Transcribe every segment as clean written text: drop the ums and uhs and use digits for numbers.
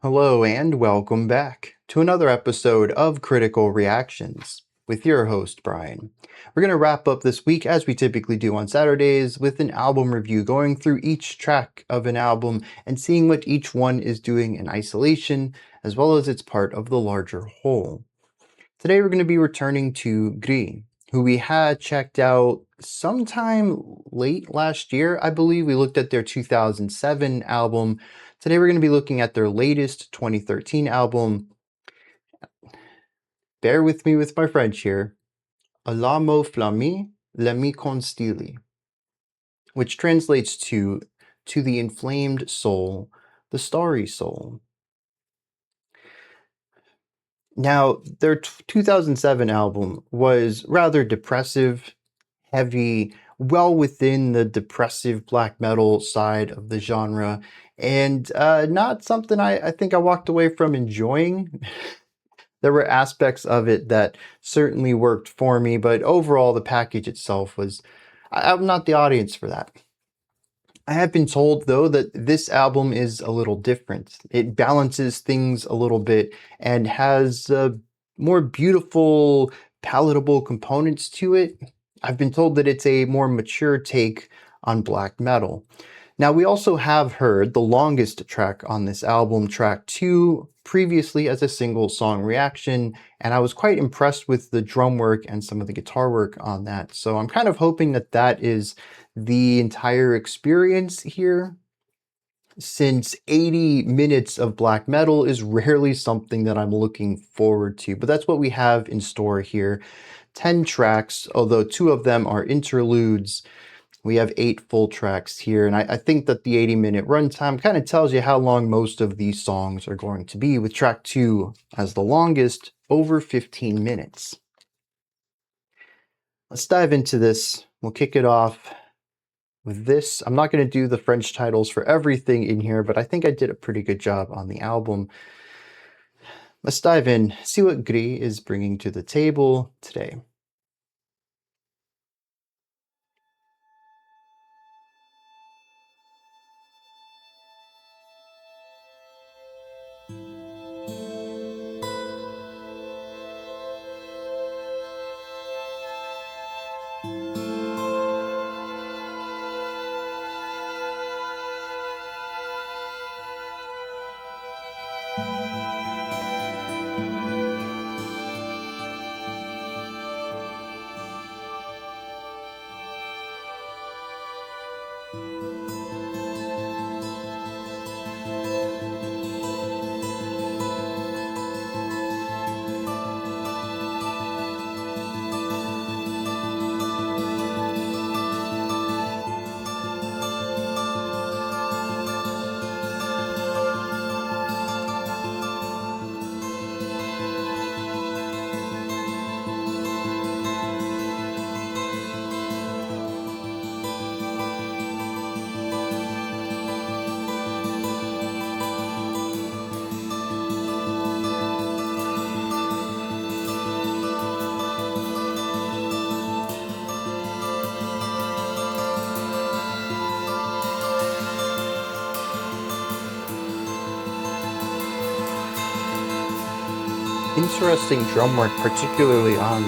Hello and welcome back to another episode of Critical Reactions with your host, Bryan. We're going to wrap up this week, as we typically do on Saturdays, with an album review, going through each track of an album and seeing what each one is doing in isolation, as well as it's part of the larger whole. Today we're going to be returning to Gris, who we had checked out sometime late last year, I believe. We looked at their 2007 album. Today we're going to be looking at their latest 2013 album. Bear with me with my French here. Enflammée, constellée, which translates to the inflamed soul, the starry soul. Now, their 2007 album was rather depressive, heavy, well within the depressive black metal side of the genre, and not something I think I walked away from enjoying. There were aspects of it that certainly worked for me, but overall the package itself was... I'm not the audience for that. I have been told, though, that this album is a little different. It balances things a little bit and has more beautiful, palatable components to it. I've been told that it's a more mature take on black metal. Now, we also have heard the longest track on this album, track 2, previously as a single song reaction, and I was quite impressed with the drum work and some of the guitar work on that. So I'm kind of hoping that that is the entire experience here, since 80 minutes of black metal is rarely something that I'm looking forward to. But that's what we have in store here. 10 tracks, although 2 of them are interludes. We have 8 full tracks here, and I think that the 80-minute runtime kind of tells you how long most of these songs are going to be, with track 2 as the longest, over 15 minutes. Let's dive into this. We'll kick it off with this. I'm not going to do the French titles for everything in here, but I think I did a pretty good job on the album. Let's dive in, see what Gris is bringing to the table today. Interesting drum work, particularly on...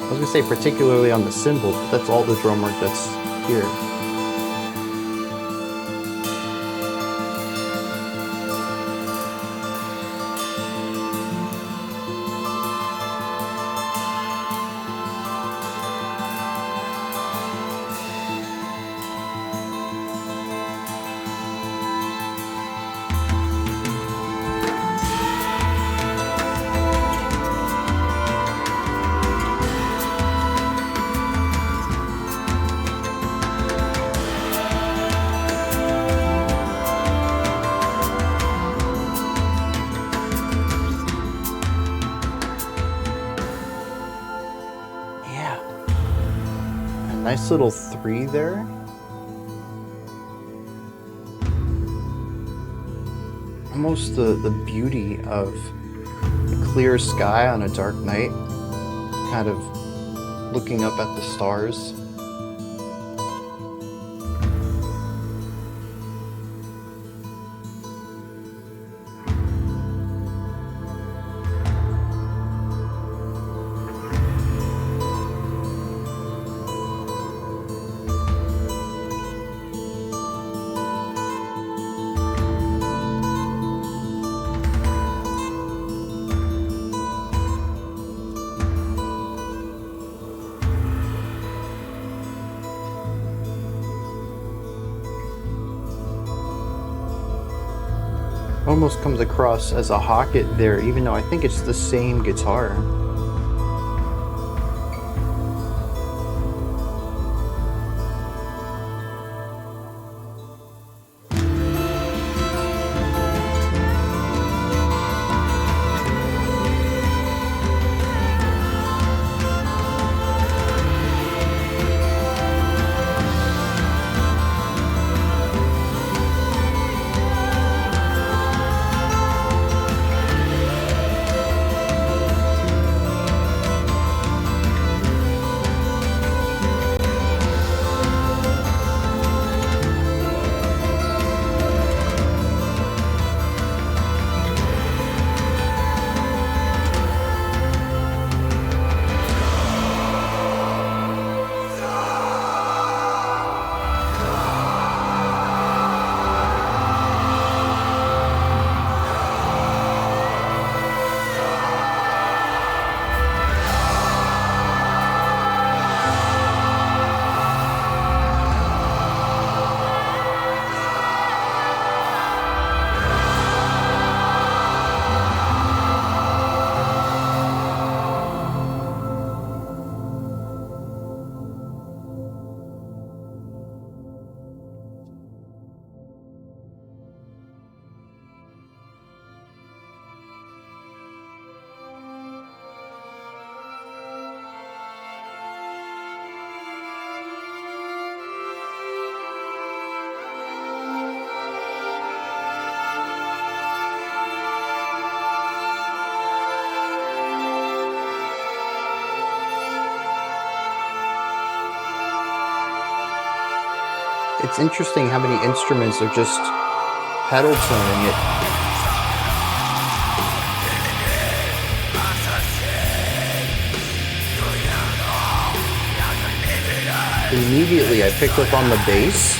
I was going to say particularly on the cymbals, but that's all the drum work that's here. Nice little 3 there. Almost the beauty of a clear sky on a dark night, kind of looking up at the stars. Almost comes across as a Hocket there, even though I think it's the same guitar. It's interesting how many instruments are just pedal toning it. Immediately I picked up on the bass.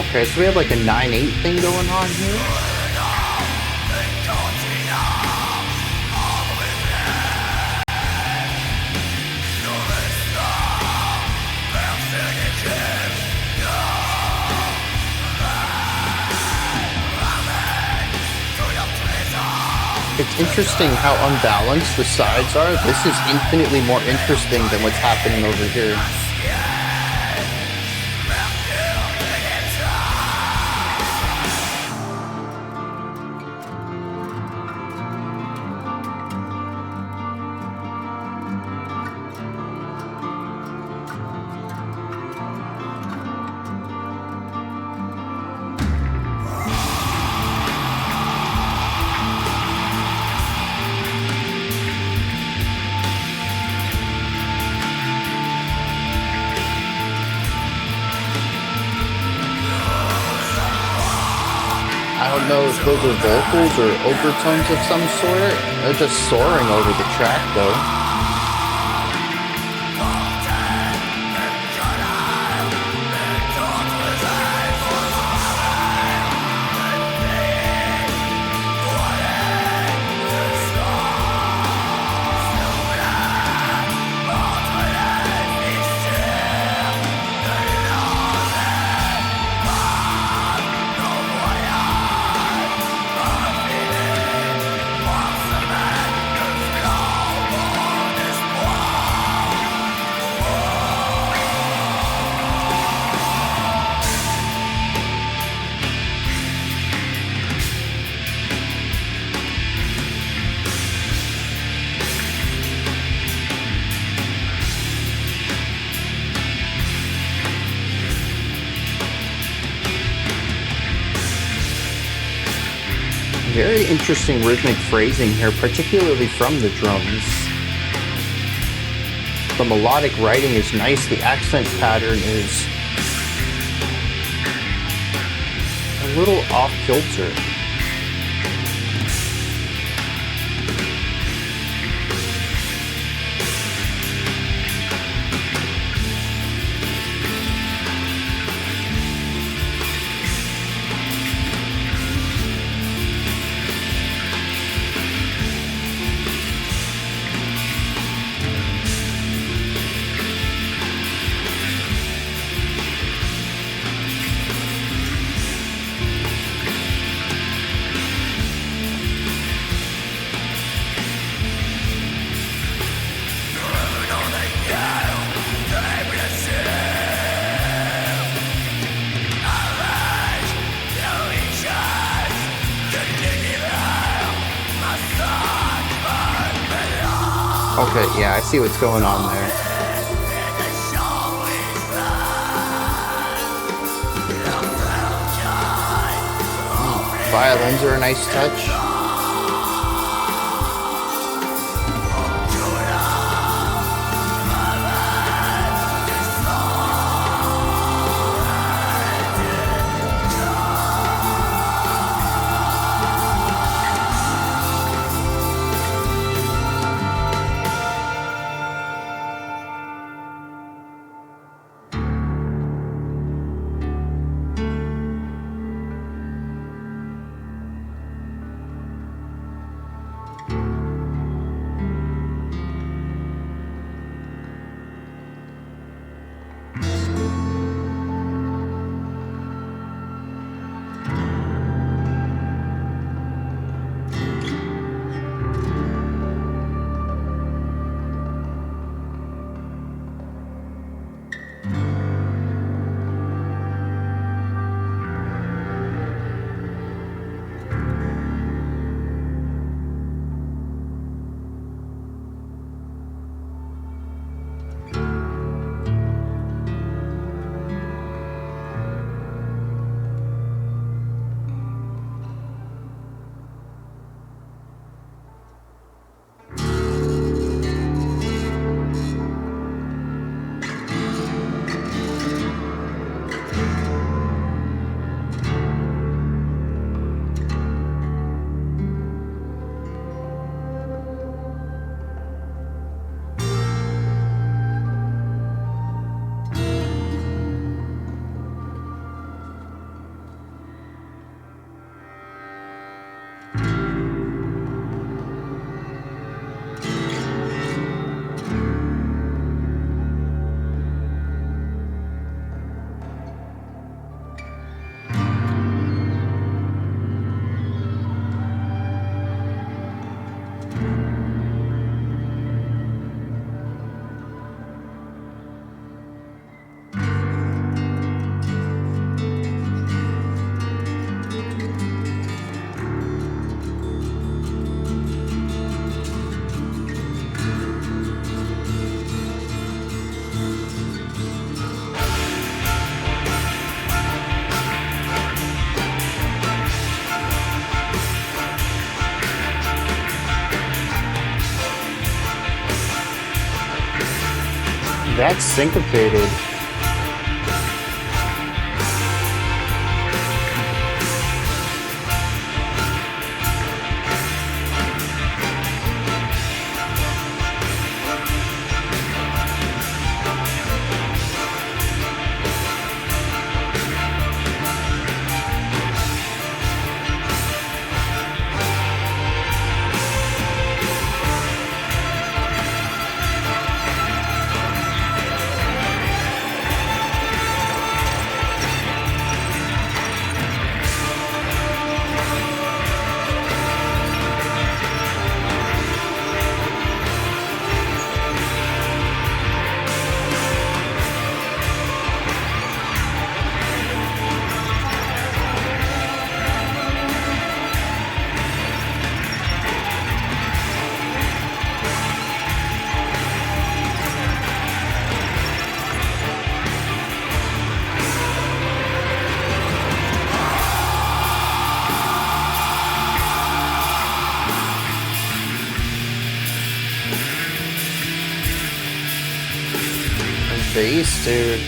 Okay, so we have like a 9/8 thing going on here. It's interesting how unbalanced the sides are. This is infinitely more interesting than what's happening over here. I don't know if those are vocals or overtones of some sort. They're just soaring over the track though. Very interesting rhythmic phrasing here, particularly from the drums. The melodic writing is nice. The accent pattern is a little off kilter. Okay, yeah, I see what's going on there. Violins are a nice touch. That's syncopated. bass, dude.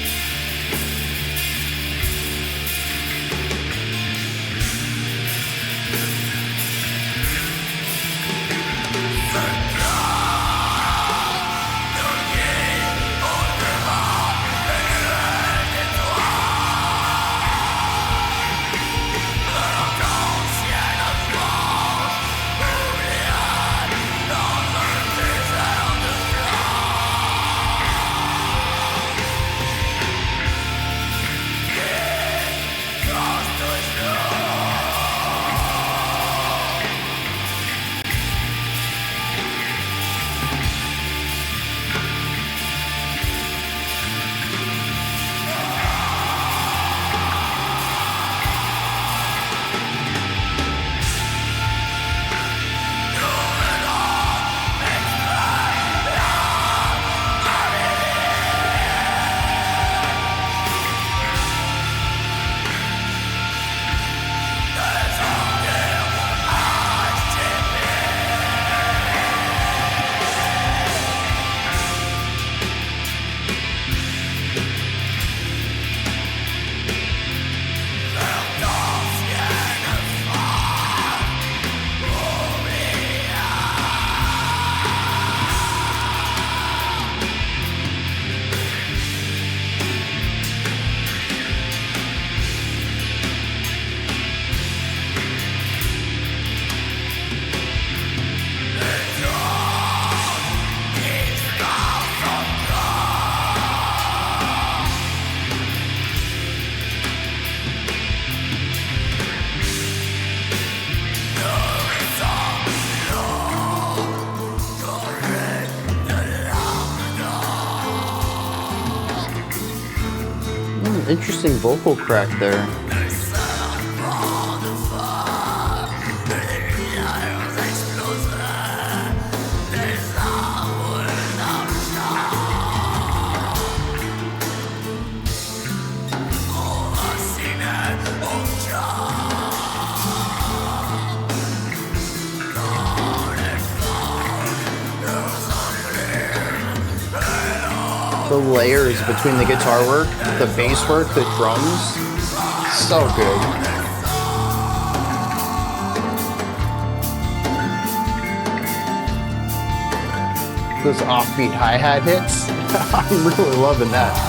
Interesting vocal crack there. The layers between the guitar work, the bass work, the drums, so good. Those offbeat hi-hat hits, I'm really loving that.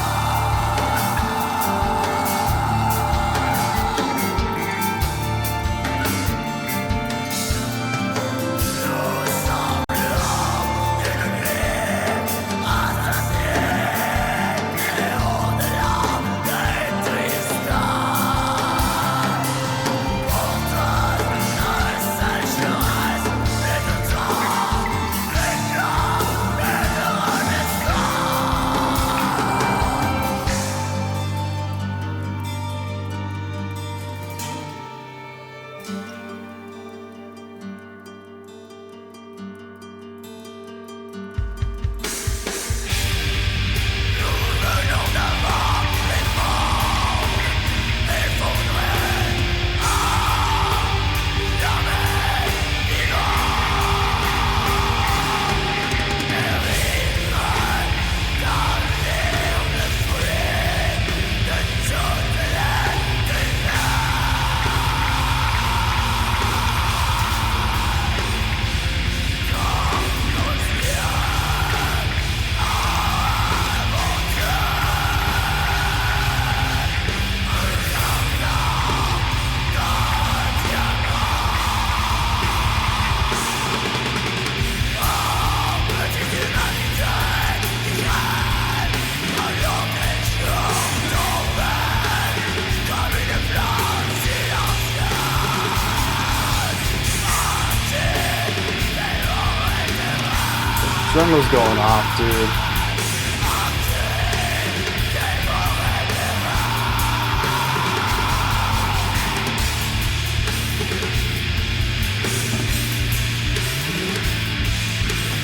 Drummer's going off, dude.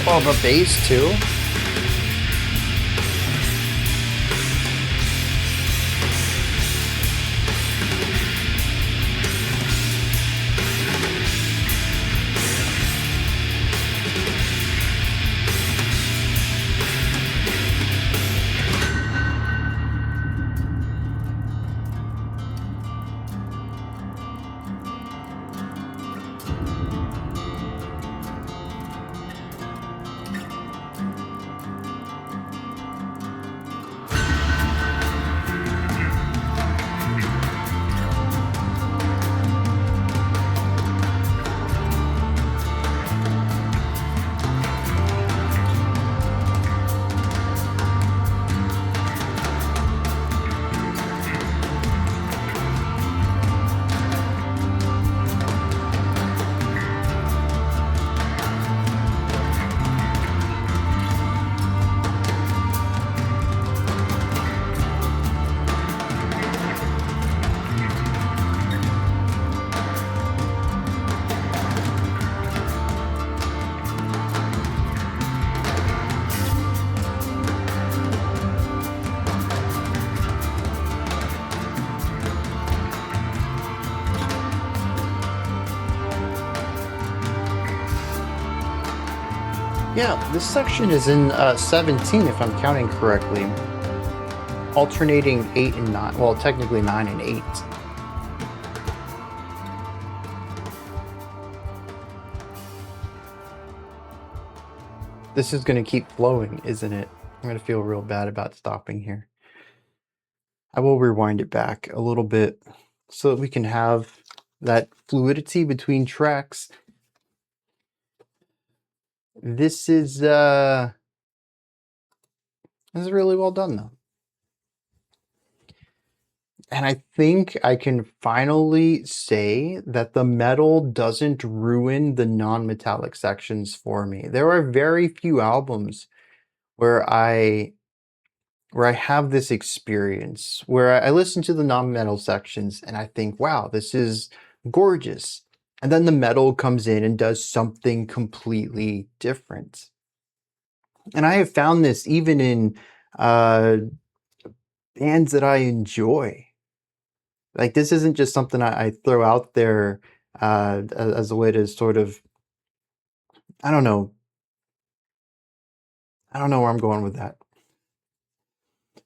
Oh, the bass too. Yeah, this section is in 17 if I'm counting correctly. Alternating 8 and 9, well, technically 9 and 8. This is going to keep flowing, isn't it? I'm going to feel real bad about stopping here. I will rewind it back a little bit so that we can have that fluidity between tracks. This is really well done though. And I think I can finally say that the metal doesn't ruin the non-metallic sections for me. There are very few albums where I have this experience where I listen to the non-metal sections and I think, wow, this is gorgeous. And then the metal comes in and does something completely different. And I have found this even in bands that I enjoy. Like, this isn't just something I throw out there as a way to sort of, I don't know. I don't know where I'm going with that.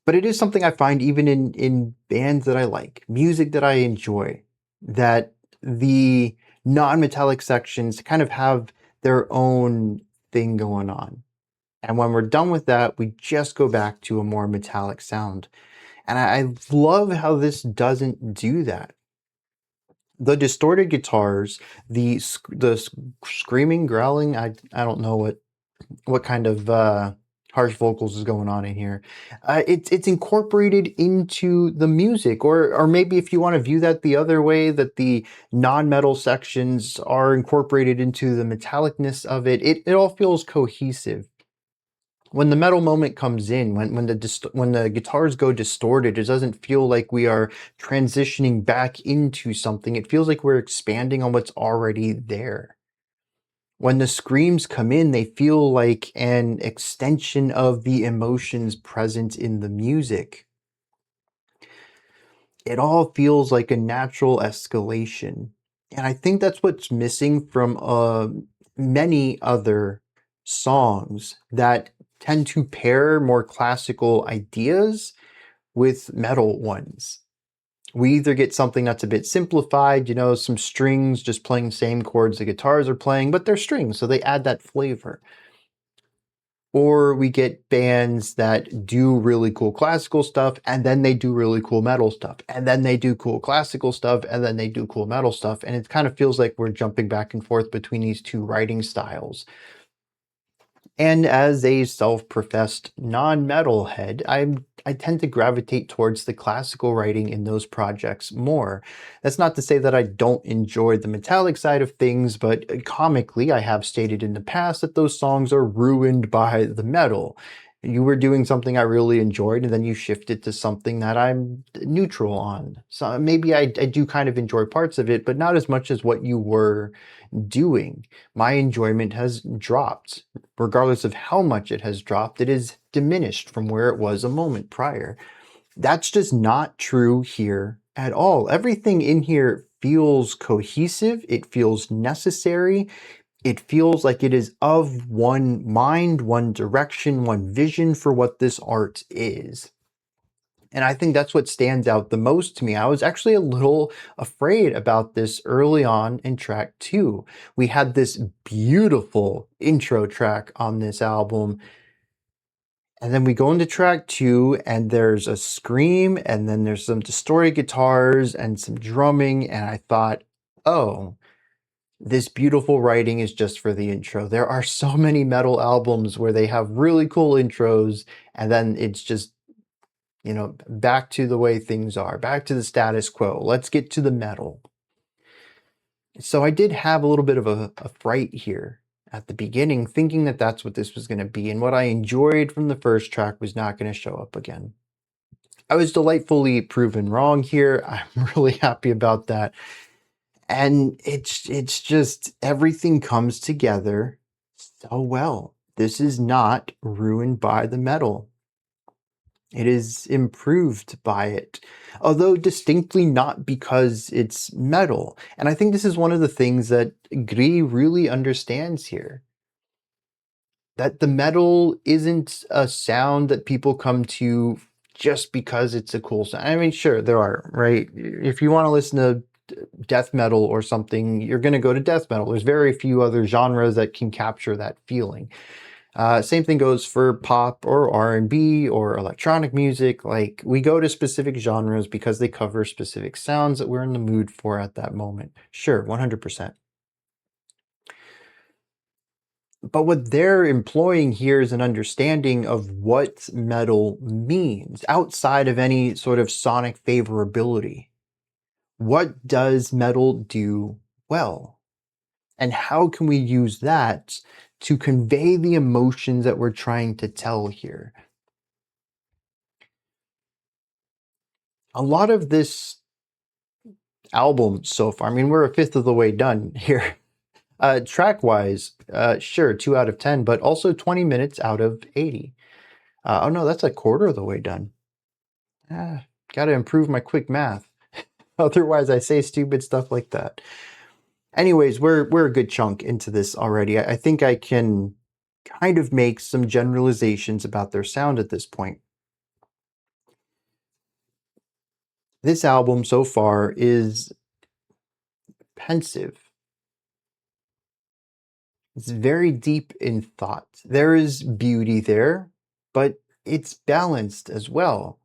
But it is something I find even in bands that I like, music that I enjoy, that the non-metallic sections kind of have their own thing going on. And when we're done with that, we just go back to a more metallic sound. And I love how this doesn't do that. The distorted guitars, the screaming, growling, I don't know what kind of harsh vocals is going on in here. It's incorporated into the music, or maybe if you want to view that the other way, that the non-metal sections are incorporated into the metallicness of it. It all feels cohesive. When the metal moment comes in, when the guitars go distorted, it doesn't feel like we are transitioning back into something. It feels like we're expanding on what's already there. When the screams come in, they feel like an extension of the emotions present in the music. It all feels like a natural escalation. And I think that's what's missing from many other songs that tend to pair more classical ideas with metal ones. We either get something that's a bit simplified, you know, some strings just playing the same chords the guitars are playing, but they're strings, so they add that flavor. Or we get bands that do really cool classical stuff, and then they do really cool metal stuff, and then they do cool classical stuff, and then they do cool metal stuff. And it kind of feels like we're jumping back and forth between these two writing styles. And as a self-professed non-metalhead, I tend to gravitate towards the classical writing in those projects more. That's not to say that I don't enjoy the metallic side of things, but comically, I have stated in the past that those songs are ruined by the metal. You were doing something I really enjoyed, and then you shifted to something that I'm neutral on. So maybe I do kind of enjoy parts of it, but not as much as what you were doing. My enjoyment has dropped. Regardless of how much it has dropped, it is diminished from where it was a moment prior. That's just not true here at all. Everything in here feels cohesive, it feels necessary, it feels like it is of one mind, one direction, one vision for what this art is. And I think that's what stands out the most to me. I was actually a little afraid about this early on in track 2. We had this beautiful intro track on this album. And then we go into track 2 and there's a scream and then there's some distorted guitars and some drumming. And I thought, oh, this beautiful writing is just for the intro. There are so many metal albums where they have really cool intros and then it's just, you know, back to the way things are, back to the status quo. Let's get to the metal. So I did have a little bit of a fright here at the beginning, thinking that that's what this was going to be. And what I enjoyed from the first track was not going to show up again. I was delightfully proven wrong here. I'm really happy about that. And it's just everything comes together so well. This is not ruined by the metal. It is improved by it, although distinctly not because it's metal. And I think this is one of the things that Gris really understands here. that the metal isn't a sound that people come to just because it's a cool sound. I mean, sure, there are, right? If you want to listen to death metal or something, you're going to go to death metal. There's very few other genres that can capture that feeling. Same thing goes for pop or R&B or electronic music. Like, we go to specific genres because they cover specific sounds that we're in the mood for at that moment. Sure, 100%. But what they're employing here is an understanding of what metal means outside of any sort of sonic favorability. What does metal do well? And how can we use that to convey the emotions that we're trying to tell here? A lot of this album so far, I mean, we're a fifth of the way done here. Track-wise, sure, 2 out of 10, but also 20 minutes out of 80. Oh no, that's a quarter of the way done. Gotta improve my quick math. Otherwise, I say stupid stuff like that. Anyways, we're a good chunk into this already. I think I can kind of make some generalizations about their sound at this point. This album so far is pensive. It's very deep in thought. There is beauty there, but it's balanced as well.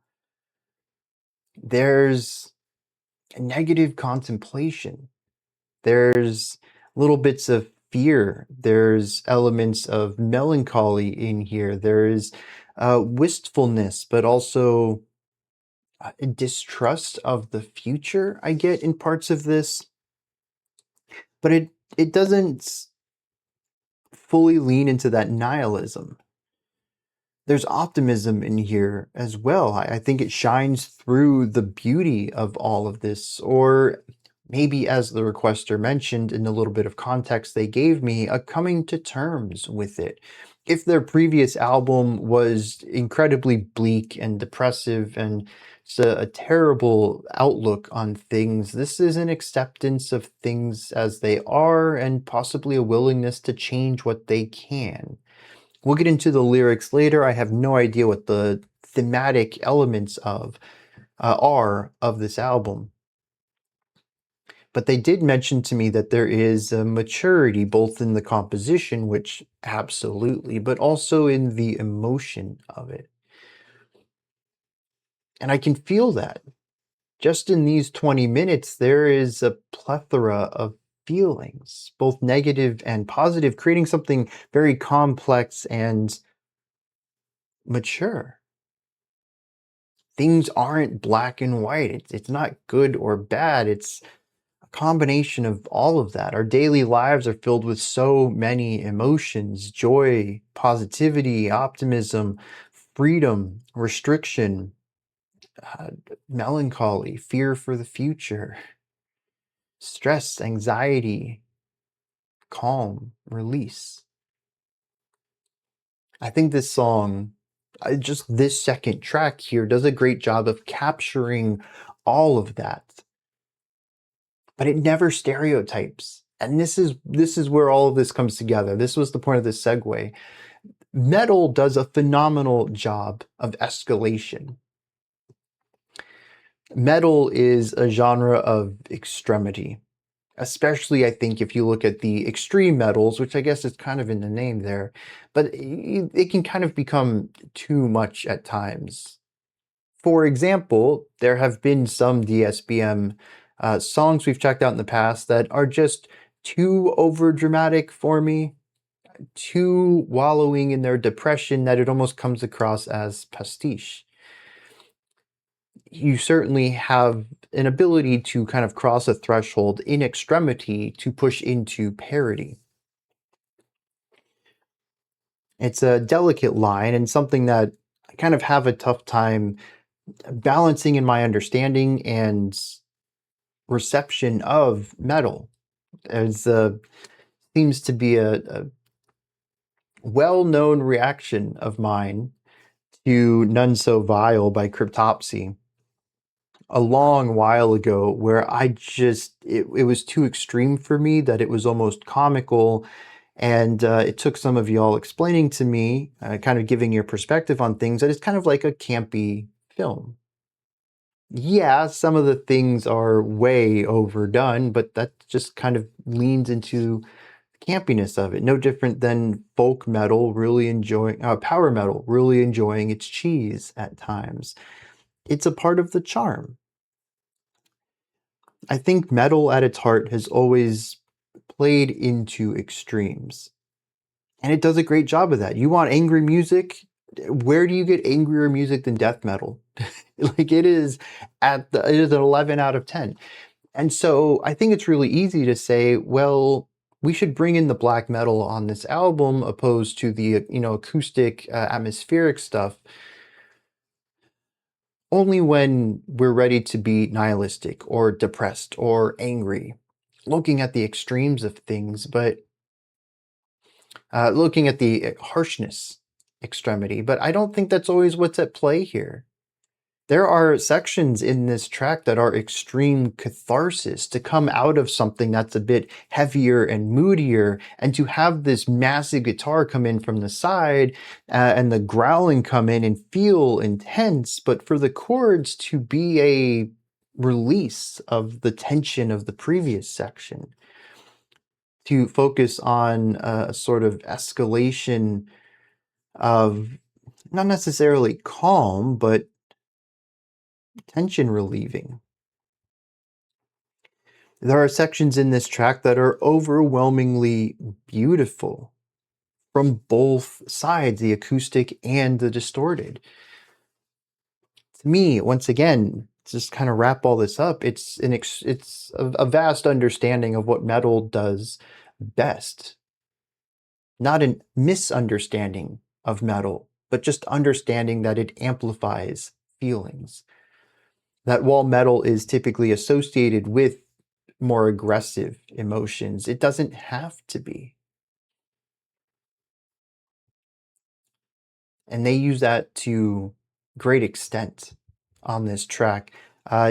There's negative contemplation. There's little bits of fear. There's elements of melancholy in here. There's wistfulness, but also distrust of the future I get in parts of this. But it doesn't fully lean into that nihilism. There's optimism in here as well. I think it shines through the beauty of all of this, or maybe, as the requester mentioned in a little bit of context they gave me, a coming to terms with it. If their previous album was incredibly bleak and depressive and just a terrible outlook on things, this is an acceptance of things as they are and possibly a willingness to change what they can. We'll get into the lyrics later. I have no idea what the thematic elements are of this album. But they did mention to me that there is a maturity both in the composition, which absolutely, but also in the emotion of it. And I can feel that. Just in these 20 minutes, there is a plethora of feelings, both negative and positive, creating something very complex and mature. Things aren't black and white. It's not good or bad. It's a combination of all of that. Our daily lives are filled with so many emotions: joy, positivity, optimism, freedom, restriction, melancholy, fear for the future, stress, anxiety, calm, release. I think this song, just this second track here, does a great job of capturing all of that. But it never stereotypes. And this is where all of this comes together. This was the point of this segue. Metal does a phenomenal job of escalation. Metal is a genre of extremity. Especially, I think, if you look at the extreme metals, which I guess is kind of in the name there, but it can kind of become too much at times. For example, there have been some DSBM songs we've checked out in the past that are just too overdramatic for me, too wallowing in their depression that it almost comes across as pastiche. You certainly have an ability to kind of cross a threshold in extremity to push into parody. It's a delicate line and something that I kind of have a tough time balancing in my understanding and reception of metal. There's seems to be a well-known reaction of mine to None So Vile by Cryptopsy a long while ago, where I just it was too extreme for me, that it was almost comical, And it took some of y'all explaining to me, kind of giving your perspective on things, that it's kind of like a campy film. Yeah, some of the things are way overdone, but that just kind of leans into the campiness of it. No different than folk metal really enjoying, power metal really enjoying its cheese at times. It's a part of the charm. I think metal at its heart has always played into extremes. And it does a great job of that. You want angry music? Where do you get angrier music than death metal? Like it is it is an 11 out of 10. And so I think it's really easy to say, well, we should bring in the black metal on this album opposed to the, acoustic, atmospheric stuff only when we're ready to be nihilistic or depressed or angry, looking at the extremes of things, but looking at the harshness extremity. But I don't think that's always what's at play here. There are sections in this track that are extreme catharsis to come out of something that's a bit heavier and moodier, and to have this massive guitar come in from the side and the growling come in and feel intense, but for the chords to be a release of the tension of the previous section, to focus on a sort of escalation of not necessarily calm, but tension relieving. There are sections in this track that are overwhelmingly beautiful from both sides, the acoustic and the distorted. To me, once again, just kind of wrap all this up, it's a vast understanding of what metal does best. Not a misunderstanding of metal, but just understanding that it amplifies feelings. That while metal is typically associated with more aggressive emotions, it doesn't have to be. And they use that to great extent on this track,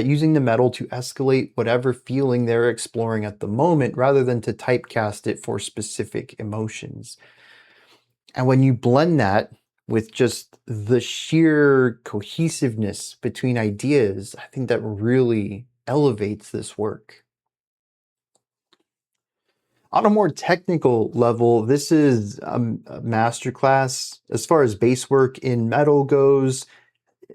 using the metal to escalate whatever feeling they're exploring at the moment rather than to typecast it for specific emotions. And when you blend that with just the sheer cohesiveness between ideas, I think that really elevates this work. On a more technical level, this is a masterclass. As far as bass work in metal goes,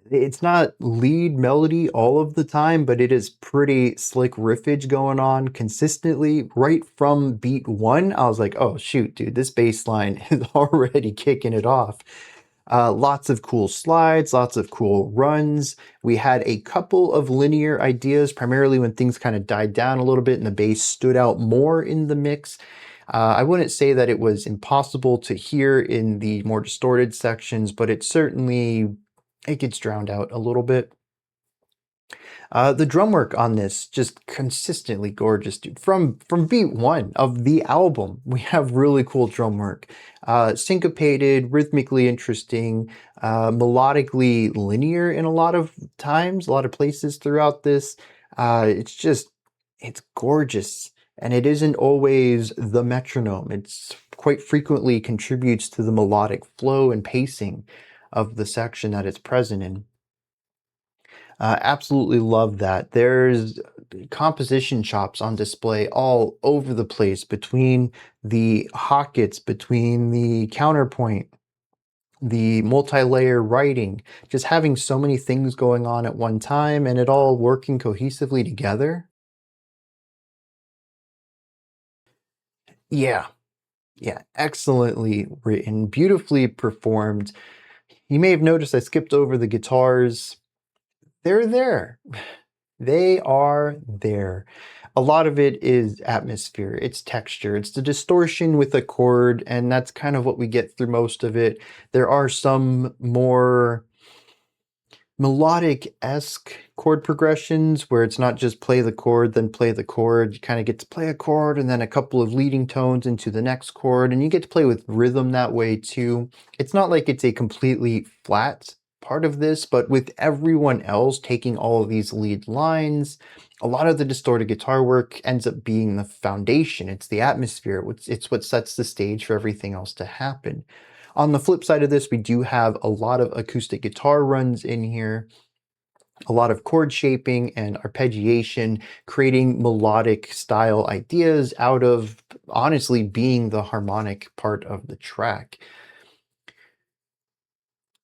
it's not lead melody all of the time, but it is pretty slick riffage going on consistently. Right from beat one, I was like, oh shoot, dude, this bass line is already kicking it off. Lots of cool slides, lots of cool runs. We had a couple of linear ideas, primarily when things kind of died down a little bit and the bass stood out more in the mix. I wouldn't say that it was impossible to hear in the more distorted sections, but it gets drowned out a little bit. The drum work on this just consistently gorgeous, dude. From beat one of the album, we have really cool drum work. Syncopated, rhythmically interesting, melodically linear in a lot of times, a lot of places throughout this. It's gorgeous. And it isn't always the metronome. It's quite frequently contributes to the melodic flow and pacing of the section that it's present in. Absolutely love that. There's composition chops on display all over the place between the hockets, between the counterpoint, the multi-layer writing, just having so many things going on at one time and it all working cohesively together. Yeah, yeah, excellently written, beautifully performed. You may have noticed I skipped over the guitars. They're there. They are there. A lot of it is atmosphere, it's texture, it's the distortion with a chord, and that's kind of what we get through most of it. There are some more melodic-esque chord progressions where it's not just play the chord, then play the chord. You kind of get to play a chord and then a couple of leading tones into the next chord, and you get to play with rhythm that way too. It's not like it's a completely flat part of this, but with everyone else taking all of these lead lines, a lot of the distorted guitar work ends up being the foundation. It's the atmosphere. It's what sets the stage for everything else to happen. On the flip side of this, we do have a lot of acoustic guitar runs in here, a lot of chord shaping and arpeggiation, creating melodic style ideas out of honestly being the harmonic part of the track.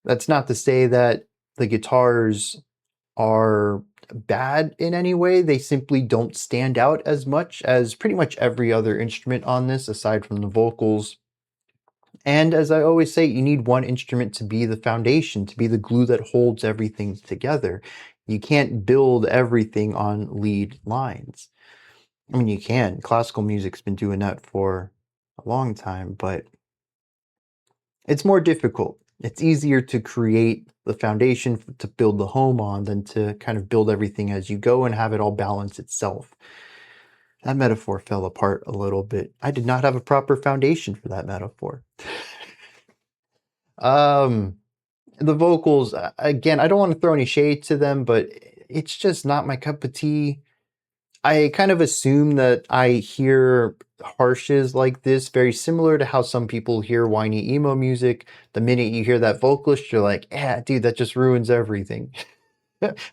That's not to say that the guitars are bad in any way. They simply don't stand out as much as pretty much every other instrument on this, aside from the vocals. And as I always say, you need one instrument to be the foundation, to be the glue that holds everything together. You can't build everything on lead lines. I mean, you can. Classical music's been doing that for a long time, but it's more difficult. It's easier to create the foundation to build the home on than to kind of build everything as you go and have it all balance itself. That metaphor fell apart a little bit. I did not have a proper foundation for that metaphor. The vocals, again, I don't want to throw any shade to them, but it's just not my cup of tea. I kind of assume that I hear harshes like this very similar to how some people hear whiny emo music. The minute you hear that vocalist, you're like, yeah, dude, that just ruins everything.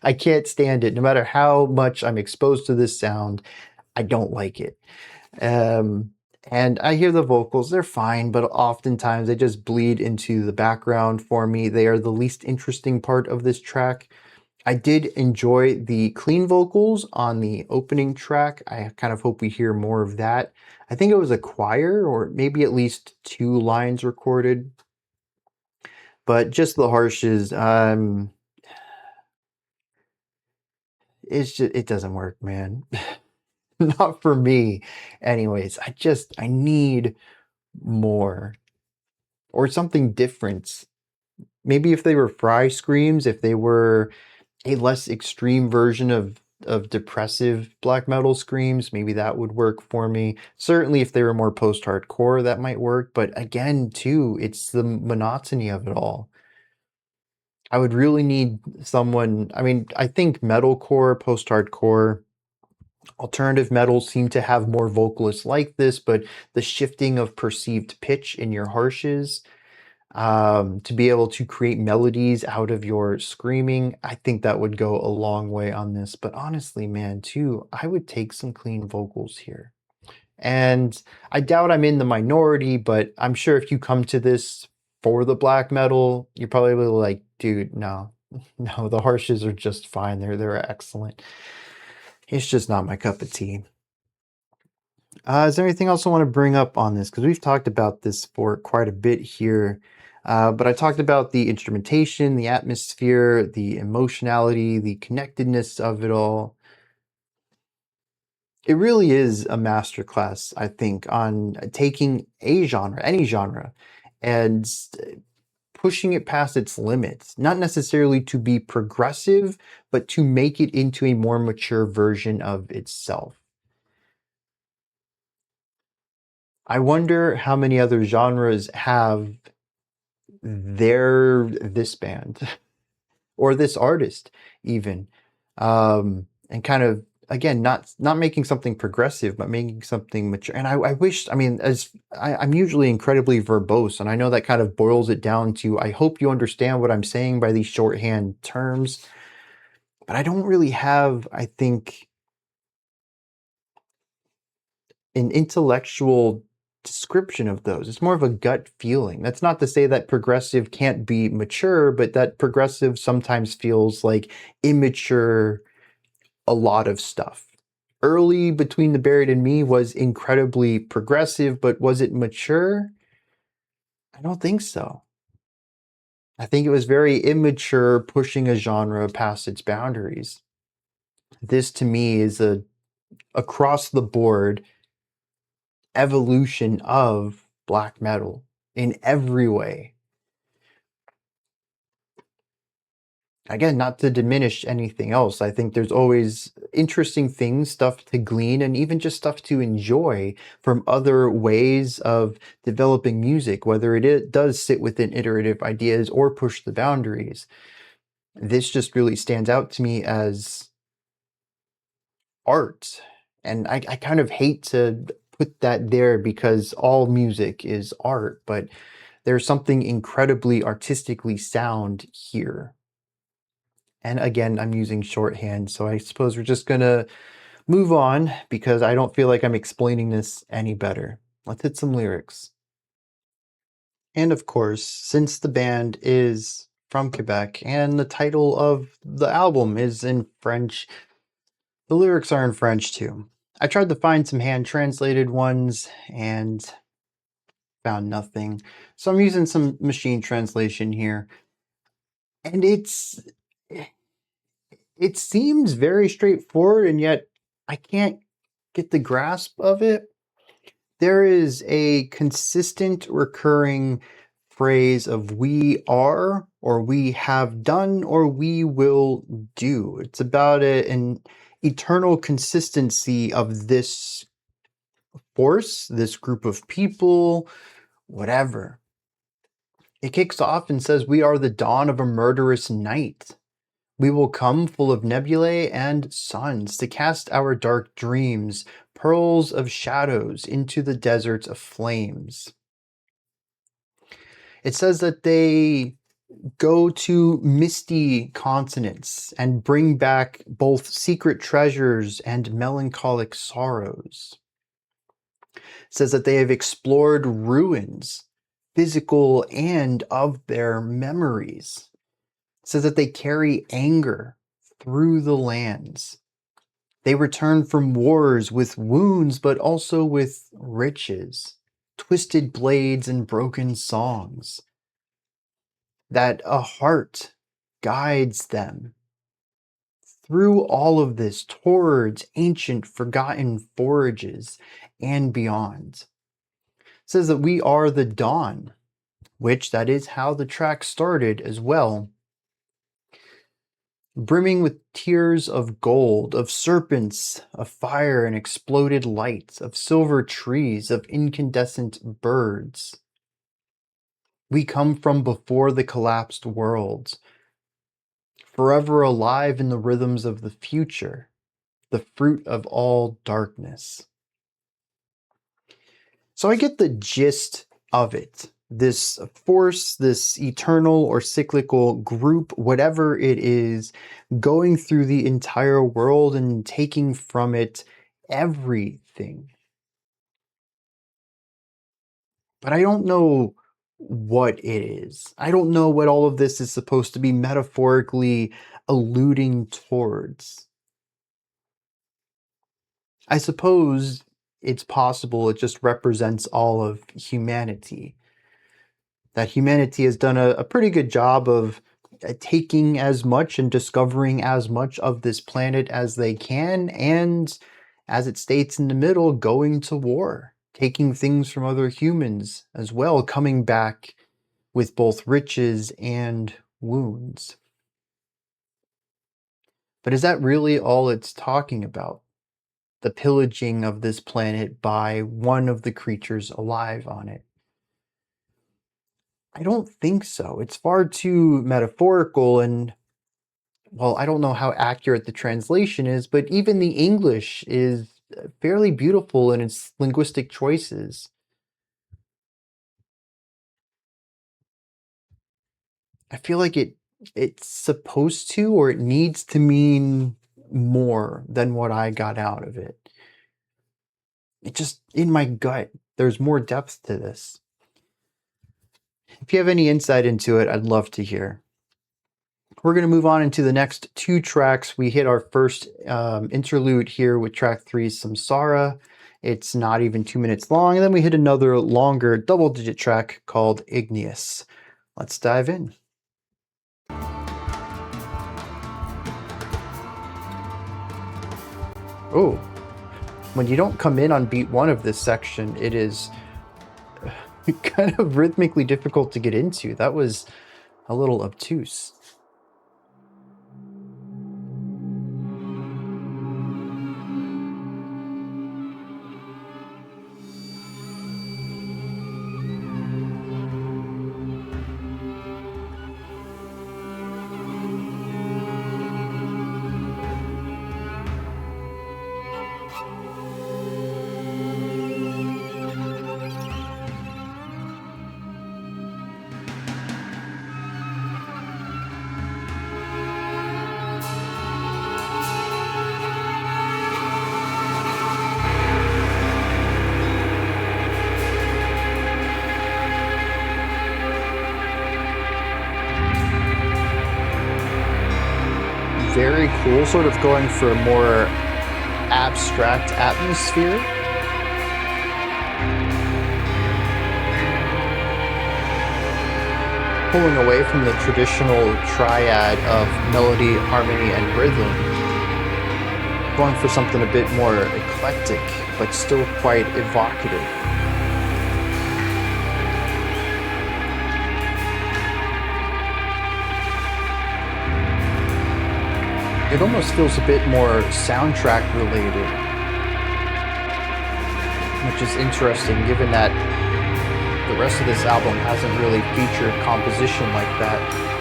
I can't stand it. No matter how much I'm exposed to this sound, I don't like it. And I hear the vocals, they're fine, but oftentimes they just bleed into the background for me. They are the least interesting part of this track. I did enjoy the clean vocals on the opening track. I kind of hope we hear more of that. I think it was a choir or maybe at least 2 lines recorded. But just the harshes, it doesn't work, man. Not for me. Anyways, I need more or something different. Maybe if they were fry screams, if they were a less extreme version of depressive black metal screams, maybe that would work for me. Certainly if they were more post-hardcore, that might work. But again, too, it's the monotony of it all. I would really need someone, I mean, I think metalcore, post-hardcore, alternative metal seem to have more vocalists like this, but the shifting of perceived pitch in your harshes, to be able to create melodies out of your screaming, I think that would go a long way on this. But honestly, man, too, I would take some clean vocals here. And I doubt I'm in the minority, but I'm sure if you come to this for the black metal, you're probably like, dude, no, no, the harshes are just fine. They're excellent. It's just not my cup of tea. Is there anything else I want to bring up on this? Because we've talked about this for quite a bit here. But I talked about the instrumentation, the atmosphere, the emotionality, the connectedness of it all. It really is a masterclass, I think, on taking a genre, any genre, and pushing it past its limits, not necessarily to be progressive, but to make it into a more mature version of itself. I wonder how many other genres have this band or this artist even, and kind of again not making something progressive but making something mature. And I wish, I mean, I'm usually incredibly verbose, and I know that kind of boils it down to I hope you understand what I'm saying by these shorthand terms, but I don't really have, I think, an intellectual description of those. It's more of a gut feeling. That's not to say that progressive can't be mature, but that progressive sometimes feels like immature a lot of stuff. Early Between the Buried and Me was incredibly progressive, but was it mature? I don't think so. I think it was very immature, pushing a genre past its boundaries. This to me is a across the board evolution of black metal in every way. Again, not to diminish anything else. I think there's always interesting things, stuff to glean, and even just stuff to enjoy from other ways of developing music, whether it does sit within iterative ideas or push the boundaries. this just really stands out to me as art. And I kind of hate to put that there because all music is art, but there's something incredibly artistically sound here. And again, I'm using shorthand, so I suppose we're just gonna move on because I don't feel like I'm explaining this any better. Let's hit some lyrics. And of course, since the band is from Quebec and the title of the album is in French, the lyrics are in French too. I tried to find some hand translated ones and found nothing. So I'm using some machine translation here. And it seems very straightforward, and yet I can't get the grasp of it. There is a consistent recurring phrase of we are, or we have done, or we will do. It's about an eternal consistency of this force, this group of people, whatever. It kicks off and says, "We are the dawn of a murderous night. We will come full of nebulae and suns to cast our dark dreams, pearls of shadows, into the desert of flames." It says that they go to misty continents and bring back both secret treasures and melancholic sorrows. It says that they have explored ruins, physical and of their memories. It says that they carry anger through the lands. They return from wars with wounds, but also with riches, twisted blades and broken songs. That a heart guides them through all of this towards ancient forgotten forages and beyond. It says that we are the dawn, which that is how the track started as well. Brimming with tears of gold, of serpents, of fire and exploded light, of silver trees, of incandescent birds. We come from before the collapsed world, forever alive in the rhythms of the future, the fruit of all darkness. So I get the gist of it. This force, this eternal or cyclical group, whatever it is, going through the entire world and taking from it everything. But I don't know what it is. I don't know what all of this is supposed to be metaphorically alluding towards. I suppose it's possible it just represents all of humanity. That humanity has done a pretty good job of taking as much and discovering as much of this planet as they can, and as it states in the middle, going to war, taking things from other humans as well, coming back with both riches and wounds. But is that really all it's talking about? The pillaging of this planet by one of the creatures alive on it? I don't think so. It's far too metaphorical, and well, I don't know how accurate the translation is, but even the English is fairly beautiful in its linguistic choices. I feel like it's supposed to, or it needs to mean more than what I got out of it. It just, in my gut, there's more depth to this. If you have any insight into it, I'd love to hear. We're going to move on into the next two tracks. We hit our first interlude here with track 3, Samsara. It's not even 2 minutes long. And then we hit another longer double-digit track called Igneus. Let's dive in. Oh, when you don't come in on beat 1 of this section, it is kind of rhythmically difficult to get into. That was a little obtuse. very cool, sort of going for a more abstract atmosphere. Pulling away from the traditional triad of melody, harmony, and rhythm. Going for something a bit more eclectic, but still quite evocative. It almost feels a bit more soundtrack related, which is interesting given that the rest of this album hasn't really featured composition like that.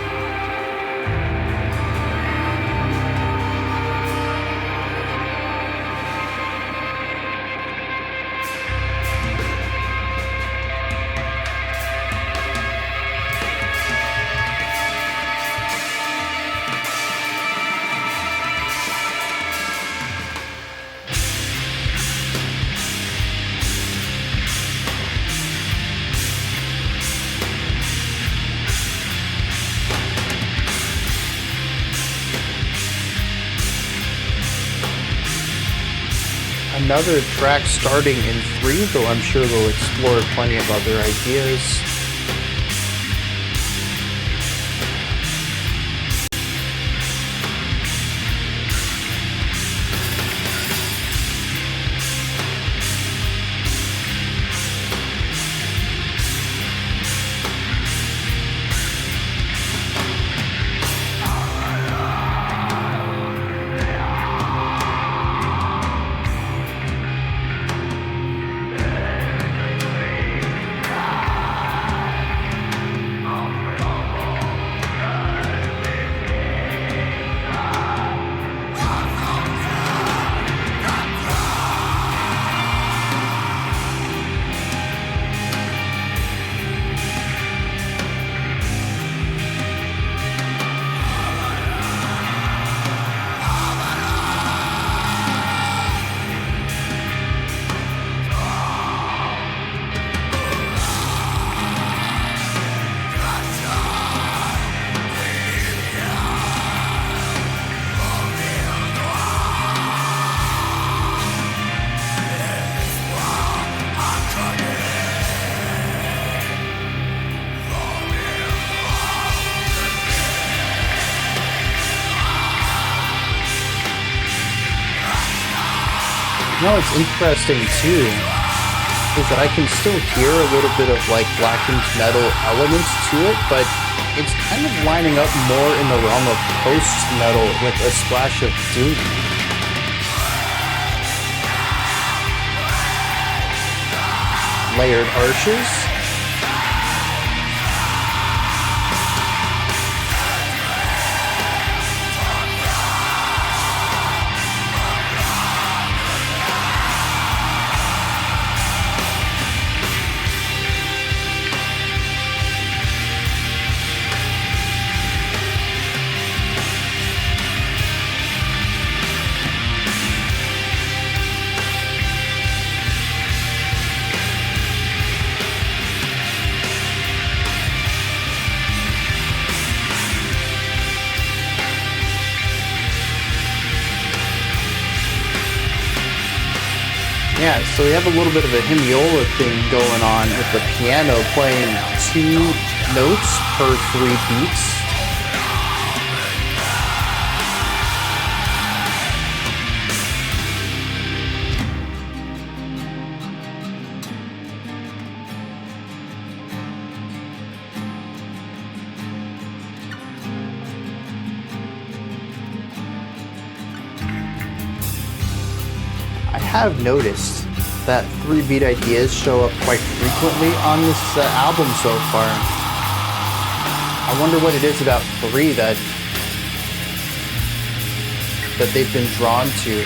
Another track starting in 3, though I'm sure they'll explore plenty of other ideas. Now what's interesting too is that I can still hear a little bit of like blackened metal elements to it, but it's kind of lining up more in the realm of post-metal with a splash of doom. Layered arches. Yeah, so we have a little bit of a hemiola thing going on with the piano playing 2 notes per 3 beats. I have noticed that 3-beat ideas show up quite frequently on this album so far. I wonder what it is about 3 that they've been drawn to.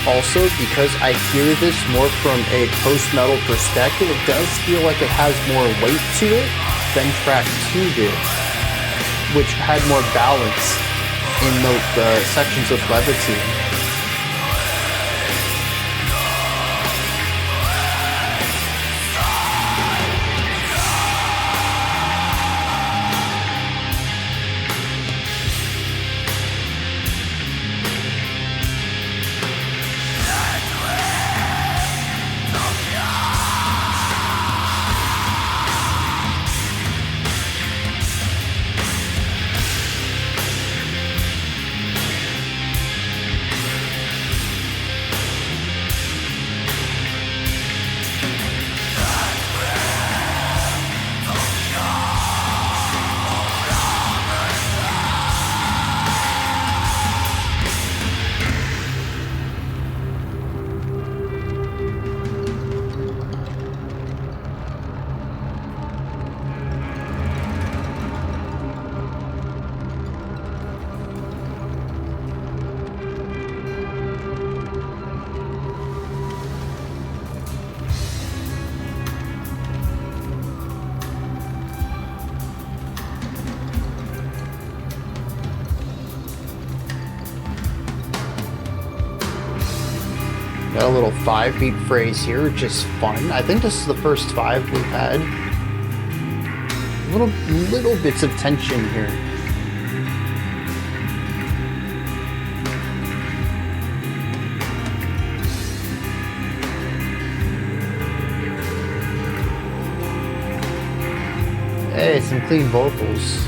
Also, because I hear this more from a post-metal perspective, it does feel like it has more weight to it than track 2 did, which had more balance in the sections of levity. Got a little 5-beat phrase here, which is fun. I think this is the first 5 we've had. Little bits of tension here. Hey, some clean vocals.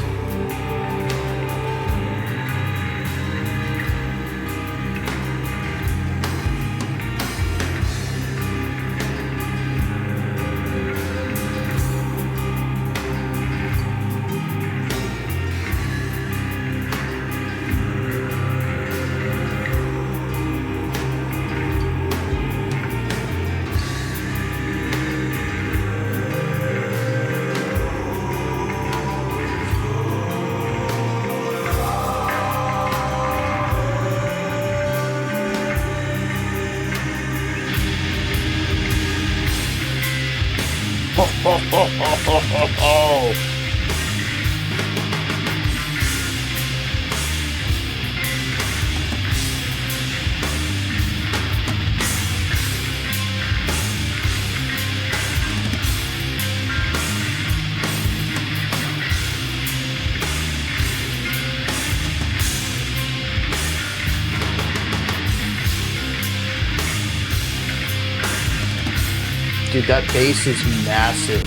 Dude, that bass is massive.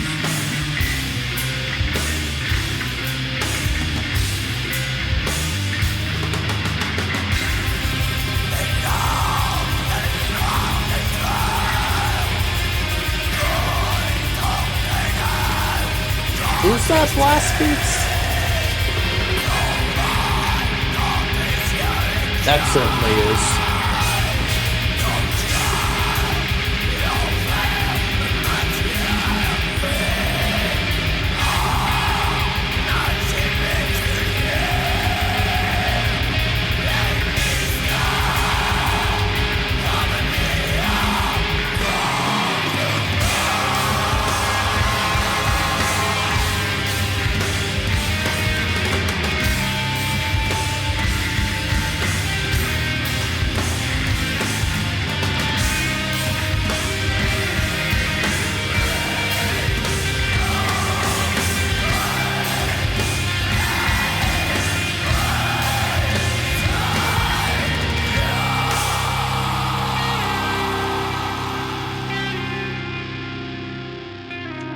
Is that blast beats? That certainly is.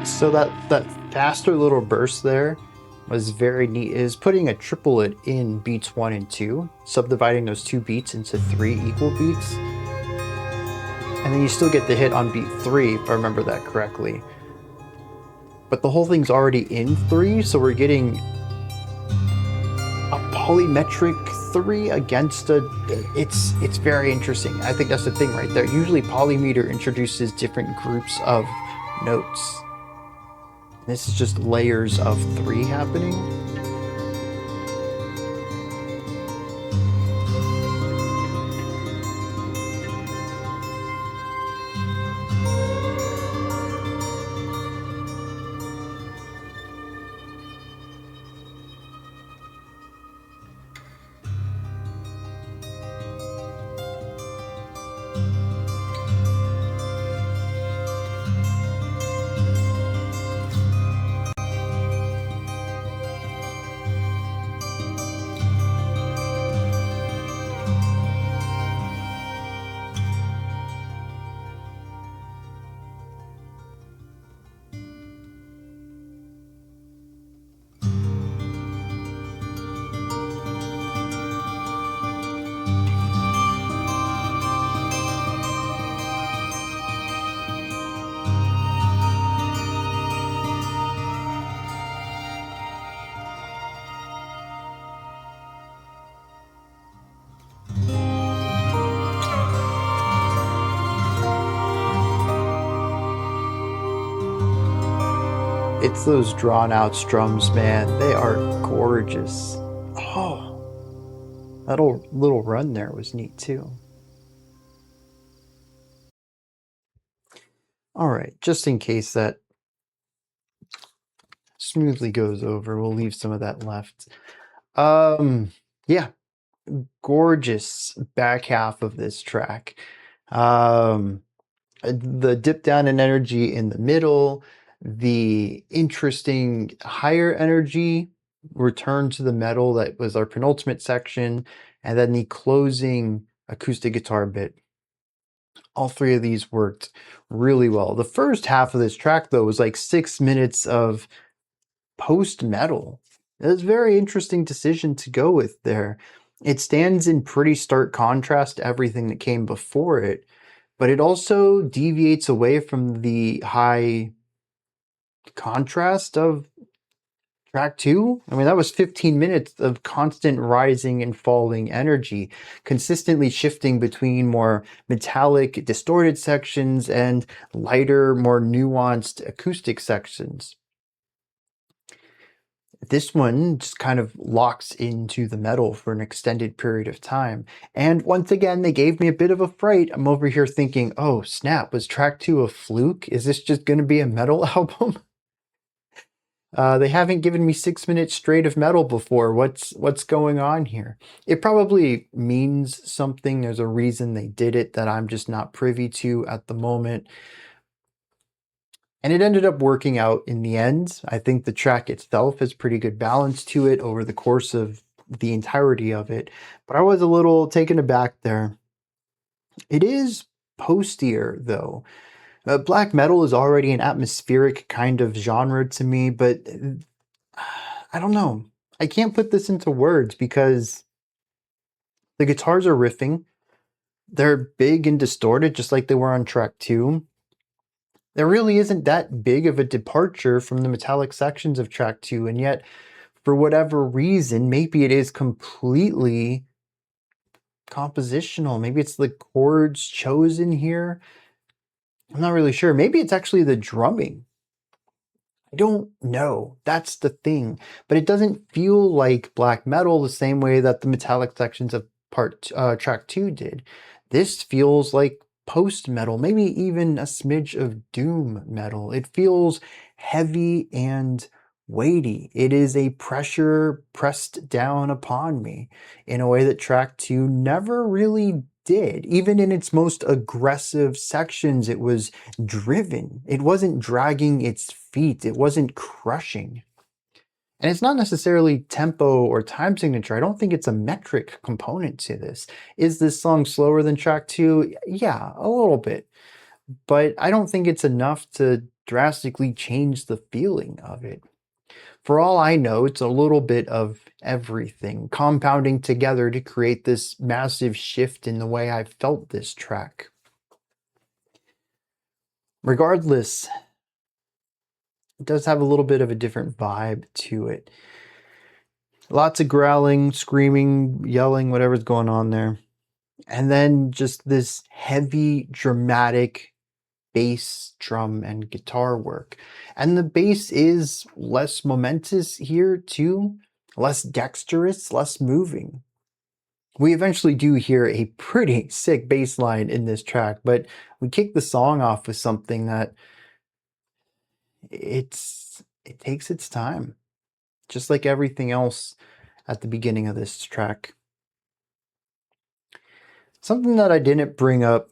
So that faster little burst there was very neat. It is putting a triplet in beats 1 and 2, subdividing those 2 beats into 3 equal beats. And then you still get the hit on beat 3, if I remember that correctly. But the whole thing's already in 3, so we're getting a polymetric 3 against a... It's very interesting. I think that's the thing right there. Usually polymeter introduces different groups of notes. This is just layers of 3 happening. It's those drawn out strums, man. They are gorgeous. Oh, that little run there was neat too. All right, just in case that smoothly goes over, we'll leave some of that left. Yeah, gorgeous back half of this track. The dip down in energy in the middle, the interesting higher energy return to the metal that was our penultimate section, and then the closing acoustic guitar bit. All three of these worked really well. The first half of this track, though, was like 6 minutes of post metal. It was a very interesting decision to go with there. It stands in pretty stark contrast to everything that came before it, but it also deviates away from the high contrast of track 2. I mean, that was 15 minutes of constant rising and falling energy, consistently shifting between more metallic, distorted sections and lighter, more nuanced acoustic sections. This one just kind of locks into the metal for an extended period of time. And once again, they gave me a bit of a fright. I'm over here thinking, oh snap, was track 2 a fluke? Is this just going to be a metal album? They haven't given me 6 minutes straight of metal before. What's going on here? It probably means something. There's a reason they did it that I'm just not privy to at the moment. And it ended up working out in the end. I think the track itself has pretty good balance to it over the course of the entirety of it. But I was a little taken aback there. It is postier, though. Black metal is already an atmospheric kind of genre to me, but I don't know. I can't put this into words because the guitars are riffing. They're big and distorted, just like they were on track 2. There really isn't that big of a departure from the metallic sections of track 2, and yet, for whatever reason, maybe it is completely compositional. Maybe it's the chords chosen here. I'm not really sure. Maybe it's actually the drumming. I don't know. That's the thing. But it doesn't feel like black metal the same way that the metallic sections of track 2 did. This feels like post metal, maybe even a smidge of doom metal. It feels heavy and weighty. It is a pressure pressed down upon me in a way that track 2 never really did. Even in its most aggressive sections, it was driven. It wasn't dragging its feet. It wasn't crushing. And it's not necessarily tempo or time signature. I don't think it's a metric component to this. Is this song slower than track 2? Yeah, a little bit. But I don't think it's enough to drastically change the feeling of it. For all I know, it's a little bit of everything compounding together to create this massive shift in the way I felt this track. Regardless, it does have a little bit of a different vibe to it. Lots of growling, screaming, yelling, whatever's going on there. And then just this heavy, dramatic bass, drum, and guitar work. And the bass is less momentous here too, less dexterous, less moving. We eventually do hear a pretty sick bass line in this track, but we kick the song off with something that it takes its time, just like everything else at the beginning of this track. Something that I didn't bring up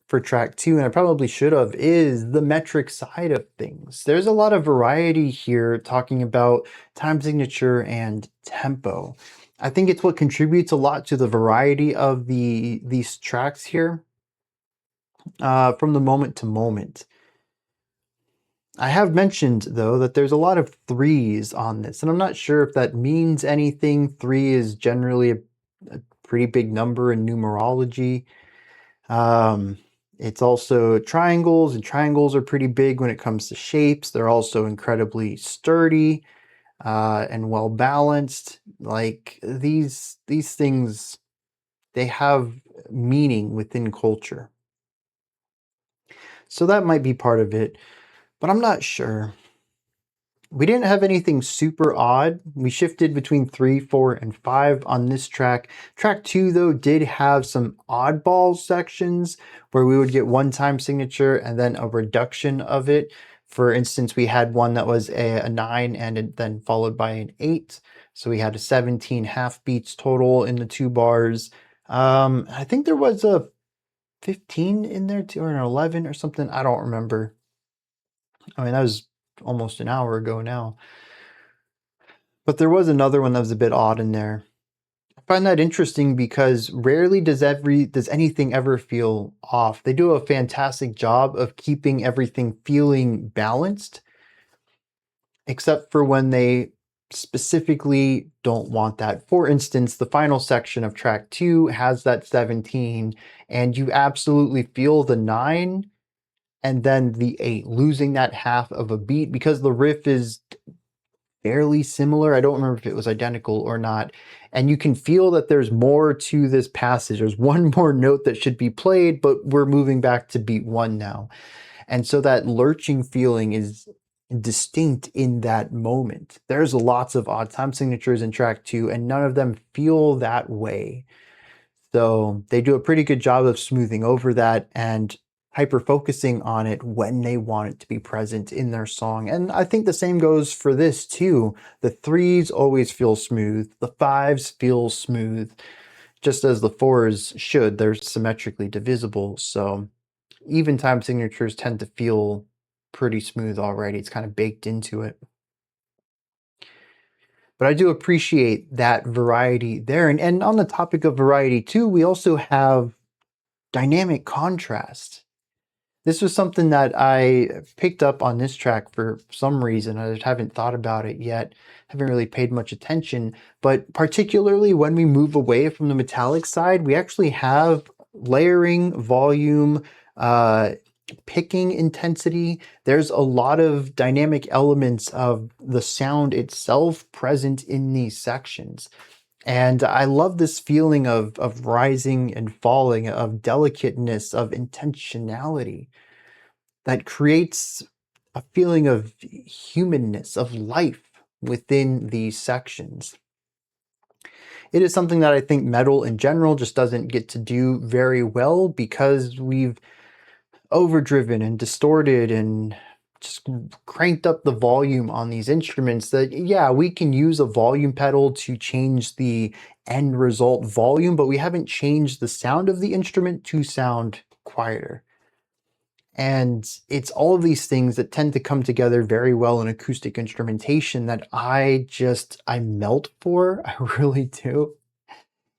for track 2, and I probably should have, is the metric side of things. There's a lot of variety here talking about time signature and tempo. I think it's what contributes a lot to the variety of these tracks here from the moment to moment. I have mentioned, though, that there's a lot of 3s on this, and I'm not sure if that means anything. 3 is generally a pretty big number in numerology. It's also triangles, and triangles are pretty big when it comes to shapes. They're also incredibly sturdy and well balanced. Like these things, they have meaning within culture. So that might be part of it, but I'm not sure. We didn't have anything super odd. We shifted between 3, 4, and 5 on this track. Track 2, though, did have some oddball sections where we would get one time signature and then a reduction of it. For instance, we had one that was a 9 and then followed by an 8. So we had a 17 half beats total in the 2 bars. I think there was a 15 in there too, or an 11 or something. I don't remember. I mean, that was almost an hour ago now. But there was another one that was a bit odd in there. I find that interesting because rarely does anything ever feel off. They do a fantastic job of keeping everything feeling balanced, except for when they specifically don't want that. For instance, the final section of track 2 has that 17, and you absolutely feel the 9 and then the 8, losing that half of a beat because the riff is fairly similar. I don't remember if it was identical or not. And you can feel that there's more to this passage. There's one more note that should be played, but we're moving back to beat 1 now. And so that lurching feeling is distinct in that moment. There's lots of odd time signatures in track 2, and none of them feel that way. So they do a pretty good job of smoothing over that and hyper focusing on it when they want it to be present in their song. And I think the same goes for this too. The 3s always feel smooth. The 5s feel smooth, just as the 4s should. They're symmetrically divisible. So even time signatures tend to feel pretty smooth already. It's kind of baked into it. But I do appreciate that variety there. And on the topic of variety too, we also have dynamic contrast. This was something that I picked up on this track for some reason. I haven't thought about it yet. Haven't really paid much attention. But particularly when we move away from the metallic side, we actually have layering, volume, picking intensity. There's a lot of dynamic elements of the sound itself present in these sections. And I love this feeling of rising and falling, of delicateness, of intentionality that creates a feeling of humanness, of life within these sections. It is something that I think metal in general just doesn't get to do very well because we've overdriven and distorted and just cranked up the volume on these instruments that, yeah, we can use a volume pedal to change the end result volume, but we haven't changed the sound of the instrument to sound quieter. And it's all of these things that tend to come together very well in acoustic instrumentation that I melt for. I really do.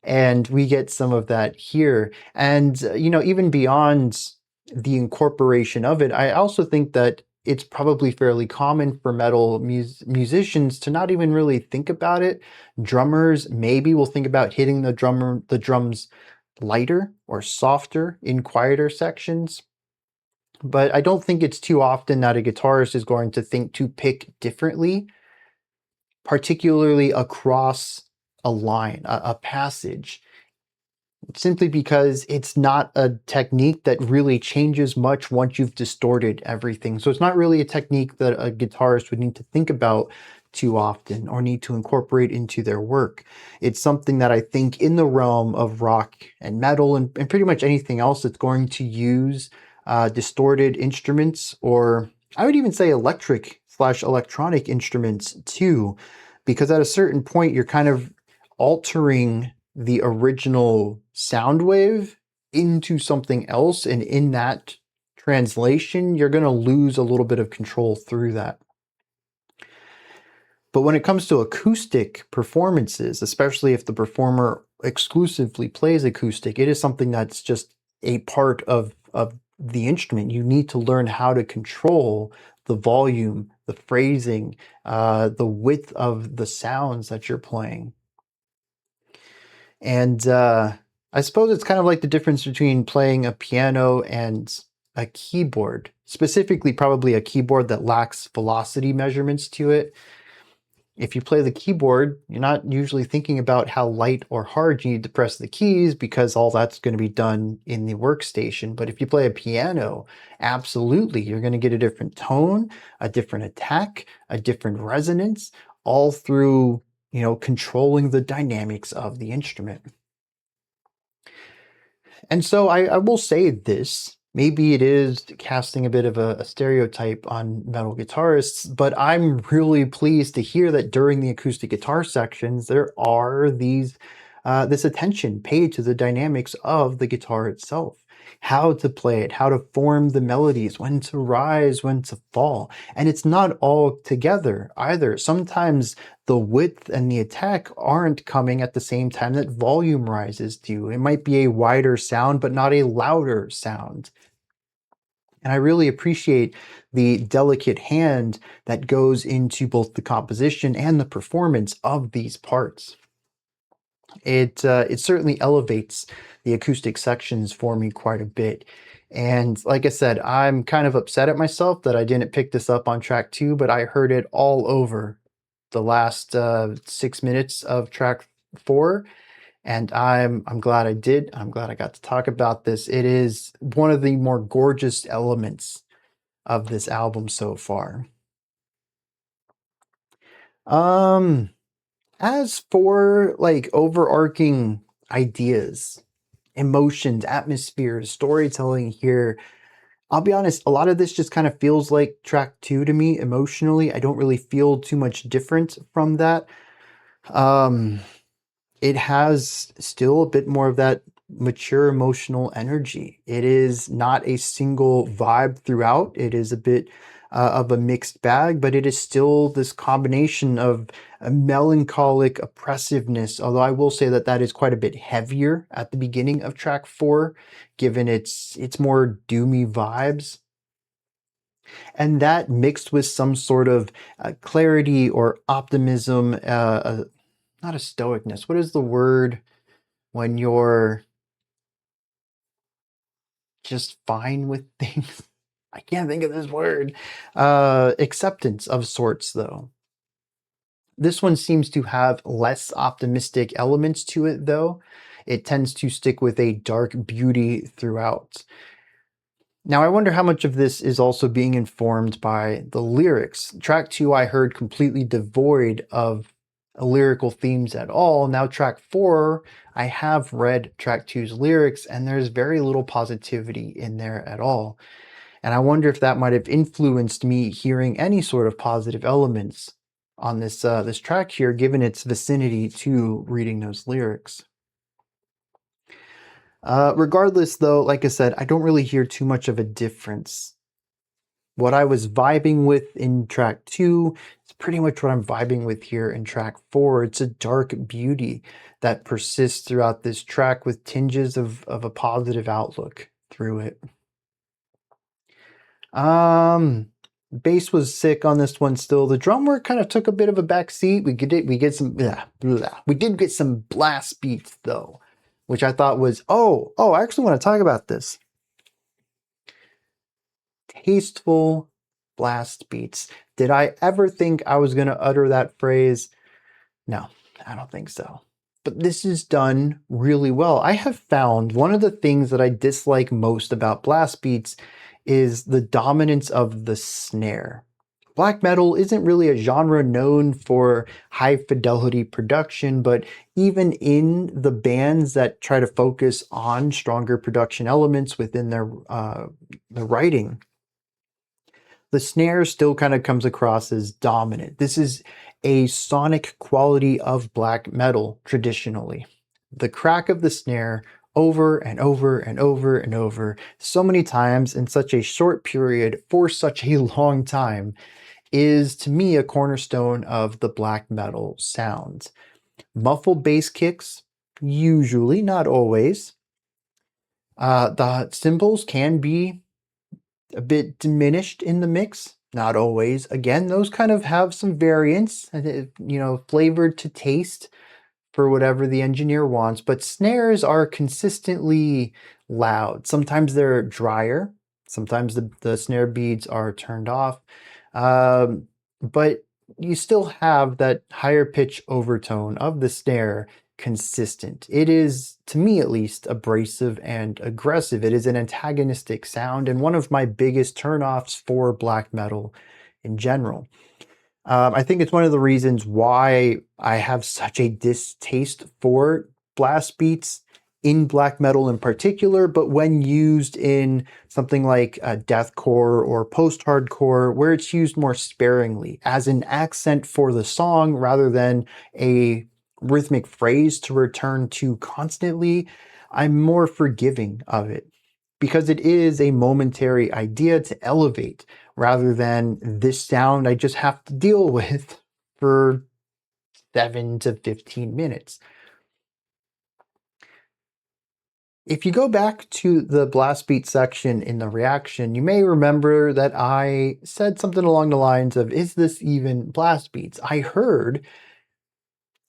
And we get some of that here. And, even beyond the incorporation of it, I also think that it's probably fairly common for metal musicians to not even really think about it. Drummers maybe will think about hitting the drums lighter or softer in quieter sections. But I don't think it's too often that a guitarist is going to think to pick differently, particularly across a line, a passage, simply because it's not a technique that really changes much once you've distorted everything. So it's not really a technique that a guitarist would need to think about too often or need to incorporate into their work. It's something that I think in the realm of rock and metal and pretty much anything else that's going to use distorted instruments, or I would even say electric/electronic instruments too, because at a certain point you're kind of altering the original sound wave into something else, and in that translation you're going to lose a little bit of control through that. But when it comes to acoustic performances, especially if the performer exclusively plays acoustic, it is something that's just a part of the instrument. You need to learn how to control the volume, the phrasing, the width of the sounds that you're playing. And I suppose it's kind of like the difference between playing a piano and a keyboard, specifically probably a keyboard that lacks velocity measurements to it. If you play the keyboard, you're not usually thinking about how light or hard you need to press the keys because all that's going to be done in the workstation. But if you play a piano, absolutely, you're going to get a different tone, a different attack, a different resonance, all through, controlling the dynamics of the instrument. And so I will say this. Maybe it is casting a bit of a stereotype on metal guitarists, but I'm really pleased to hear that during the acoustic guitar sections, there are this attention paid to the dynamics of the guitar itself. How to play it, how to form the melodies, when to rise, when to fall. And it's not all together either. Sometimes the width and the attack aren't coming at the same time that volume rises do. It might be a wider sound, but not a louder sound. And I really appreciate the delicate hand that goes into both the composition and the performance of these parts. It certainly elevates the acoustic sections for me quite a bit. And like I said, I'm kind of upset at myself that I didn't pick this up on track 2, but I heard it all over the last 6 minutes of track 4, and I'm glad I did. I'm glad I got to talk about this. It is one of the more gorgeous elements of this album so far. As for like overarching ideas, emotions, atmospheres, storytelling here, I'll be honest, a lot of this just kind of feels like track 2 to me emotionally. I don't really feel too much different from that. It has still a bit more of that mature emotional energy. It is not a single vibe throughout. It is a bit of a mixed bag, but it is still this combination of a melancholic oppressiveness. Although I will say that that is quite a bit heavier at the beginning of track 4, given its more doomy vibes. And that mixed with some sort of clarity or optimism, not a stoicness. What is the word when you're just fine with things? I can't think of this word. Acceptance of sorts, though. This one seems to have less optimistic elements to it, though. It tends to stick with a dark beauty throughout. Now, I wonder how much of this is also being informed by the lyrics. Track 2 I heard completely devoid of lyrical themes at all. Now track 4, I have read track 2's lyrics and there's very little positivity in there at all. And I wonder if that might have influenced me hearing any sort of positive elements on this track here, given its vicinity to reading those lyrics. Regardless, though, like I said, I don't really hear too much of a difference. What I was vibing with in track 2 is pretty much what I'm vibing with here in track 4. It's a dark beauty that persists throughout this track with tinges of a positive outlook through it. Bass was sick on this one still. The drum work kind of took a bit of a back seat. We did get some blast beats though, which I thought was, I actually want to talk about this. Tasteful blast beats. Did I ever think I was going to utter that phrase? No, I don't think so. But this is done really well. I have found one of the things that I dislike most about blast beats is the dominance of the snare. Black metal isn't really a genre known for high fidelity production, but even in the bands that try to focus on stronger production elements within their the writing, the snare still kind of comes across as dominant. This is a sonic quality of black metal traditionally. The crack of the snare over and over and over and over so many times in such a short period for such a long time is to me a cornerstone of the black metal sound. Muffled bass kicks, usually, not always. The cymbals can be a bit diminished in the mix, not always. Again, those kind of have some variance, flavored to taste for whatever the engineer wants, but snares are consistently loud. Sometimes they're drier, sometimes the snare beads are turned off. But you still have that higher pitch overtone of the snare consistent. It is, to me at least, abrasive and aggressive. It is an antagonistic sound and one of my biggest turnoffs for black metal in general. I think it's one of the reasons why I have such a distaste for blast beats in black metal in particular, but when used in something like deathcore or post-hardcore, where it's used more sparingly as an accent for the song rather than a rhythmic phrase to return to constantly, I'm more forgiving of it because it is a momentary idea to elevate rather than this sound I just have to deal with for 7 to 15 minutes. If you go back to the blast beat section in the reaction, you may remember that I said something along the lines of, is this even blast beats? I heard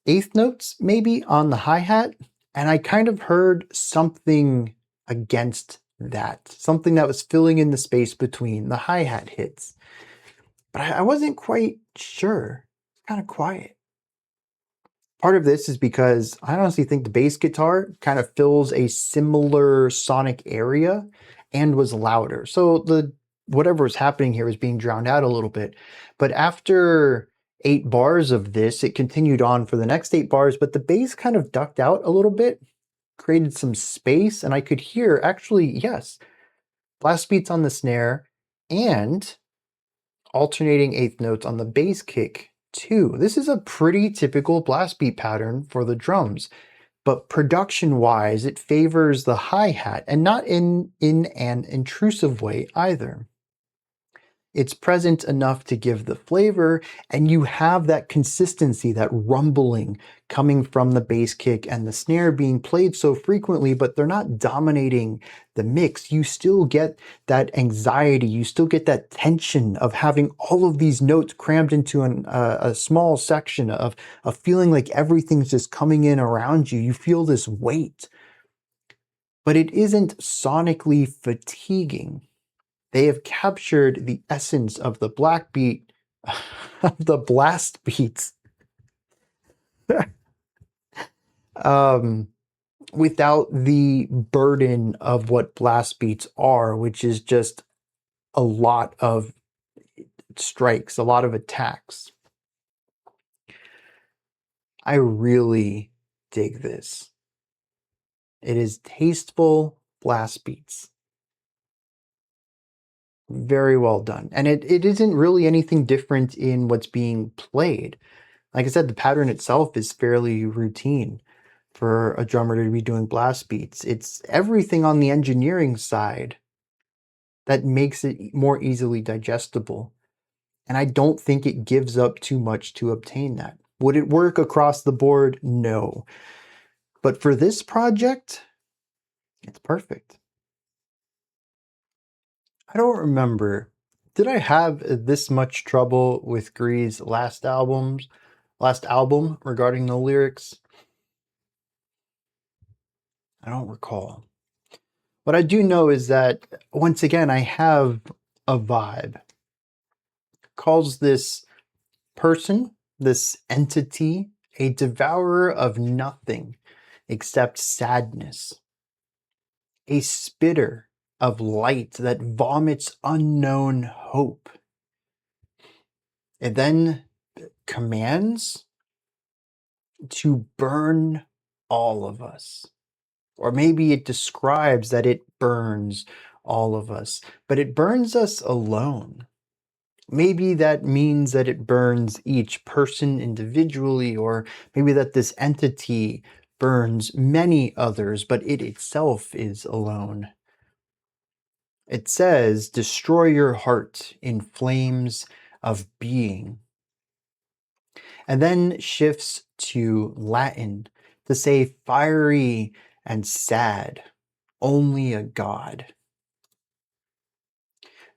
eighth notes maybe on the hi-hat, and I kind of heard something against that, something that was filling in the space between the hi-hat hits. But I wasn't quite sure. It's kind of quiet. Part of this is because I honestly think the bass guitar kind of fills a similar sonic area and was louder. So whatever was happening here was being drowned out a little bit. But after 8 bars of this, it continued on for the next 8 bars, but the bass kind of ducked out a little bit, created some space, and I could hear actually, yes, blast beats on the snare and alternating eighth notes on the bass kick too. This is a pretty typical blast beat pattern for the drums, but production wise, it favors the hi-hat and not in an intrusive way either. It's present enough to give the flavor, and you have that consistency, that rumbling coming from the bass kick and the snare being played so frequently, but they're not dominating the mix. You still get that anxiety, you still get that tension of having all of these notes crammed into a small section of feeling like everything's just coming in around you. You feel this weight, but it isn't sonically fatiguing. They have captured the essence of the black beat, of the blast beats, without the burden of what blast beats are, which is just a lot of strikes, a lot of attacks. I really dig this. It is tasteful blast beats. Very well done. And it isn't really anything different in what's being played. Like I said, the pattern itself is fairly routine for a drummer to be doing blast beats. It's everything on the engineering side that makes it more easily digestible. And I don't think it gives up too much to obtain that. Would it work across the board? No. But for this project, it's perfect. I don't remember. Did I have this much trouble with Gris' last album regarding the lyrics? I don't recall. What I do know is that, once again, I have a vibe. Calls this person, this entity, a devourer of nothing except sadness. A spitter of light that vomits unknown hope. It then commands to burn all of us. Or maybe it describes that it burns all of us, but it burns us alone. Maybe that means that it burns each person individually, or maybe that this entity burns many others, but it itself is alone. It says, destroy your heart in flames of being. And then shifts to Latin to say fiery and sad, only a god.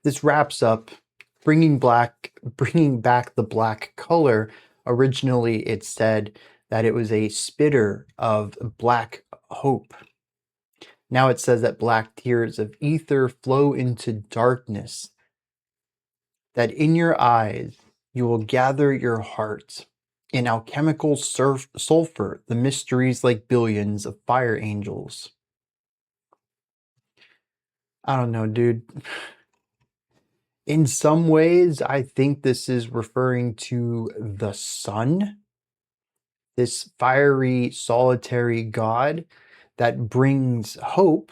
This wraps up bringing back the black color. Originally, it said that it was a spitter of black hope. Now it says that black tears of ether flow into darkness, that in your eyes you will gather your heart. In alchemical sulfur, the mysteries like billions of fire angels. I don't know, dude. In some ways, I think this is referring to the sun, this fiery, solitary god that brings hope.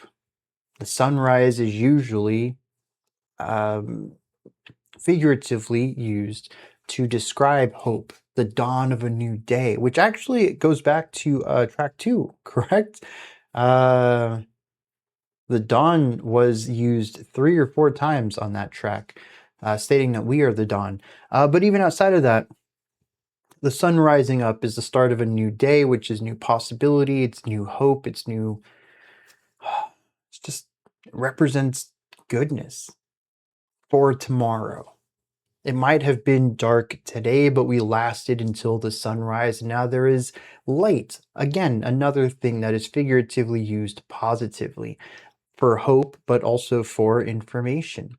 The sunrise is usually figuratively used to describe hope, the dawn of a new day, which actually goes back to track 2, correct? The dawn was used 3 or 4 times on that track, stating that we are the dawn. But even outside of that, the sun rising up is the start of a new day, which is new possibility, it's new hope, it's new... It's just, it represents goodness for tomorrow. It might have been dark today, but we lasted until the sunrise. Now there is light. Again, another thing that is figuratively used positively for hope, but also for information.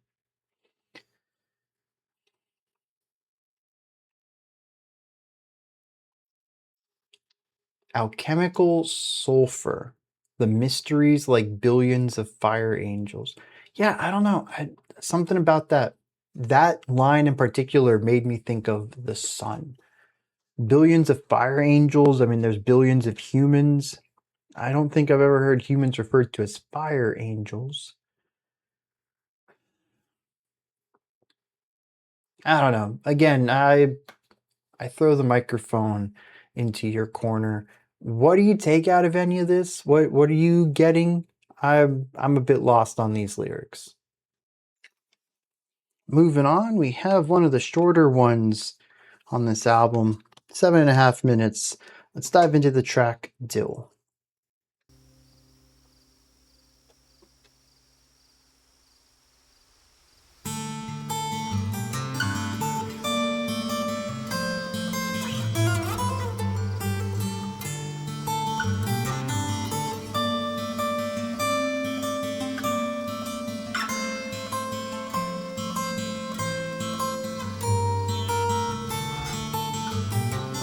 Alchemical sulfur. The mysteries like billions of fire angels. Yeah, I don't know. Something about that. That line in particular made me think of the sun. Billions of fire angels. I mean, there's billions of humans. I don't think I've ever heard humans referred to as fire angels. I don't know. Again, I throw the microphone into your corner. What do you take out of any of this? What are you getting? I'm a bit lost on these lyrics. Moving on, we have one of the shorter ones on this album, 7.5 minutes. Let's dive into the track Dill.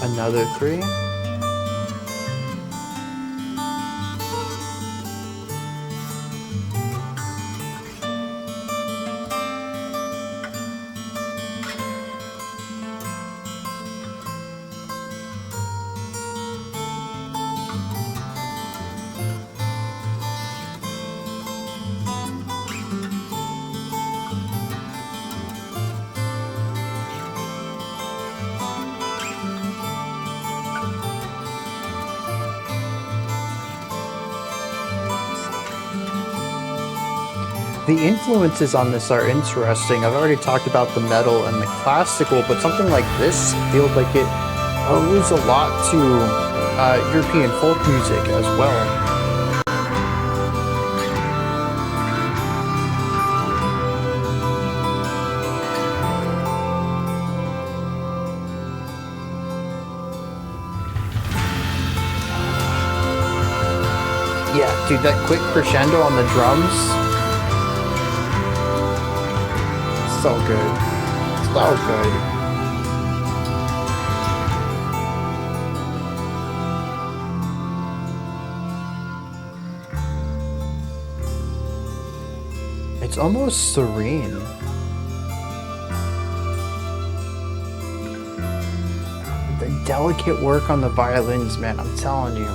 Another 3. The influences on this are interesting. I've already talked about the metal and the classical, but something like this feels like it owes a lot to European folk music as well. Yeah, dude, that quick crescendo on the drums. So good. So good. It's almost serene. The delicate work on the violins, man, I'm telling you.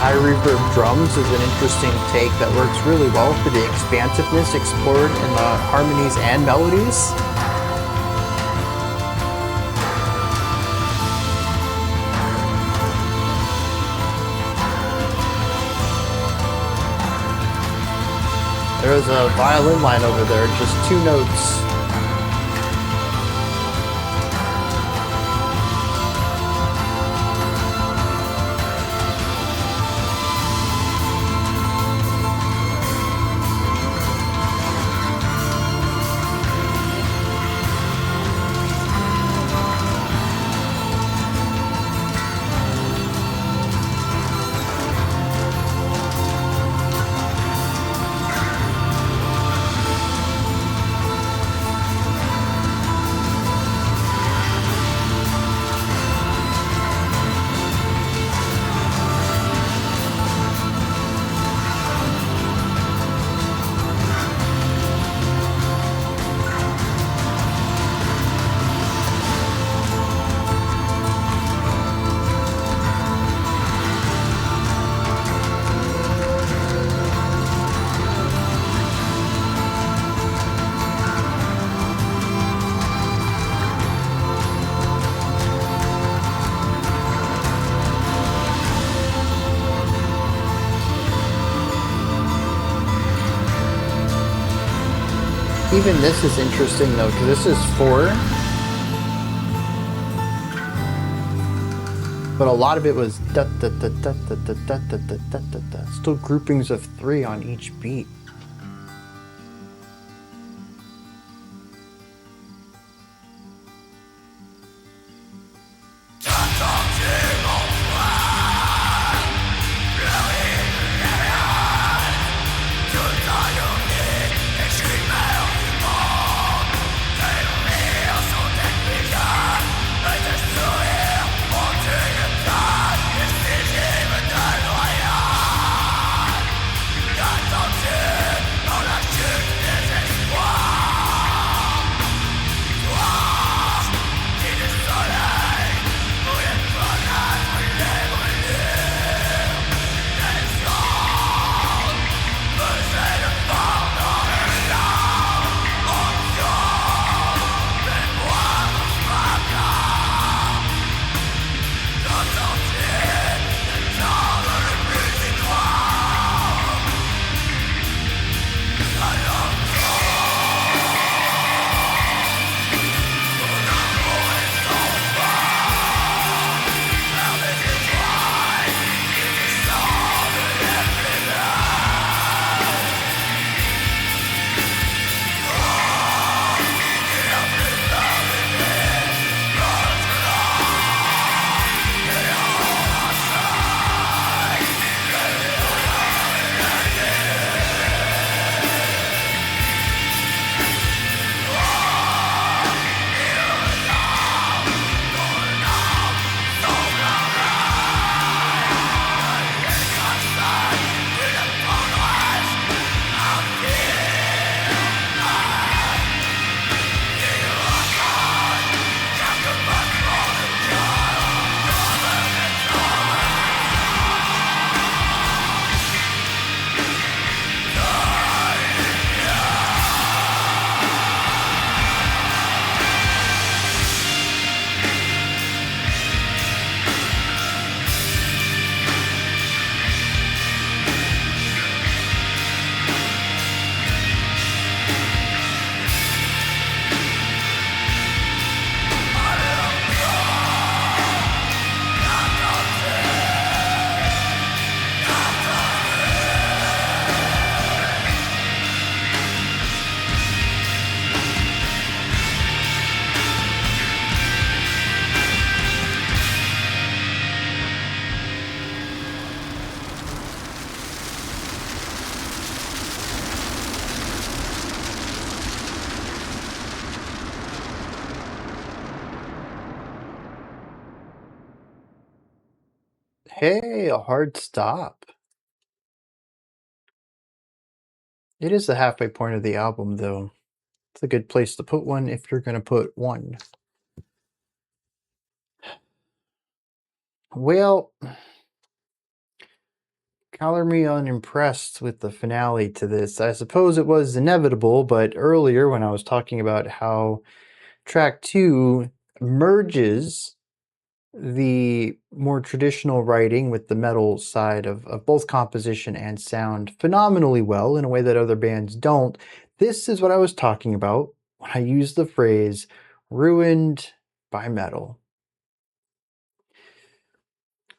high reverb drums is an interesting take that works really well for the expansiveness explored in the harmonies and melodies. There's a violin line over there, just 2 notes. Even this is interesting though, because this is 4. But a lot of it was da da da da da da da da da da da da. Still groupings of 3 on each beat. Hey, a hard stop. It is the halfway point of the album, though. It's a good place to put one if you're going to put one. Well, color me unimpressed with the finale to this. I suppose it was inevitable, but earlier when I was talking about how track 2 merges the more traditional writing with the metal side of both composition and sound phenomenally well in a way that other bands don't. This is what I was talking about when I used the phrase ruined by metal.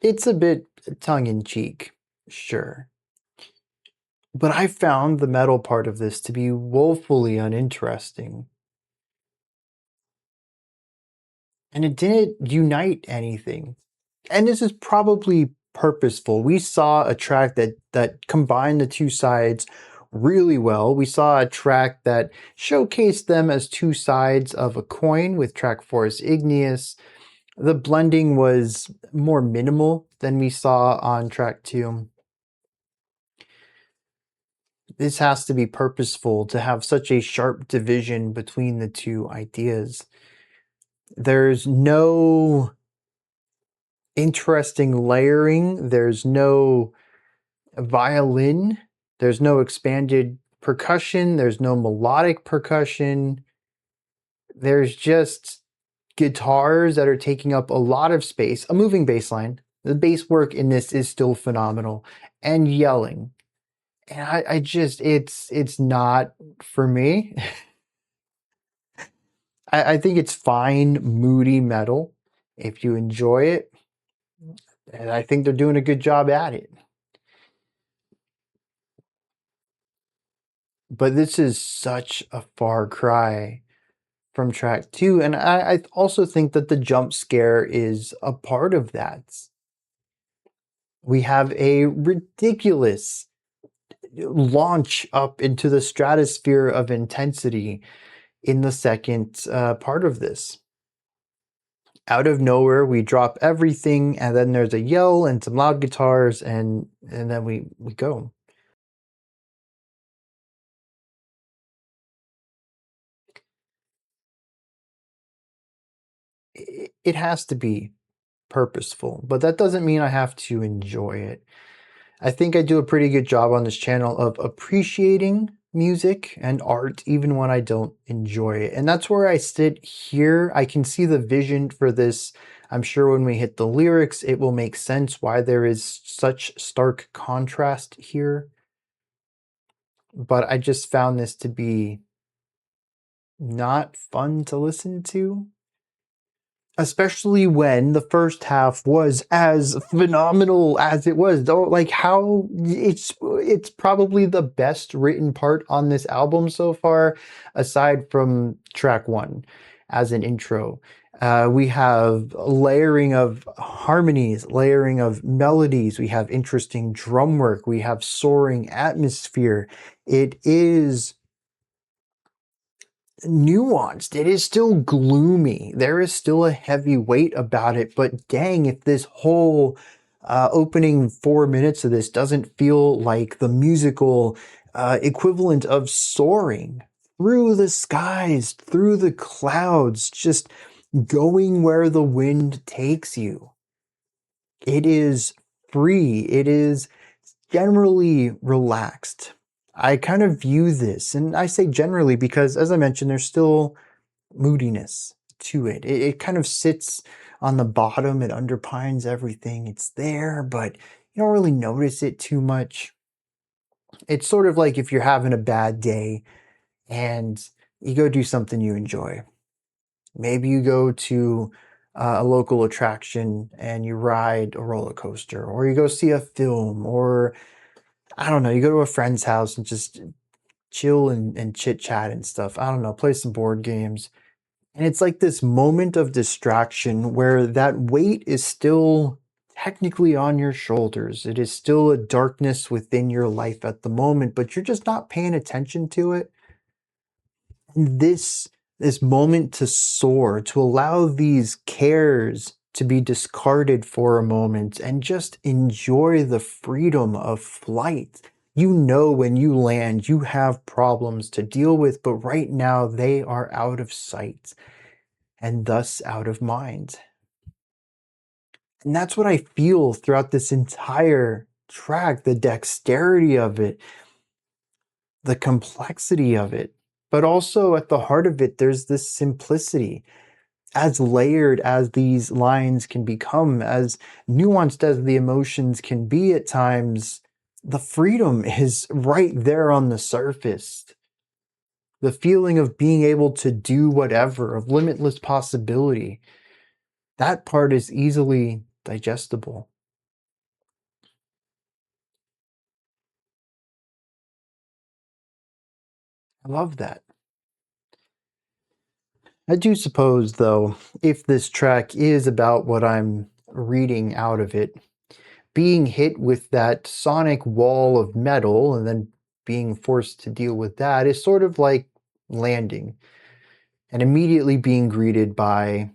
It's a bit tongue-in-cheek, sure. But I found the metal part of this to be woefully uninteresting. And it didn't unite anything. And this is probably purposeful. We saw a track that combined the two sides really well. We saw a track that showcased them as two sides of a coin with track 4's Igneus. The blending was more minimal than we saw on track 2. This has to be purposeful to have such a sharp division between the two ideas. There's no interesting layering, there's no violin, there's no expanded percussion, there's no melodic percussion. There's just guitars that are taking up a lot of space, a moving bass line. The bass work in this is still phenomenal, and yelling. And I just, it's not for me. I think it's fine, moody metal if you enjoy it. And I think they're doing a good job at it. But this is such a far cry from track 2. And I also think that the jump scare is a part of that. We have a ridiculous launch up into the stratosphere of intensity in the second part of this. Out of nowhere, we drop everything, and then there's a yell and some loud guitars, and then we go. It has to be purposeful, but that doesn't mean I have to enjoy it. I think I do a pretty good job on this channel of appreciating music and art even when I don't enjoy it. And that's where I sit here. I can see the vision for this. I'm sure when we hit the lyrics, it will make sense why there is such stark contrast here. But I just found this to be not fun to listen to. Especially when the first half was as phenomenal as it was. Though, like, how it's probably the best written part on this album so far, aside from track 1 as an intro. We have layering of harmonies, layering of melodies. We have interesting drum work. We have soaring atmosphere. It is nuanced. It is still gloomy. There is still a heavy weight about it, but dang, if this whole opening 4 minutes of this doesn't feel like the musical equivalent of soaring through the skies, through the clouds, just going where the wind takes you. It is free. It is generally relaxed. I kind of view this, and I say generally because, as I mentioned, there's still moodiness to it. It kind of sits on the bottom, it underpins everything. It's there, but you don't really notice it too much. It's sort of like if you're having a bad day and you go do something you enjoy. Maybe you go to a local attraction and you ride a roller coaster, or you go see a film, or I don't know, you go to a friend's house and just chill and chit chat and stuff. I don't know, play some board games. And it's like this moment of distraction where that weight is still technically on your shoulders. It is still a darkness within your life at the moment, but you're just not paying attention to it. And this moment to soar, to allow these cares to be discarded for a moment and just enjoy the freedom of flight. You know, when you land, you have problems to deal with, but right now they are out of sight and thus out of mind. And that's what I feel throughout this entire track, the dexterity of it, the complexity of it. But also at the heart of it, there's this simplicity. As layered as these lines can become, as nuanced as the emotions can be at times, the freedom is right there on the surface. The feeling of being able to do whatever, of limitless possibility, that part is easily digestible. I love that. I do suppose, though, if this track is about what I'm reading out of it, being hit with that sonic wall of metal and then being forced to deal with that is sort of like landing and immediately being greeted by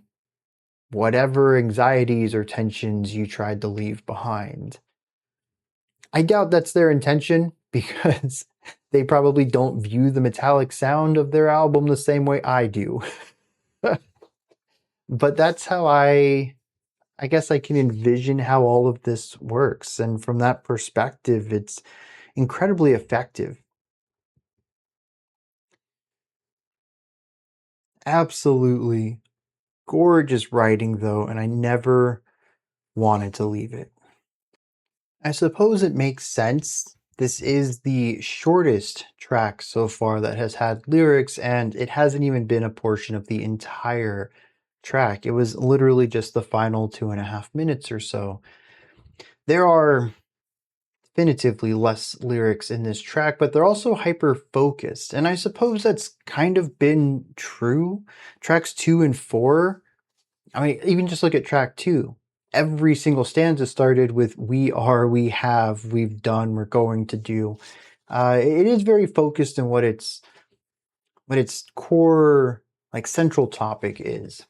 whatever anxieties or tensions you tried to leave behind. I doubt that's their intention because they probably don't view the metallic sound of their album the same way I do. But that's how I guess I can envision how all of this works, and from that perspective it's incredibly effective. Absolutely gorgeous writing though, and I never wanted to leave it. I suppose it makes sense. This is the shortest track so far that has had lyrics, and it hasn't even been a portion of the entire track. It was literally just the final 2.5 minutes or so. There are definitively less lyrics in this track, but they're also hyper focused. And I suppose that's kind of been true. Tracks 2 and 4, I mean, even just look at track 2. Every single stanza started with "we are, we have, we've done, we're going to do." It is very focused in what its core, like central topic is.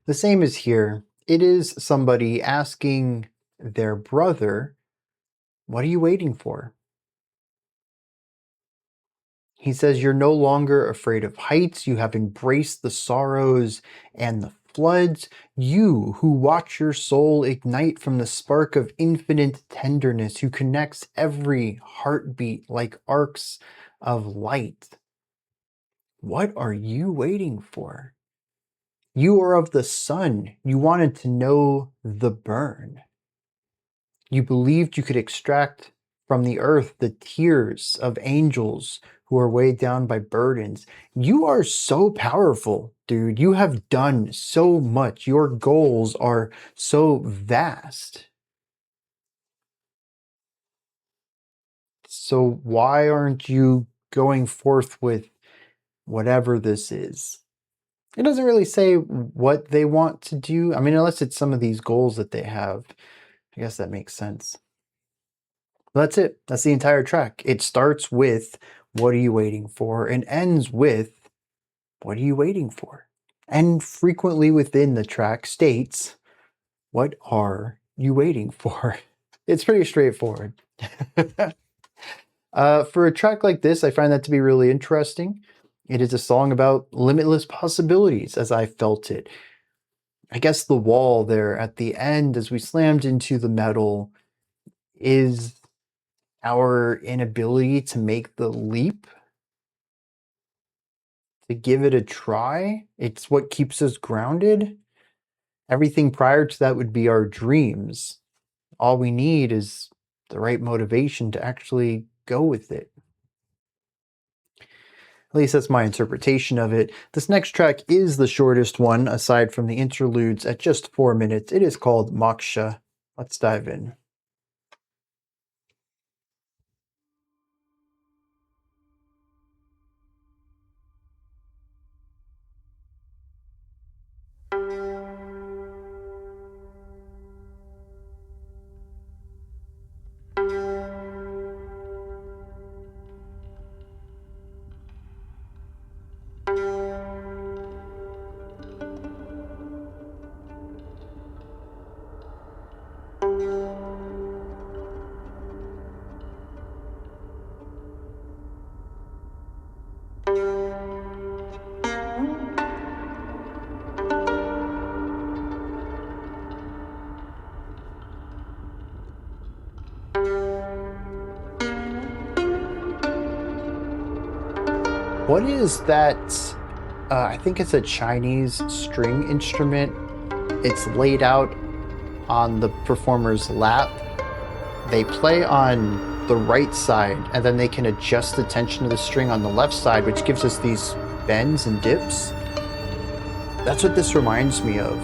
The same is here. It is somebody asking their brother, "What are you waiting for?" He says, "You're no longer afraid of heights. You have embraced the sorrows and the floods. You who watch your soul ignite from the spark of infinite tenderness, who connects every heartbeat like arcs of light. What are you waiting for? You are of the sun. You wanted to know the burn. You believed you could extract from the earth the tears of angels who are weighed down by burdens. You are so powerful, dude. You have done so much. Your goals are so vast. So why aren't you going forth with whatever this is?" It doesn't really say what they want to do. I mean, unless it's some of these goals that they have. I guess that makes sense. That's it. That's the entire track. It starts with "What are you waiting for?" and ends with "What are you waiting for?" And frequently within the track states, "What are you waiting for?" It's pretty straightforward. For a track like this, I find that to be really interesting. It is a song about limitless possibilities as I felt it. I guess the wall there at the end as we slammed into the metal is our inability to make the leap, to give it a try. It's what keeps us grounded. Everything prior to that would be our dreams. All we need is the right motivation to actually go with it. At least that's my interpretation of it. This next track is the shortest one, aside from the interludes, at just 4 minutes. It is called Moksha. Let's dive in. What is that? I think it's a Chinese string instrument. It's laid out on the performer's lap. They play on the right side, and then they can adjust the tension of the string on the left side, which gives us these bends and dips. That's what this reminds me of.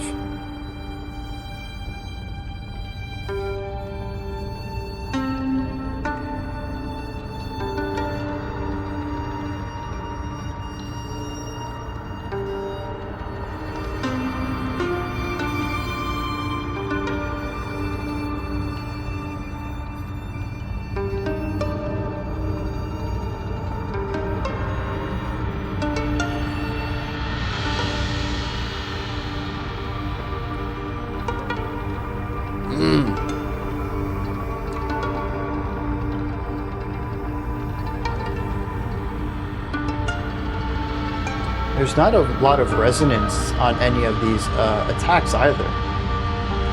There's not a lot of resonance on any of these attacks either.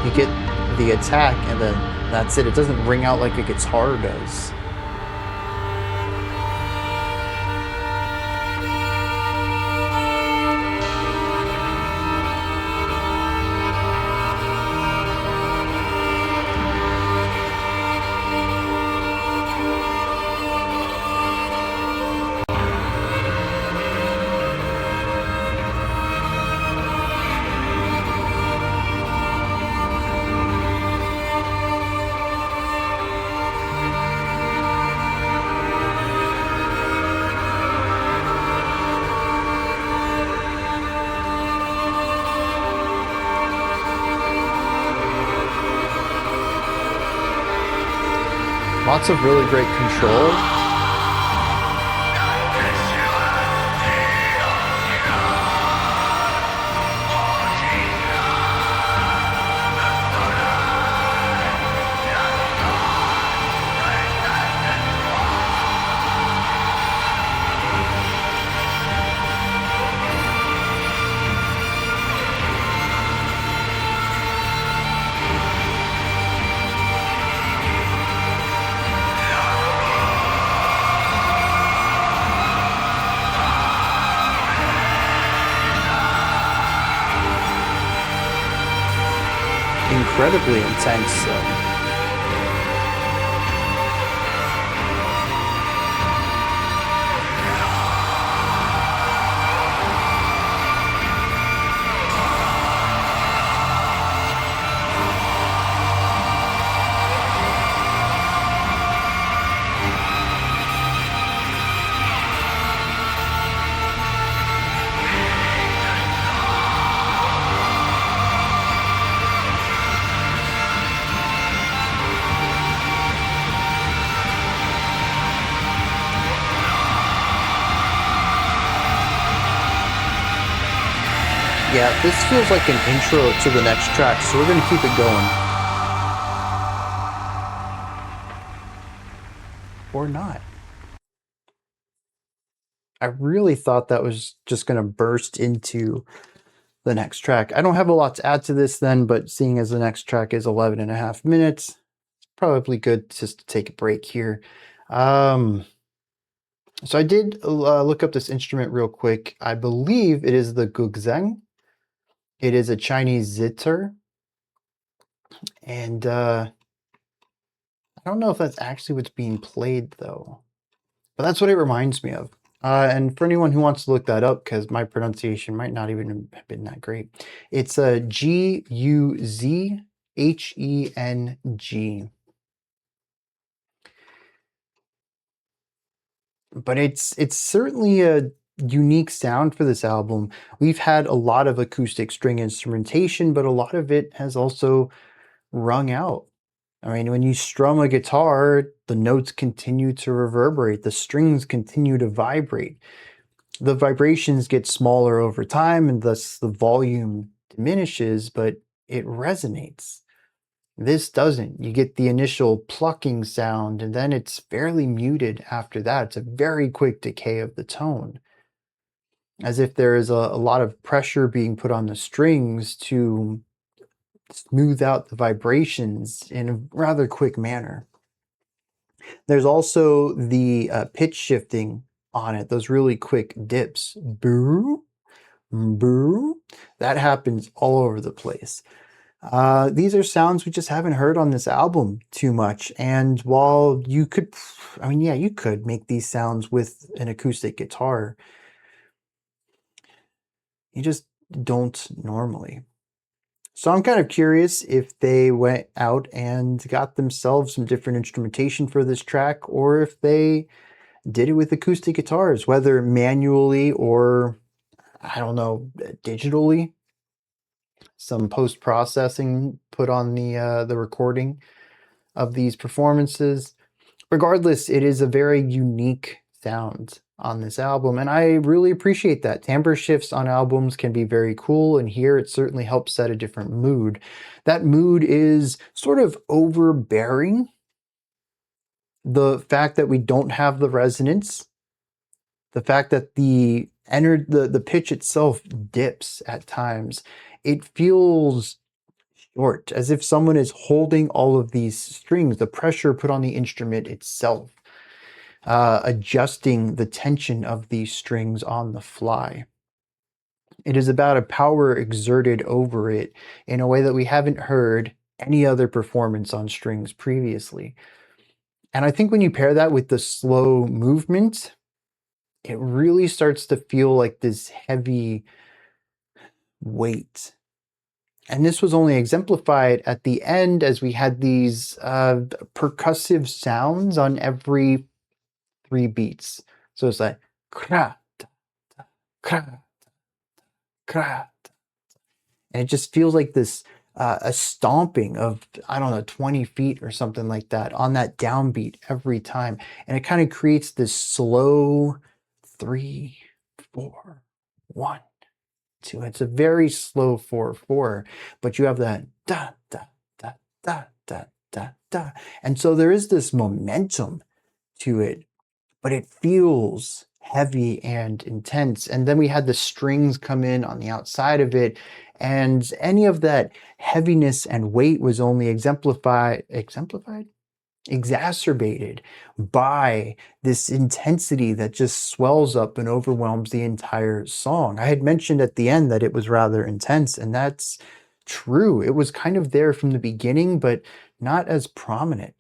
You get the attack and then that's it. It doesn't ring out like a guitar does. Lots of really great control. Incredibly intense. Yeah, this feels like an intro to the next track, so we're going to keep it going. Or not. I really thought that was just going to burst into the next track. I don't have a lot to add to this then, but seeing as the next track is 11.5 minutes, it's probably good just to take a break here. So I did look up this instrument real quick. I believe it is the guzheng. It is a Chinese zither. And I don't know if that's actually what's being played though. But that's what it reminds me of. And for anyone who wants to look that up, because my pronunciation might not even have been that great, it's a Guzheng. But it's certainly a unique sound for this album. We've had a lot of acoustic string instrumentation, but a lot of it has also rung out. I mean, when you strum a guitar, the notes continue to reverberate, the strings continue to vibrate. The vibrations get smaller over time, and thus the volume diminishes, but it resonates. This doesn't. You get the initial plucking sound, and then it's fairly muted after that. It's a very quick decay of the tone, as if there is a lot of pressure being put on the strings to smooth out the vibrations in a rather quick manner. There's also the pitch shifting on it, those really quick dips. Boo, boo. That happens all over the place. These are sounds we just haven't heard on this album too much. And while you could, I mean, yeah, you could make these sounds with an acoustic guitar, you just don't normally. So I'm kind of curious if they went out and got themselves some different instrumentation for this track, or if they did it with acoustic guitars, whether manually or, I don't know, digitally. Some post-processing put on the recording of these performances. Regardless, it is a very unique sound on this album, and I really appreciate that. Timbre shifts on albums can be very cool, and here it certainly helps set a different mood. That mood is sort of overbearing. The fact that we don't have the resonance, the fact that the pitch itself dips at times, it feels short, as if someone is holding all of these strings, the pressure put on the instrument itself, adjusting the tension of these strings on the fly. It is about a power exerted over it in a way that we haven't heard any other performance on strings previously. And I think when you pair that with the slow movement, it really starts to feel like this heavy weight. And this was only exemplified at the end as we had these percussive sounds on every 3 beats. So it's like kra, ta, ta, kra, kra. And it just feels like this a stomping of, I don't know, 20 feet or something like that on that downbeat every time. And it kind of creates this slow 3, 4, 1, 2. It's a very slow 4/4, but you have that da da da da da da da, and so there is this momentum to it, but it feels heavy and intense. And then we had the strings come in on the outside of it, and any of that heaviness and weight was only exacerbated by this intensity that just swells up and overwhelms the entire song. I had mentioned at the end that it was rather intense, and that's true. It was kind of there from the beginning, but not as prominent.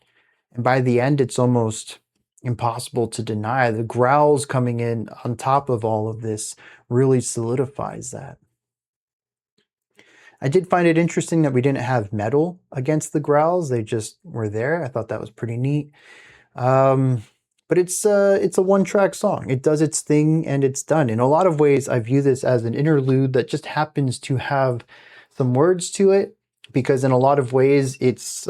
And by the end, it's almost impossible to deny. The growls coming in on top of all of this really solidifies that. I did find it interesting that we didn't have metal against the growls. They just were there. I thought that was pretty neat. Um, but it's a one-track song. It does its thing and it's done. In a lot of ways, I view this as an interlude that just happens to have some words to it, because in a lot of ways it's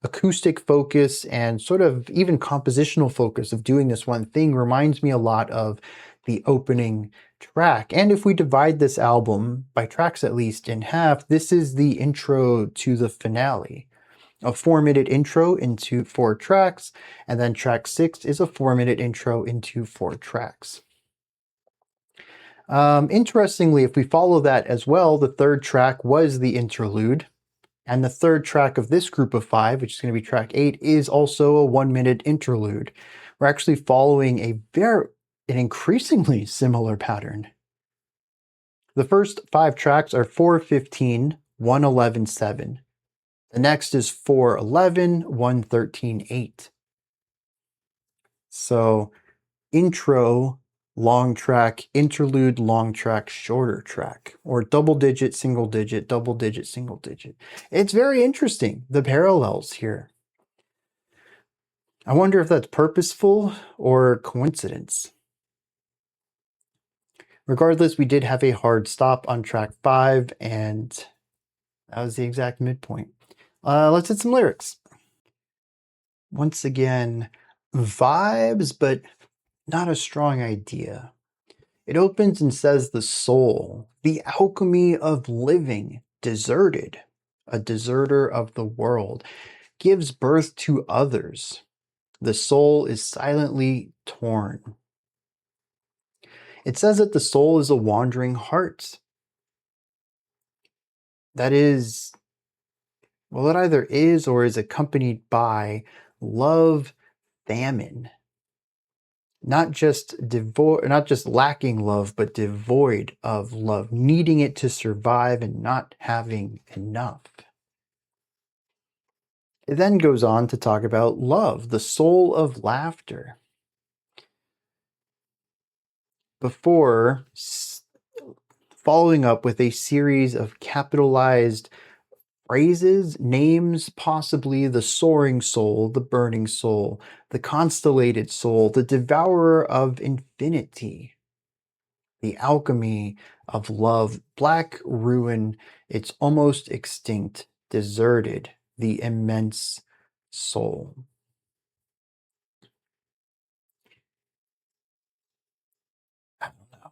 acoustic focus and sort of even compositional focus of doing this one thing reminds me a lot of the opening track. And if we divide this album, by tracks at least, in half, this is the intro to the finale. A 4-minute intro into 4 tracks, and then track 6 is a 4-minute intro into 4 tracks. Interestingly, if we follow that as well, the 3rd track was the interlude, and the 3rd track of this group of 5, which is going to be track 8, is also a 1-minute interlude. We're actually following an increasingly similar pattern. The first 5 tracks are 4:15, 1:11, 7. The next is 4:11, 1:13, 8. So intro, long track, interlude, long track, shorter track, or double digit, single digit, double digit, single digit. It's very interesting, the parallels here. I wonder if that's purposeful or coincidence. Regardless, we did have a hard stop on track 5, and that was the exact midpoint. Let's hit some lyrics. Once again, vibes, but not a strong idea. It opens and says the soul, the alchemy of living, deserted, a deserter of the world, gives birth to others. The soul is silently torn. It says that the soul is a wandering heart. That is, well, it either is or is accompanied by love famine. not just lacking love, but devoid of love, needing it to survive and not having enough. It then goes on to talk about love, the soul of laughter. Before following up with a series of capitalized phrases, names, possibly the soaring soul, the burning soul, the constellated soul, the devourer of infinity, the alchemy of love, black ruin, it's almost extinct, deserted, the immense soul. I don't know.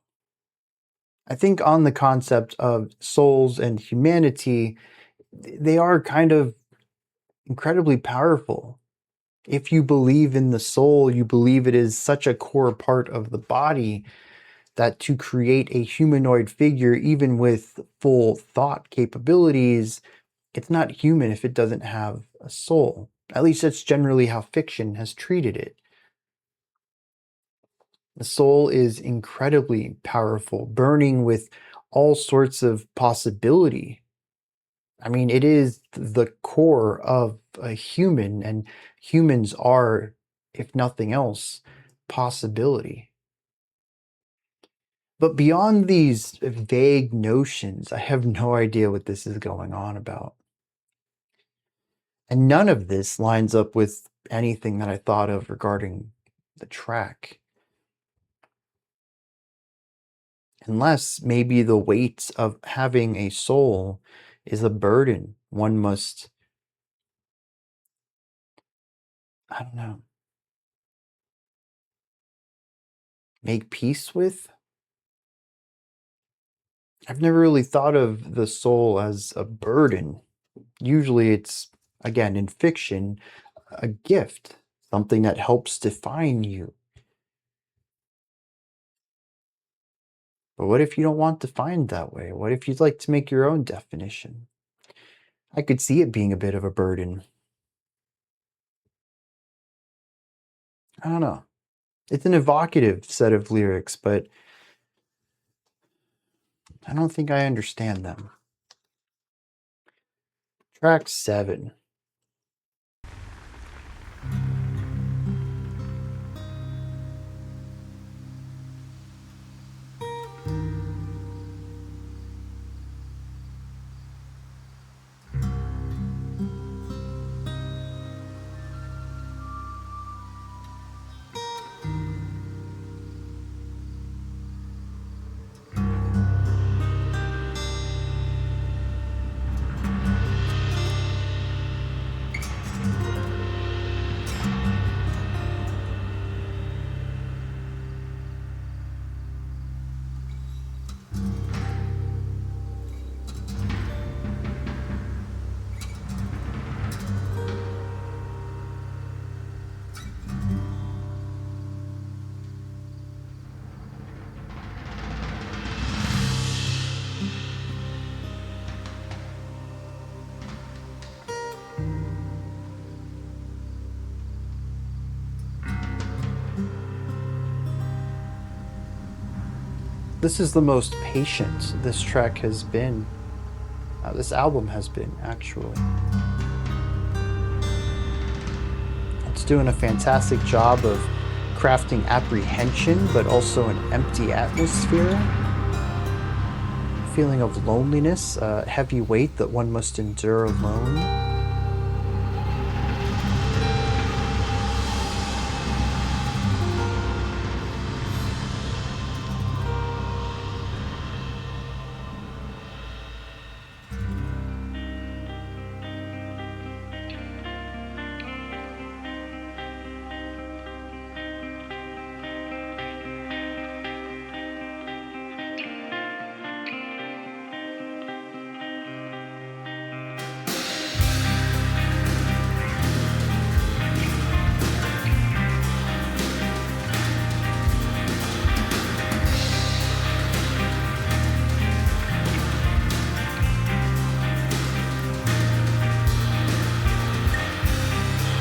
I think on the concept of souls and humanity, they are kind of incredibly powerful. If you believe in the soul, you believe it is such a core part of the body that to create a humanoid figure, even with full thought capabilities, it's not human if it doesn't have a soul. At least that's generally how fiction has treated it. The soul is incredibly powerful, burning with all sorts of possibility. I mean, it is the core of a human, and humans are, if nothing else, possibility. But beyond these vague notions, I have no idea what this is going on about. And none of this lines up with anything that I thought of regarding the track. Unless maybe the weight of having a soul is a burden one must, I don't know, make peace with? I've never really thought of the soul as a burden. Usually it's, again, in fiction, a gift, something that helps define you. But what if you don't want defined that way? What if you'd like to make your own definition? I could see it being a bit of a burden. I don't know. It's an evocative set of lyrics, but I don't think I understand them. Track 7. This is the most patient this track has been. This album has been, actually. It's doing a fantastic job of crafting apprehension, but also an empty atmosphere. Feeling of loneliness, a heavy weight that one must endure alone.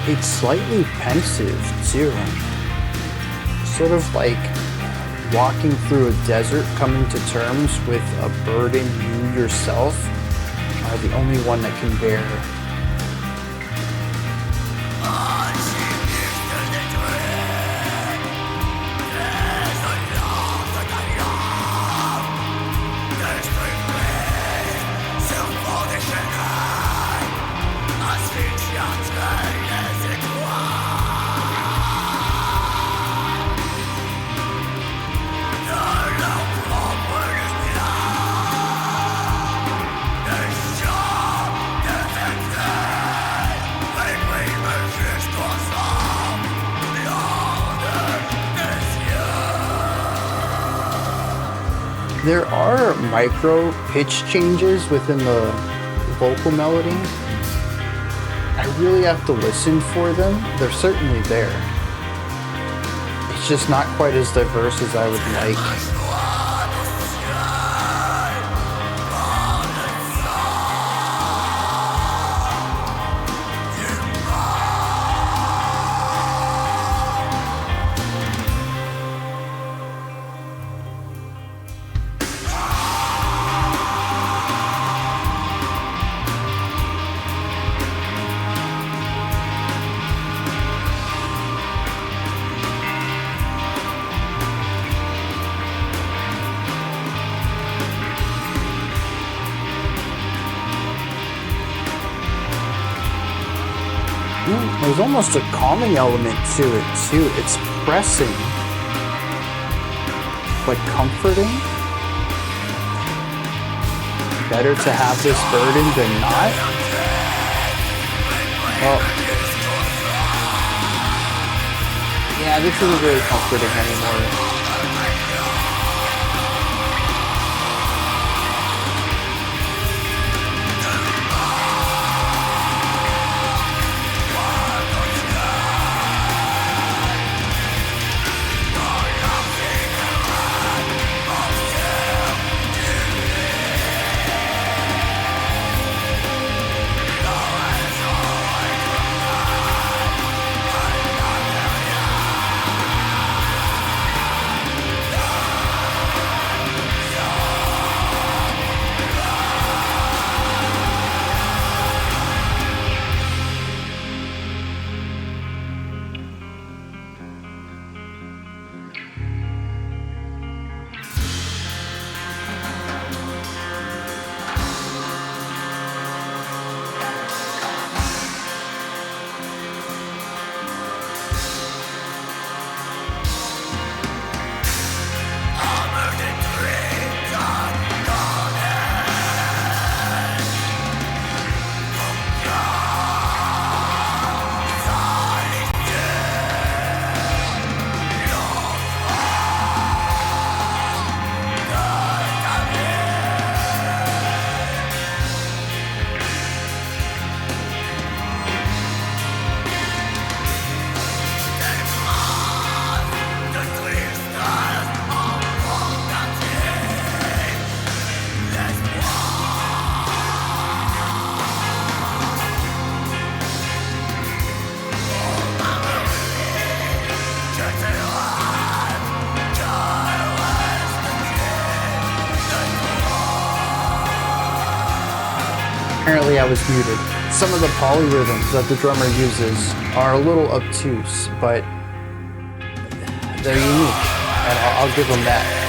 It's slightly pensive too. sort of like walking through a desert, coming to terms with a burden you yourself are the only one that can bear. There are micro pitch changes within the vocal melody. I really have to listen for them. They're certainly there. It's just not quite as diverse as I would like. There's almost a calming element to it too. It's pressing, but comforting. Better to have this burden than not. Well, yeah, this isn't really comforting anymore. Apparently I was muted. Some of the polyrhythms that the drummer uses are a little obtuse, but they're unique, and I'll give them that.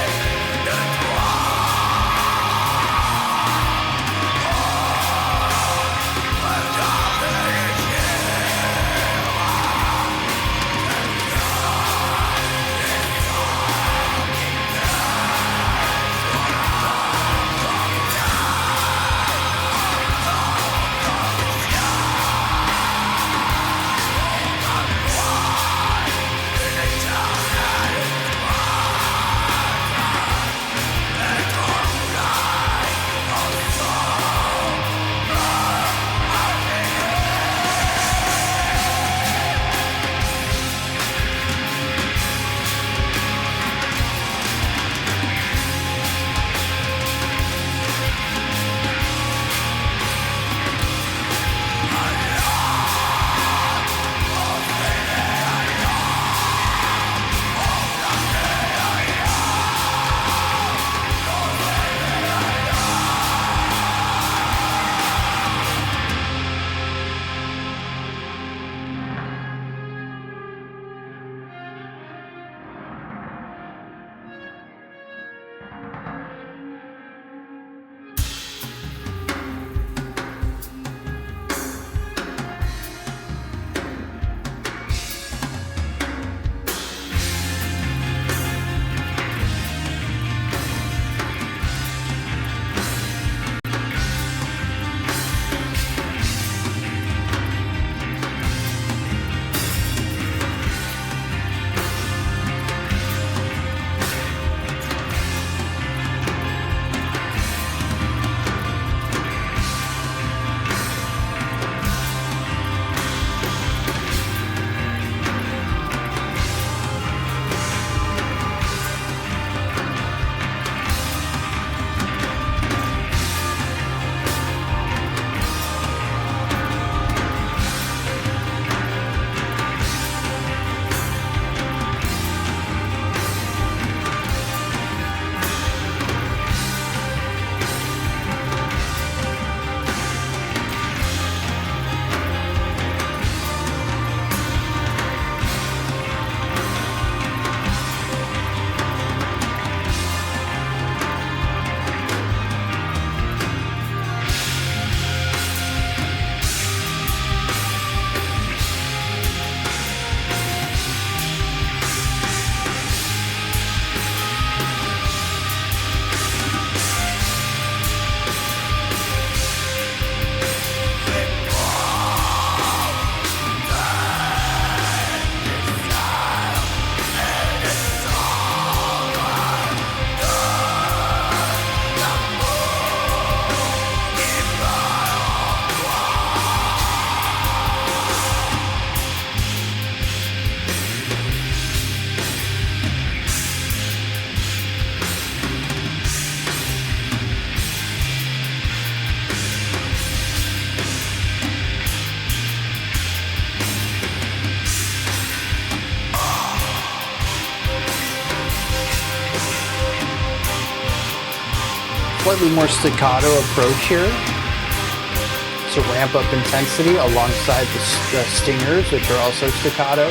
Slightly more staccato approach here to ramp up intensity alongside the stingers, which are also staccato.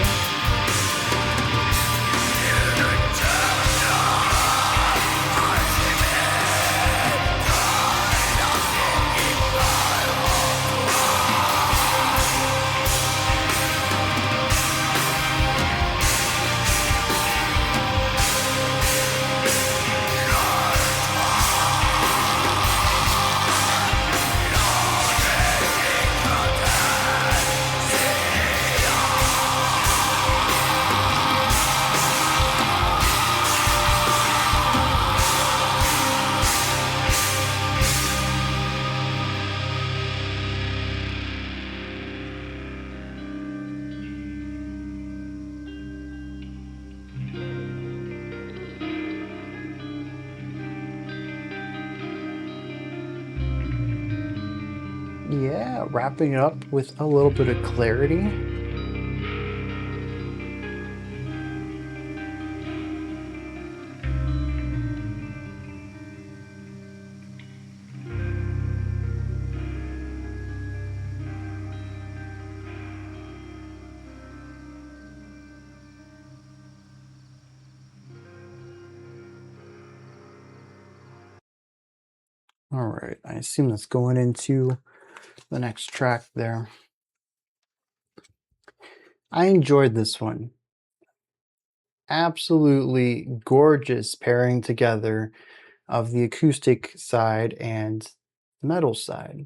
Yeah, wrapping it up with a little bit of clarity. All right, I assume that's going into the next track there. I enjoyed this one. Absolutely gorgeous pairing together of the acoustic side and the metal side.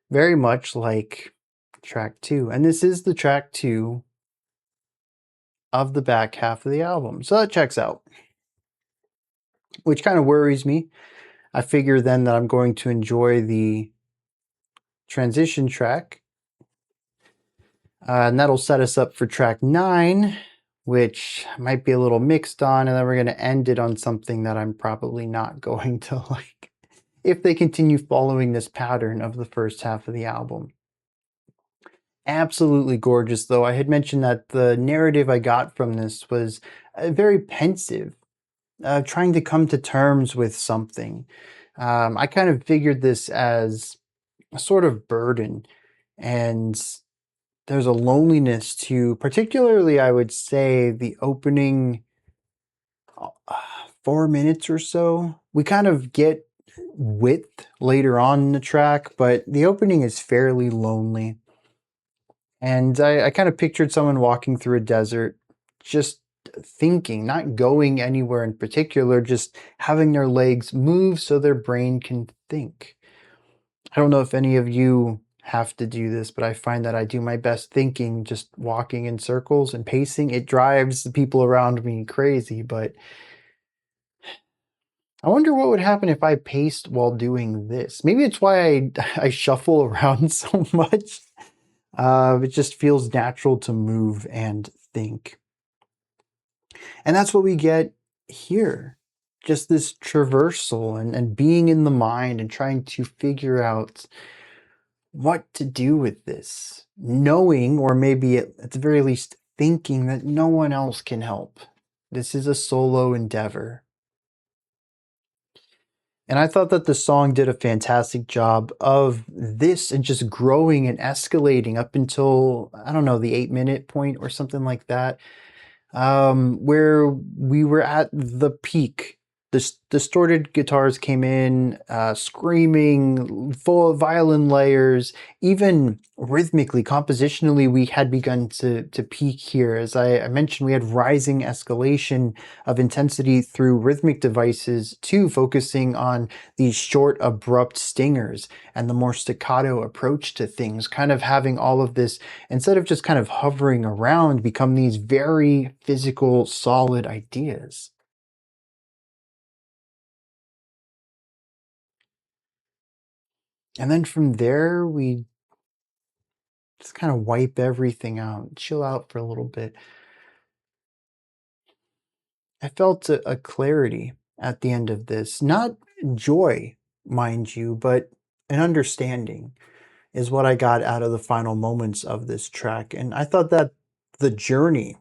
Very much like track 2. And this is the track 2 of the back half of the album. So that checks out. Which kind of worries me. I figure then that I'm going to enjoy the transition track. And that'll set us up for track 9, which might be a little mixed on, and then we're going to end it on something that I'm probably not going to like if they continue following this pattern of the first half of the album. Absolutely gorgeous, though. I had mentioned that the narrative I got from this was very pensive, trying to come to terms with something. I kind of figured this as a sort of burden, and there's a loneliness to, particularly, I would say, the opening 4 minutes or so. We kind of get width later on in the track, but the opening is fairly lonely. And I kind of pictured someone walking through a desert, just thinking, not going anywhere in particular, just having their legs move so their brain can think. I don't know if any of you have to do this, but I find that I do my best thinking just walking in circles and pacing. It drives the people around me crazy, but I wonder what would happen if I paced while doing this. Maybe it's why I shuffle around so much. It just feels natural to move and think. And that's what we get here. Just this traversal and being in the mind and trying to figure out what to do with this. Knowing, or maybe at the very least thinking, that no one else can help. This is a solo endeavor. And I thought that the song did a fantastic job of this and just growing and escalating up until, I don't know, the 8-minute point or something like that, where we were at the peak. The distorted guitars came in, screaming, full of violin layers. Even rhythmically, compositionally, we had begun to peak here. As I mentioned, we had rising escalation of intensity through rhythmic devices too, focusing on these short, abrupt stingers and the more staccato approach to things, kind of having all of this, instead of just kind of hovering around, become these very physical, solid ideas. And then from there, we just kind of wipe everything out, chill out for a little bit. I felt a clarity at the end of this. Not joy, mind you, but an understanding is what I got out of the final moments of this track. And I thought that the journey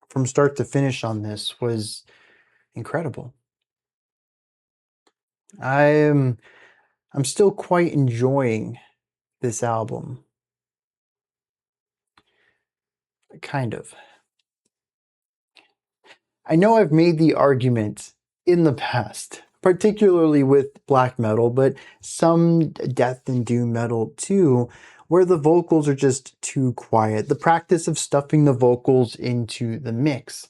from start to finish on this was incredible. I'm still quite enjoying this album. Kind of. I know I've made the argument in the past, particularly with black metal, but some death and doom metal too, where the vocals are just too quiet. The practice of stuffing the vocals into the mix.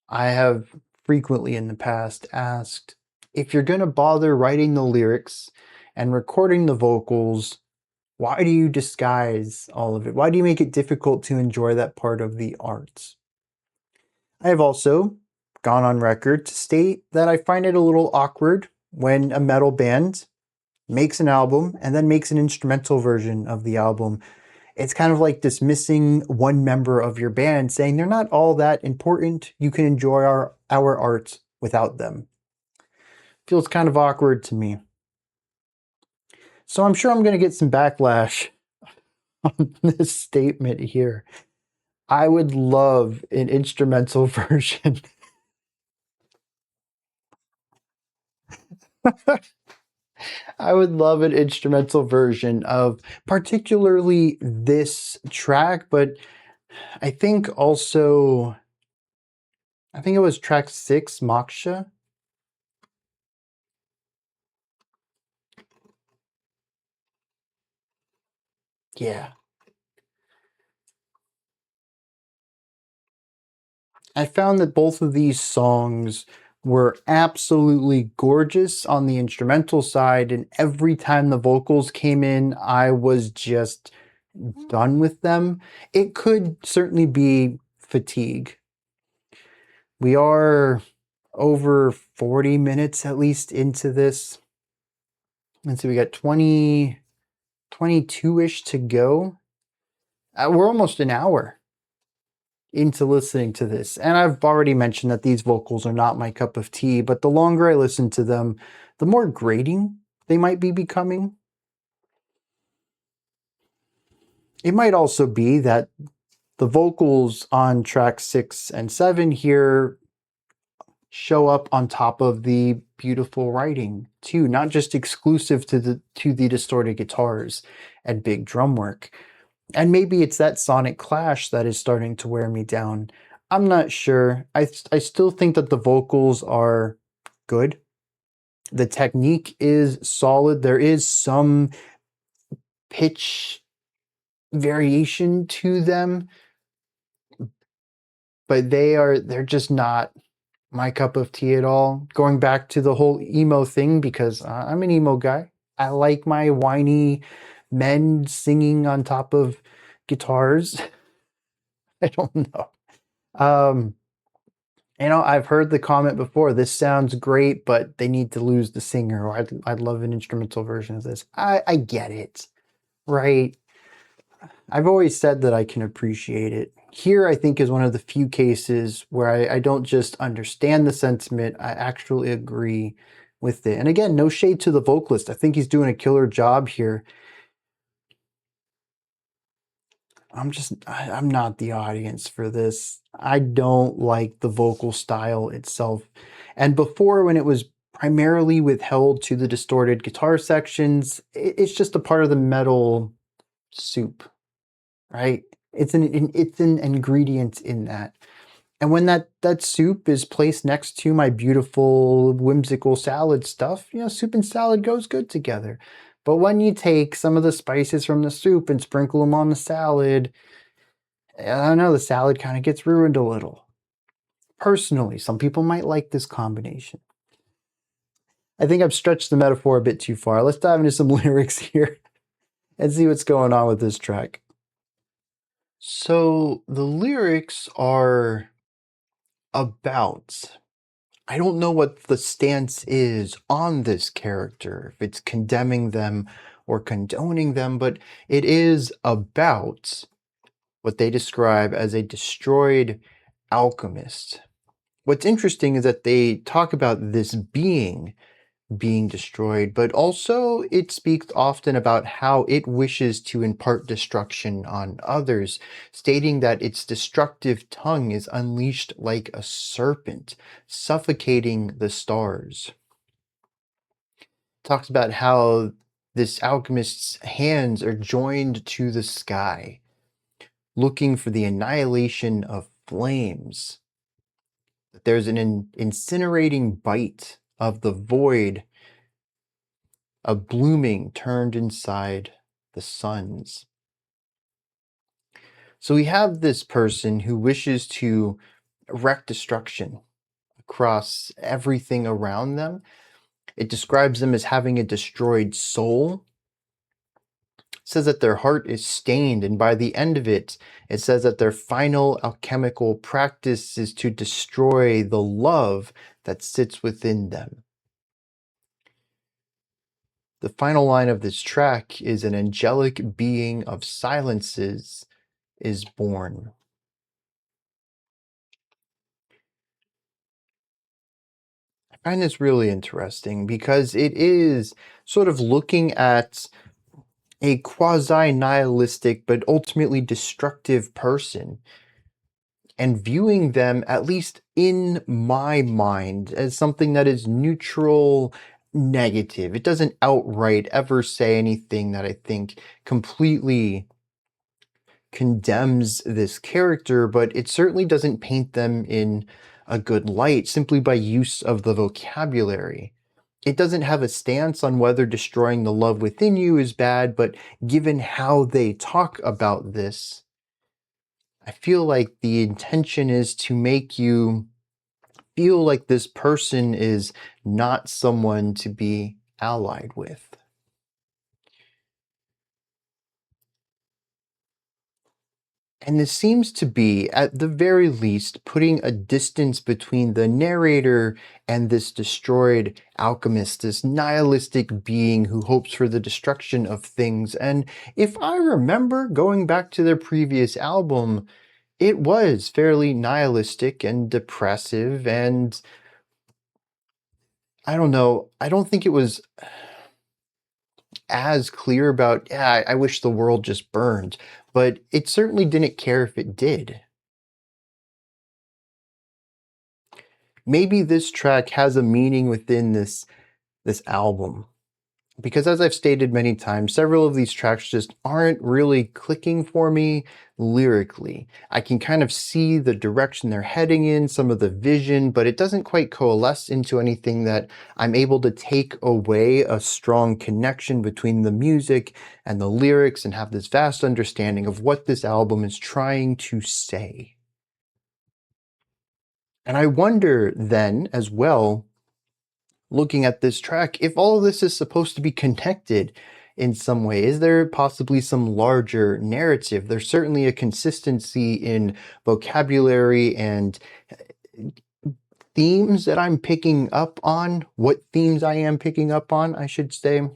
I have frequently in the past asked, if you're going to bother writing the lyrics and recording the vocals, why do you disguise all of it? Why do you make it difficult to enjoy that part of the art? I have also gone on record to state that I find it a little awkward when a metal band makes an album and then makes an instrumental version of the album. It's kind of like dismissing one member of your band, saying they're not all that important. You can enjoy our art without them. Feels kind of awkward to me. So I'm sure I'm going to get some backlash on this statement here. I would love an instrumental version. I would love an instrumental version of particularly this track, but I think also, I think it was track 6, Moksha. Yeah. I found that both of these songs were absolutely gorgeous on the instrumental side, and every time the vocals came in, I was just done with them. It could certainly be fatigue. We are over 40 minutes at least into this. And so we got 22-ish to go. We're almost an hour into listening to this. And I've already mentioned that these vocals are not my cup of tea, but the longer I listen to them, the more grating they might be becoming. It might also be that the vocals on track 6 and 7 here show up on top of the beautiful writing too, not just exclusive to the distorted guitars and big drum work. And maybe it's that sonic clash that is starting to wear me down. I'm not sure. I still think that the vocals are good. The technique is solid. There is some pitch variation to them, but they're just not my cup of tea at all. Going back to the whole emo thing, because I'm an emo guy. I like my whiny men singing on top of guitars. I don't know. I've heard the comment before, this sounds great, but they need to lose the singer, or I'd love an instrumental version of this. I get it, right? I've always said that I can appreciate it. Here, I think, is one of the few cases where I don't just understand the sentiment, I actually agree with it. And again, no shade to the vocalist. I think he's doing a killer job here. I'm not the audience for this. I don't like the vocal style itself. And before, when it was primarily withheld to the distorted guitar sections, it's just a part of the metal soup, right? It's an ingredient in that. And when that soup is placed next to my beautiful whimsical salad stuff, soup and salad goes good together. But when you take some of the spices from the soup and sprinkle them on the salad, I don't know, the salad kind of gets ruined a little. Personally, some people might like this combination. I think I've stretched the metaphor a bit too far. Let's dive into some lyrics here and see what's going on with this track. So the lyrics are about, I don't know what the stance is on this character, if it's condemning them or condoning them, but it is about what they describe as a destroyed alchemist. What's interesting is that they talk about this being destroyed, but also it speaks often about how it wishes to impart destruction on others, stating that its destructive tongue is unleashed like a serpent, suffocating the stars. talks about how this alchemist's hands are joined to the sky, looking for the annihilation of flames. There's an incinerating bite of the void, a blooming turned inside the suns. So we have this person who wishes to wreak destruction across everything around them. It describes them as having a destroyed soul. It says that their heart is stained, and by the end of it, it says that their final alchemical practice is to destroy the love that sits within them. The final line of this track is an angelic being of silences is born. I find this really interesting because it is sort of looking at a quasi-nihilistic but ultimately destructive person and viewing them, at least in my mind, as something that is neutral, negative. It doesn't outright ever say anything that I think completely condemns this character, but it certainly doesn't paint them in a good light simply by use of the vocabulary. It doesn't have a stance on whether destroying the love within you is bad, but given how they talk about this, I feel like the intention is to make you feel like this person is not someone to be allied with. And this seems to be, at the very least, putting a distance between the narrator and this destroyed alchemist, this nihilistic being who hopes for the destruction of things. And if I remember going back to their previous album, it was fairly nihilistic and depressive, and I don't know, I don't think it was as clear about, yeah, I wish the world just burned, but it certainly didn't care if it did. Maybe this track has a meaning within this album. Because as I've stated many times, several of these tracks just aren't really clicking for me lyrically. I can kind of see the direction they're heading in, some of the vision, but it doesn't quite coalesce into anything that I'm able to take away a strong connection between the music and the lyrics and have this vast understanding of what this album is trying to say. And I wonder then as well, looking at this track, if all of this is supposed to be connected in some way, is there possibly some larger narrative? There's certainly a consistency in vocabulary and themes that I'm picking up on, what themes I am picking up on, I should say.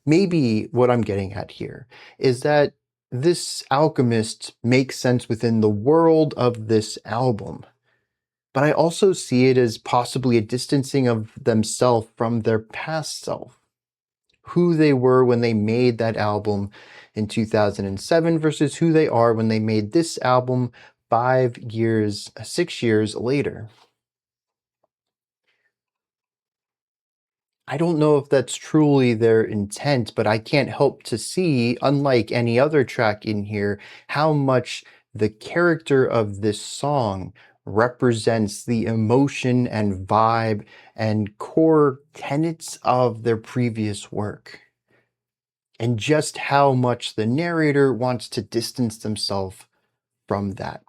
Maybe what I'm getting at here is that this alchemist makes sense within the world of this album. But I also see it as possibly a distancing of themselves from their past self, who they were when they made that album in 2007 versus who they are when they made this album 6 years later. I don't know if that's truly their intent, but I can't help to see, unlike any other track in here, how much the character of this song represents the emotion and vibe and core tenets of their previous work. And just how much the narrator wants to distance themselves from that.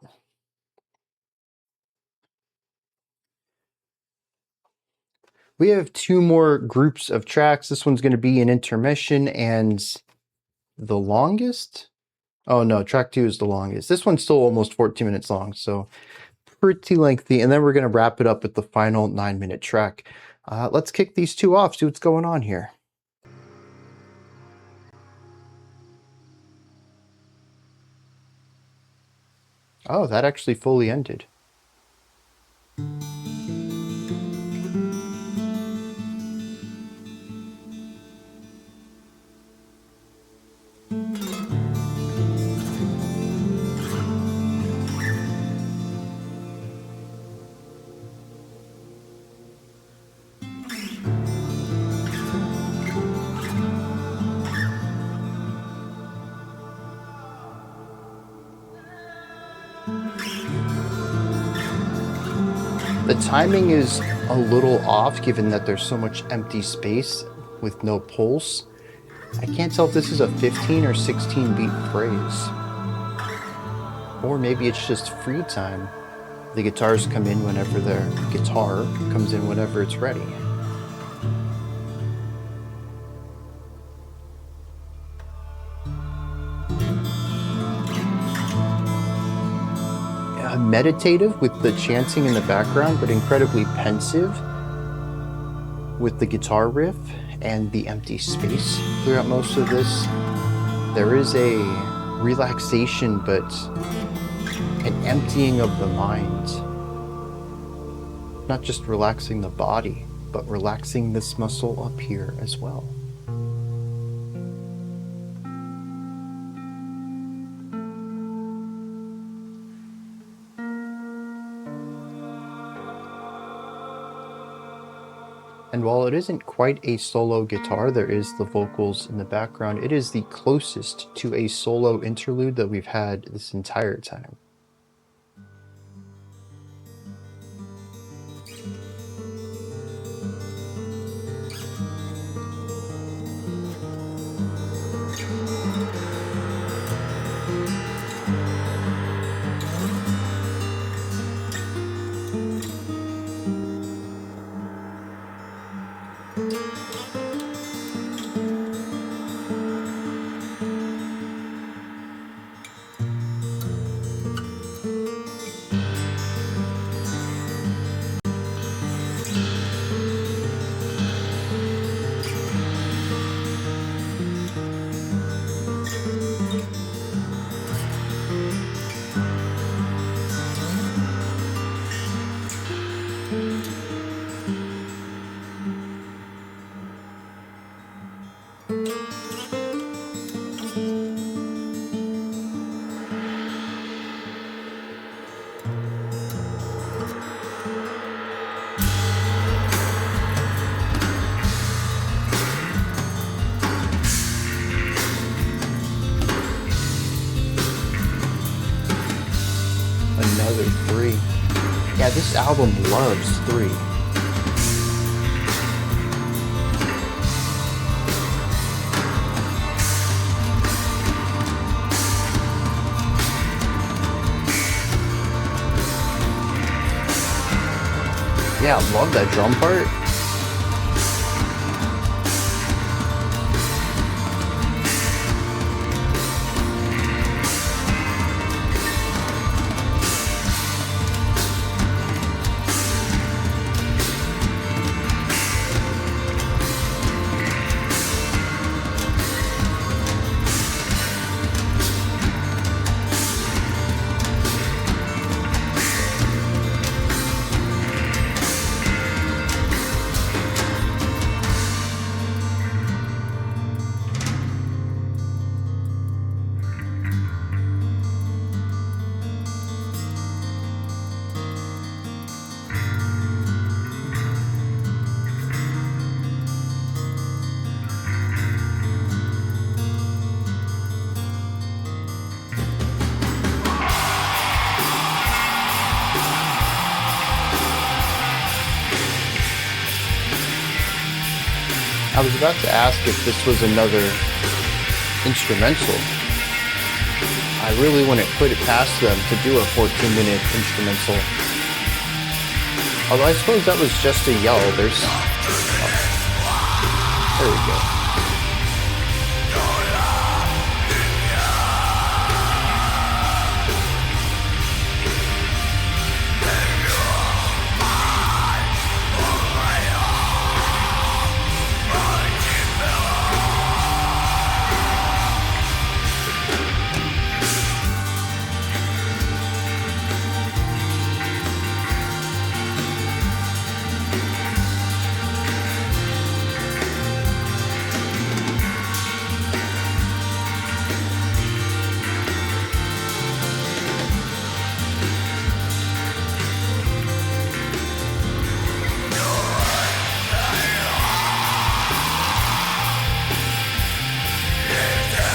We have two more groups of tracks. This one's going to be an intermission and the longest. Oh no, track 2 is the longest. This one's still almost 14 minutes long, so pretty lengthy. And then we're going to wrap it up with the final 9-minute track. Let's kick these two off, see what's going on here. Oh, that actually fully ended. The timing is a little off given that there's so much empty space with no pulse. I can't tell if this is a 15 or 16 beat phrase. Or maybe it's just free time. The guitars come in whenever their guitar comes in whenever it's ready. Meditative with the chanting in the background, but incredibly pensive with the guitar riff and the empty space throughout most of this. There is a relaxation, but an emptying of the mind. Not just relaxing the body, but relaxing this muscle up here as well. And while it isn't quite a solo guitar, there is the vocals in the background. It is the closest to a solo interlude that we've had this entire time. Another 3. Yeah, this album loves 3. Yeah, I love that drum part. I was about to ask if this was another instrumental. I really wouldn't put it past them to do a 14-minute instrumental. Although I suppose that was just a yell. There's... Oh, there we go.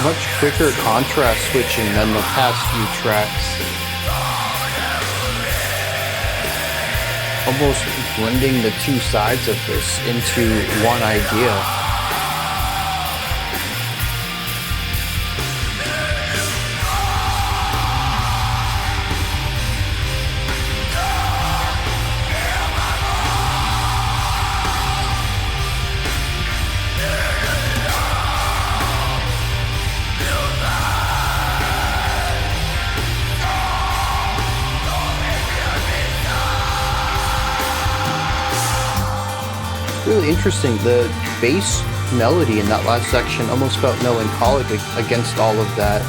Much quicker contrast switching than the past few tracks. almost blending the two sides of this into one idea. Really interesting. The bass melody in that last section almost felt melancholic against all of that.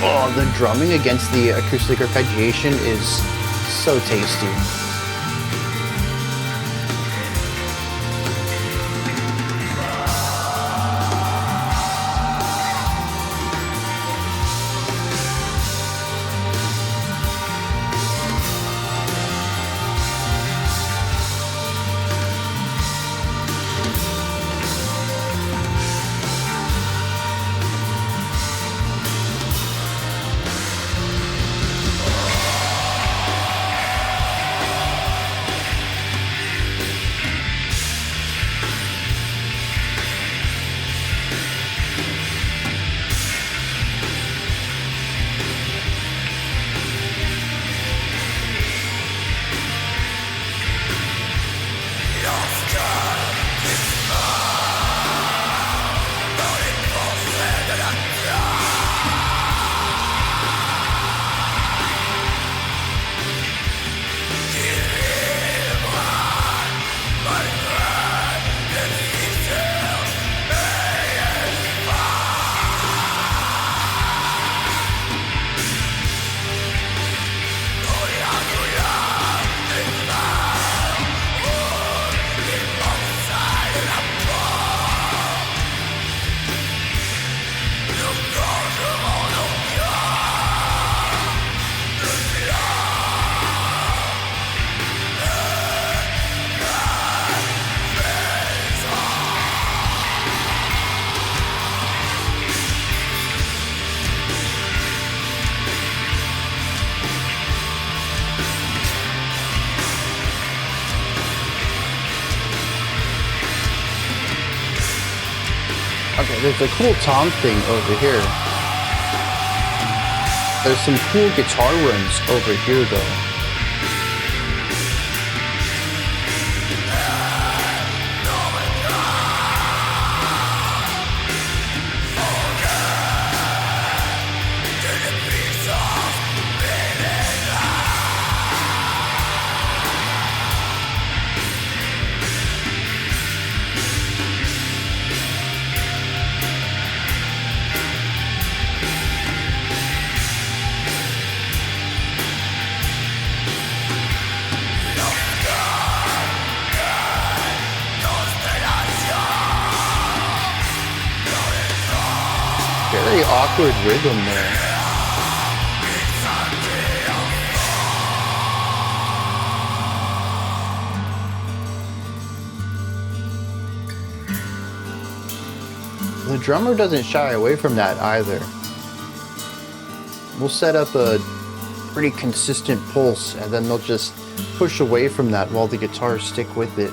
Oh, the drumming against the acoustic arpeggiation is so tasty. Okay, there's a cool tom thing over here. There's some cool guitar runs over here though. Very awkward rhythm there. The drummer doesn't shy away from that either. We'll set up a pretty consistent pulse and then they'll just push away from that while the guitars stick with it.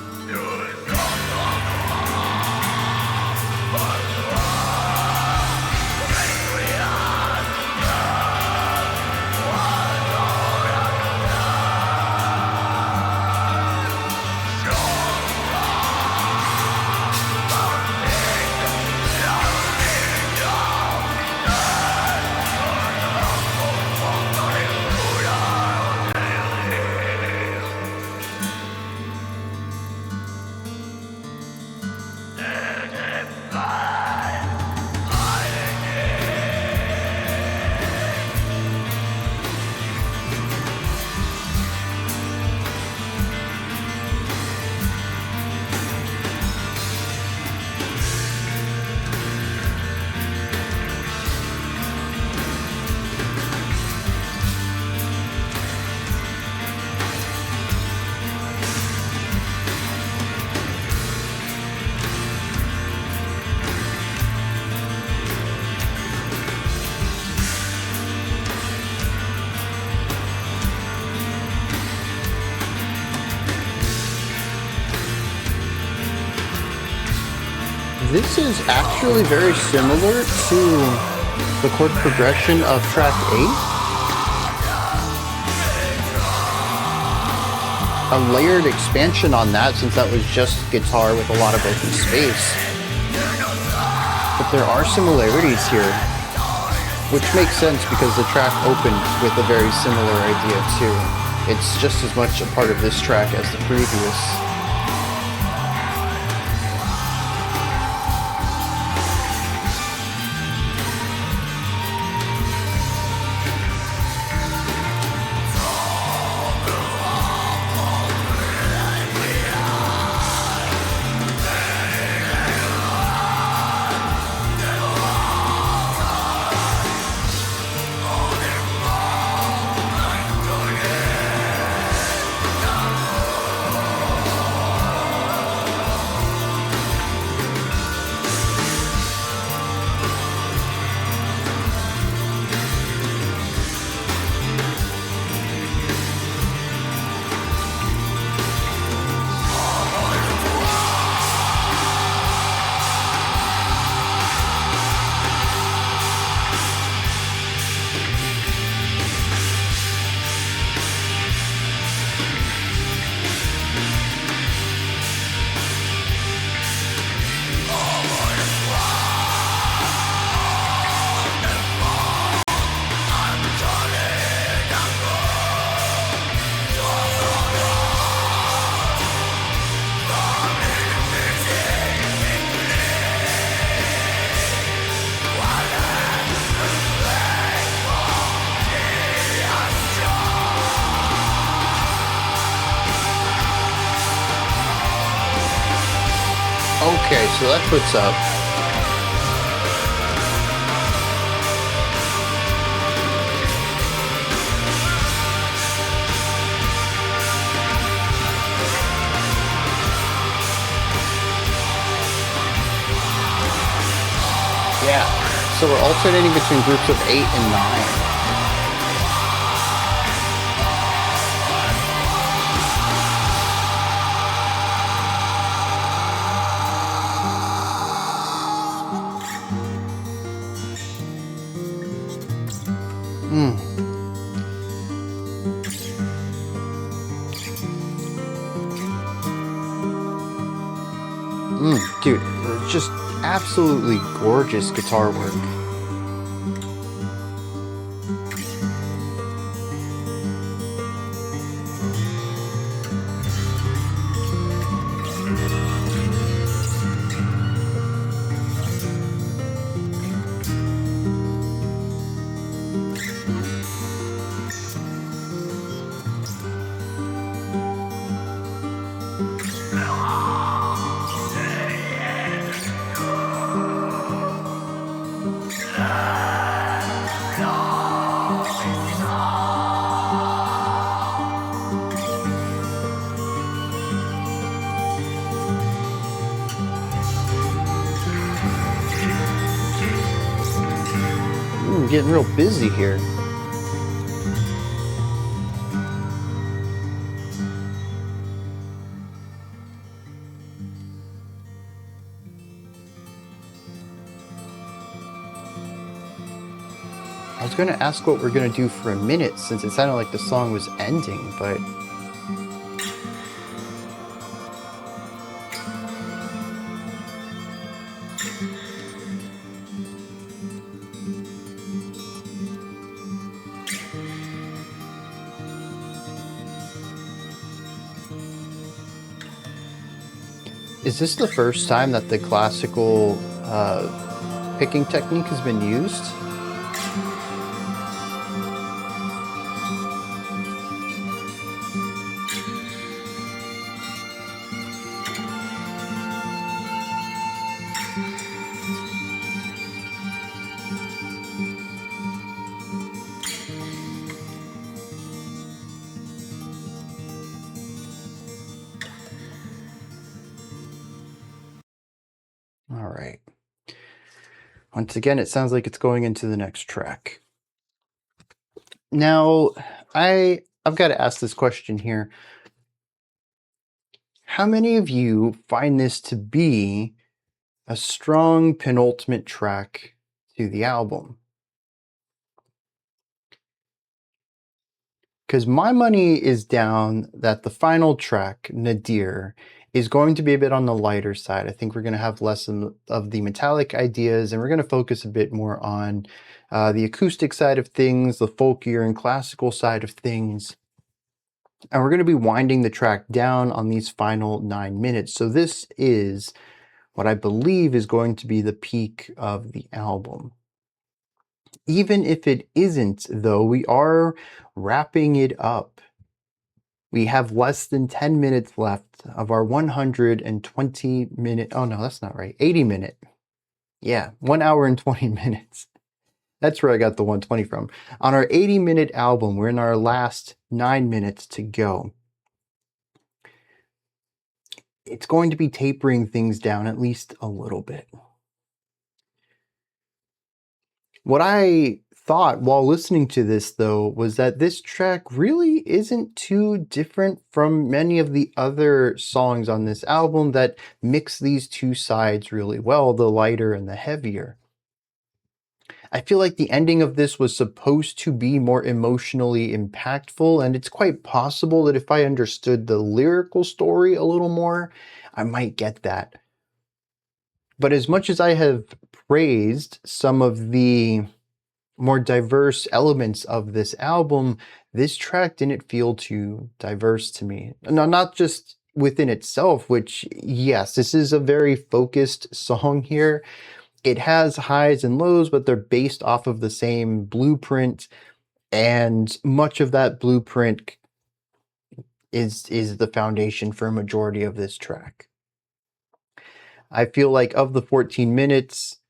This is actually very similar to the chord progression of track 8. A layered expansion on that, since that was just guitar with a lot of open space. But there are similarities here, which makes sense because the track opened with a very similar idea too. It's just as much a part of this track as the previous. Okay, so that's what's up. Yeah, so we're alternating between groups of 8 and 9. Dude, just absolutely gorgeous guitar work. Getting real busy here. I was going to ask what we're going to do for a minute since it sounded like the song was ending, but is this the first time that the classical picking technique has been used? All right. Once again, it sounds like it's going into the next track. Now, I've got to ask this question here. How many of you find this to be a strong penultimate track to the album. Because my money is down that the final track, Nadir, is going to be a bit on the lighter side. I think we're going to have less of the metallic ideas, and we're going to focus a bit more on the acoustic side of things, the folkier and classical side of things. And we're going to be winding the track down on these final 9 minutes. So this is what I believe is going to be the peak of the album. Even if it isn't, though, we are wrapping it up. We have less than 10 minutes left of our 120-minute, oh no, that's not right, 80-minute. Yeah, 1 hour and 20 minutes. That's where I got the 120 from. On our 80-minute album, we're in our last 9 minutes to go. It's going to be tapering things down at least a little bit. What I thought while listening to this, though, was that this track really isn't too different from many of the other songs on this album that mix these two sides really well, the lighter and the heavier. I feel like the ending of this was supposed to be more emotionally impactful, and it's quite possible that if I understood the lyrical story a little more, I might get that. But as much as I have praised some of the more diverse elements of this album, this track didn't feel too diverse to me. No, not just within itself, which, yes, this is a very focused song here. It has highs and lows, but they're based off of the same blueprint, and much of that blueprint is the foundation for a majority of this track. I feel like of the 14 minutes,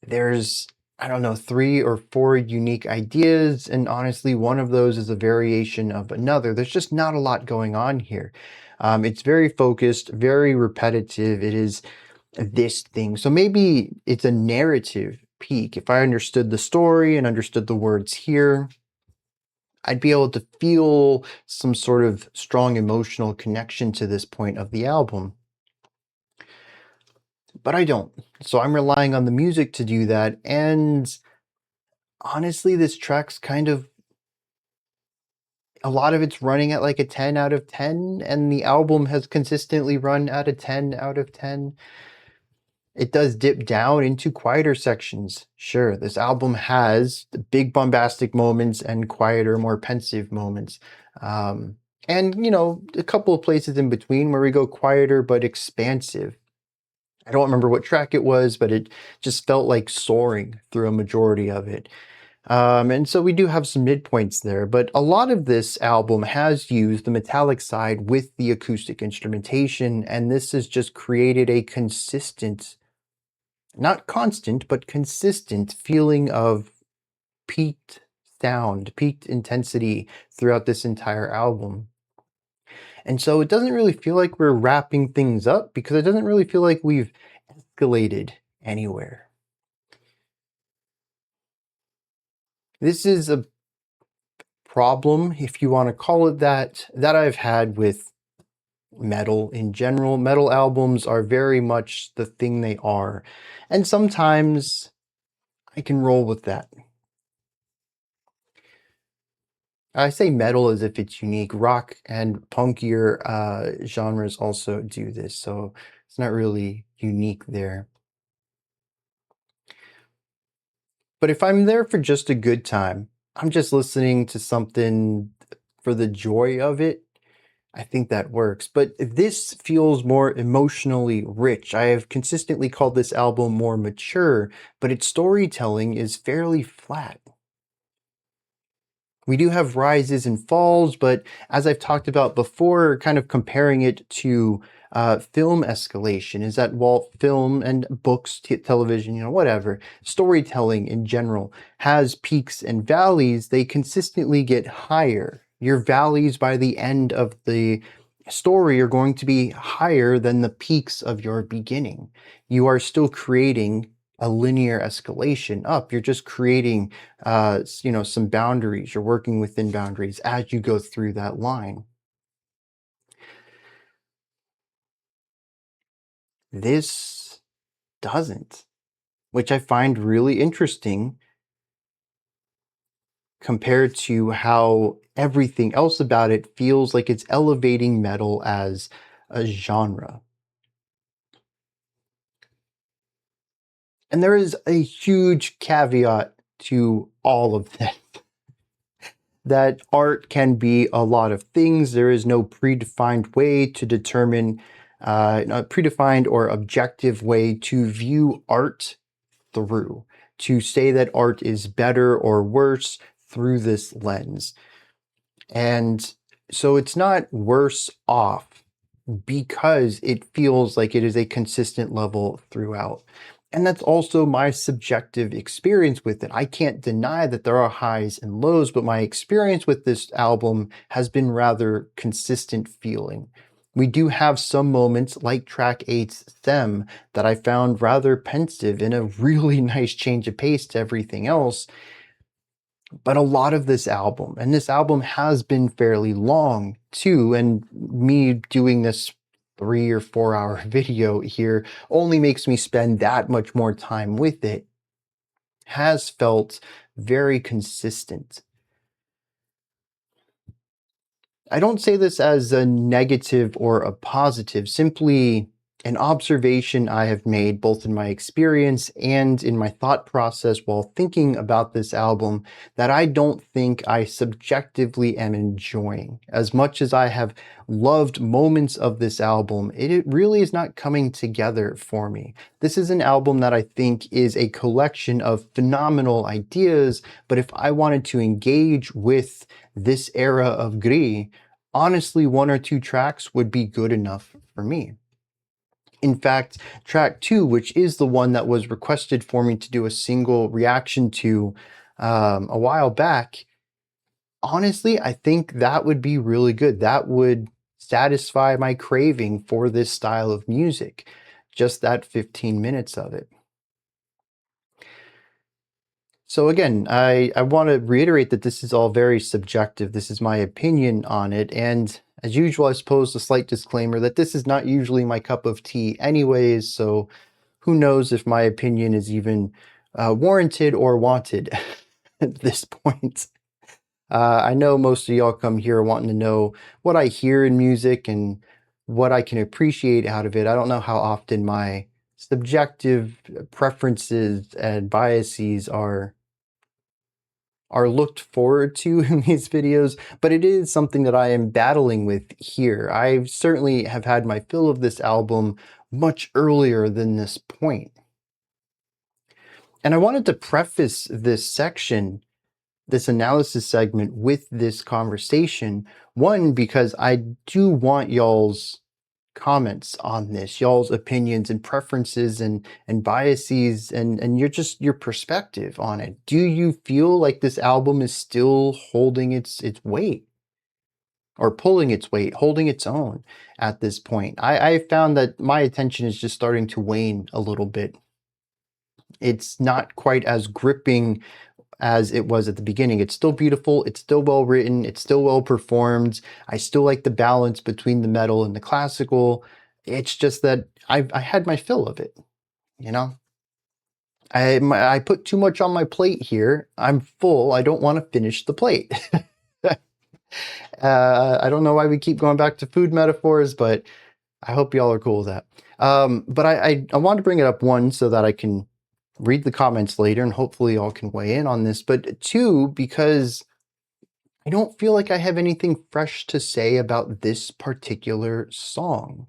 there's, I don't know, 3 or 4 unique ideas, and honestly, one of those is a variation of another. There's just not a lot going on here. It's very focused, very repetitive. It is this thing. So maybe it's a narrative peak. If I understood the story and understood the words here, I'd be able to feel some sort of strong emotional connection to this point of the album. But I don't. So I'm relying on the music to do that. And honestly, this track's kind of, a lot of it's running at like a 10 out of 10, and the album has consistently run at a 10 out of 10. It does dip down into quieter sections. Sure, this album has the big bombastic moments and quieter, more pensive moments. And, you know, a couple of places in between where we go quieter but expansive. I don't remember what track it was, but it just felt like soaring through a majority of it. And so we do have some midpoints there, but a lot of this album has used the metallic side with the acoustic instrumentation, and this has just created a consistent, not constant, but consistent feeling of peaked sound, peaked intensity throughout this entire album. And so it doesn't really feel like we're wrapping things up, because it doesn't really feel like we've escalated anywhere. This is a problem, if you want to call it that I've had with metal in general. Metal albums are very much the thing they are, and sometimes I can roll with that. I say metal as if it's unique. Rock and punkier genres also do this, so it's not really unique there. But if I'm there for just a good time, I'm just listening to something for the joy of it, I think that works. But this feels more emotionally rich. I have consistently called this album more mature, but its storytelling is fairly flat. We do have rises and falls, but as I've talked about before, kind of comparing it to film escalation, is that while film and books, television, you know, whatever, storytelling in general has peaks and valleys, they consistently get higher. Your valleys by the end of the story are going to be higher than the peaks of your beginning. You are still creating a linear escalation up. You're just creating, you know, some boundaries. You're working within boundaries as you go through that line. This doesn't, which I find really interesting compared to how everything else about it feels like it's elevating metal as a genre. And there is a huge caveat to all of this. That art can be a lot of things. There is no predefined way to determine, a predefined or objective way to view art through, to say that art is better or worse through this lens. And so it's not worse off because it feels like it is a consistent level throughout. And that's also my subjective experience with it. I can't deny that there are highs and lows, but my experience with this album has been rather consistent feeling. We do have some moments like track 8's Them that I found rather pensive and a really nice change of pace to everything else. But a lot of this album, and this album has been fairly long too, and me doing this 3 or 4 hour video here only makes me spend that much more time with it, has felt very consistent. I don't say this as a negative or a positive, simply an observation I have made both in my experience and in my thought process while thinking about this album that I don't think I subjectively am enjoying. As much as I have loved moments of this album, it really is not coming together for me. This is an album that I think is a collection of phenomenal ideas, but if I wanted to engage with this era of Gris, honestly, 1 or 2 tracks would be good enough for me. In fact, track 2, which is the one that was requested for me to do a single reaction to a while back, honestly, I think that would be really good. That would satisfy my craving for this style of music, just that 15 minutes of it. So again, I want to reiterate that this is all very subjective. This is my opinion on it. And as usual, I suppose a slight disclaimer that this is not usually my cup of tea anyways. So who knows if my opinion is even warranted or wanted at this point. I know most of y'all come here wanting to know what I hear in music and what I can appreciate out of it. I don't know how often my subjective preferences and biases are looked forward to in these videos, but it is something that I am battling with here. I certainly have had my fill of this album much earlier than this point. And I wanted to preface this section, this analysis segment, with this conversation. One, because I do want y'all's comments on this, y'all's opinions and preferences and biases and your perspective on it. Do you feel like this album is still holding its weight or pulling its weight, holding its own at this point? I found that my attention is just starting to wane a little bit. It's not quite as gripping as it was at the beginning. It's still beautiful, it's still well written, it's still well performed. I still like the balance between the metal and the classical. It's just that I had my fill of it, you know? I put too much on my plate here. I'm full. I don't want to finish the plate. I don't know why we keep going back to food metaphors, but I hope y'all are cool with that. But I wanted to bring it up, one, so that I can read the comments later and hopefully y'all can weigh in on this, but two, because I don't feel like I have anything fresh to say about this particular song.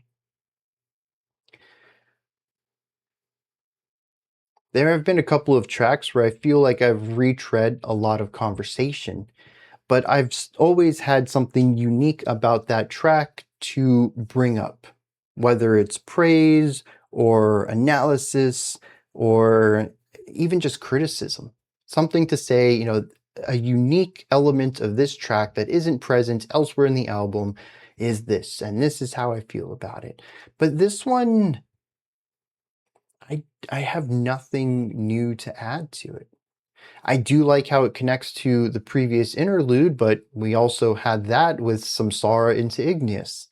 There have been a couple of tracks where I feel like I've retread a lot of conversation, but I've always had something unique about that track to bring up, whether it's praise or analysis or even just criticism. Something to say, you know, a unique element of this track that isn't present elsewhere in the album is this, and this is how I feel about it. But this one, I have nothing new to add to it. I do like how it connects to the previous interlude, but we also had that with Samsara into Igneus.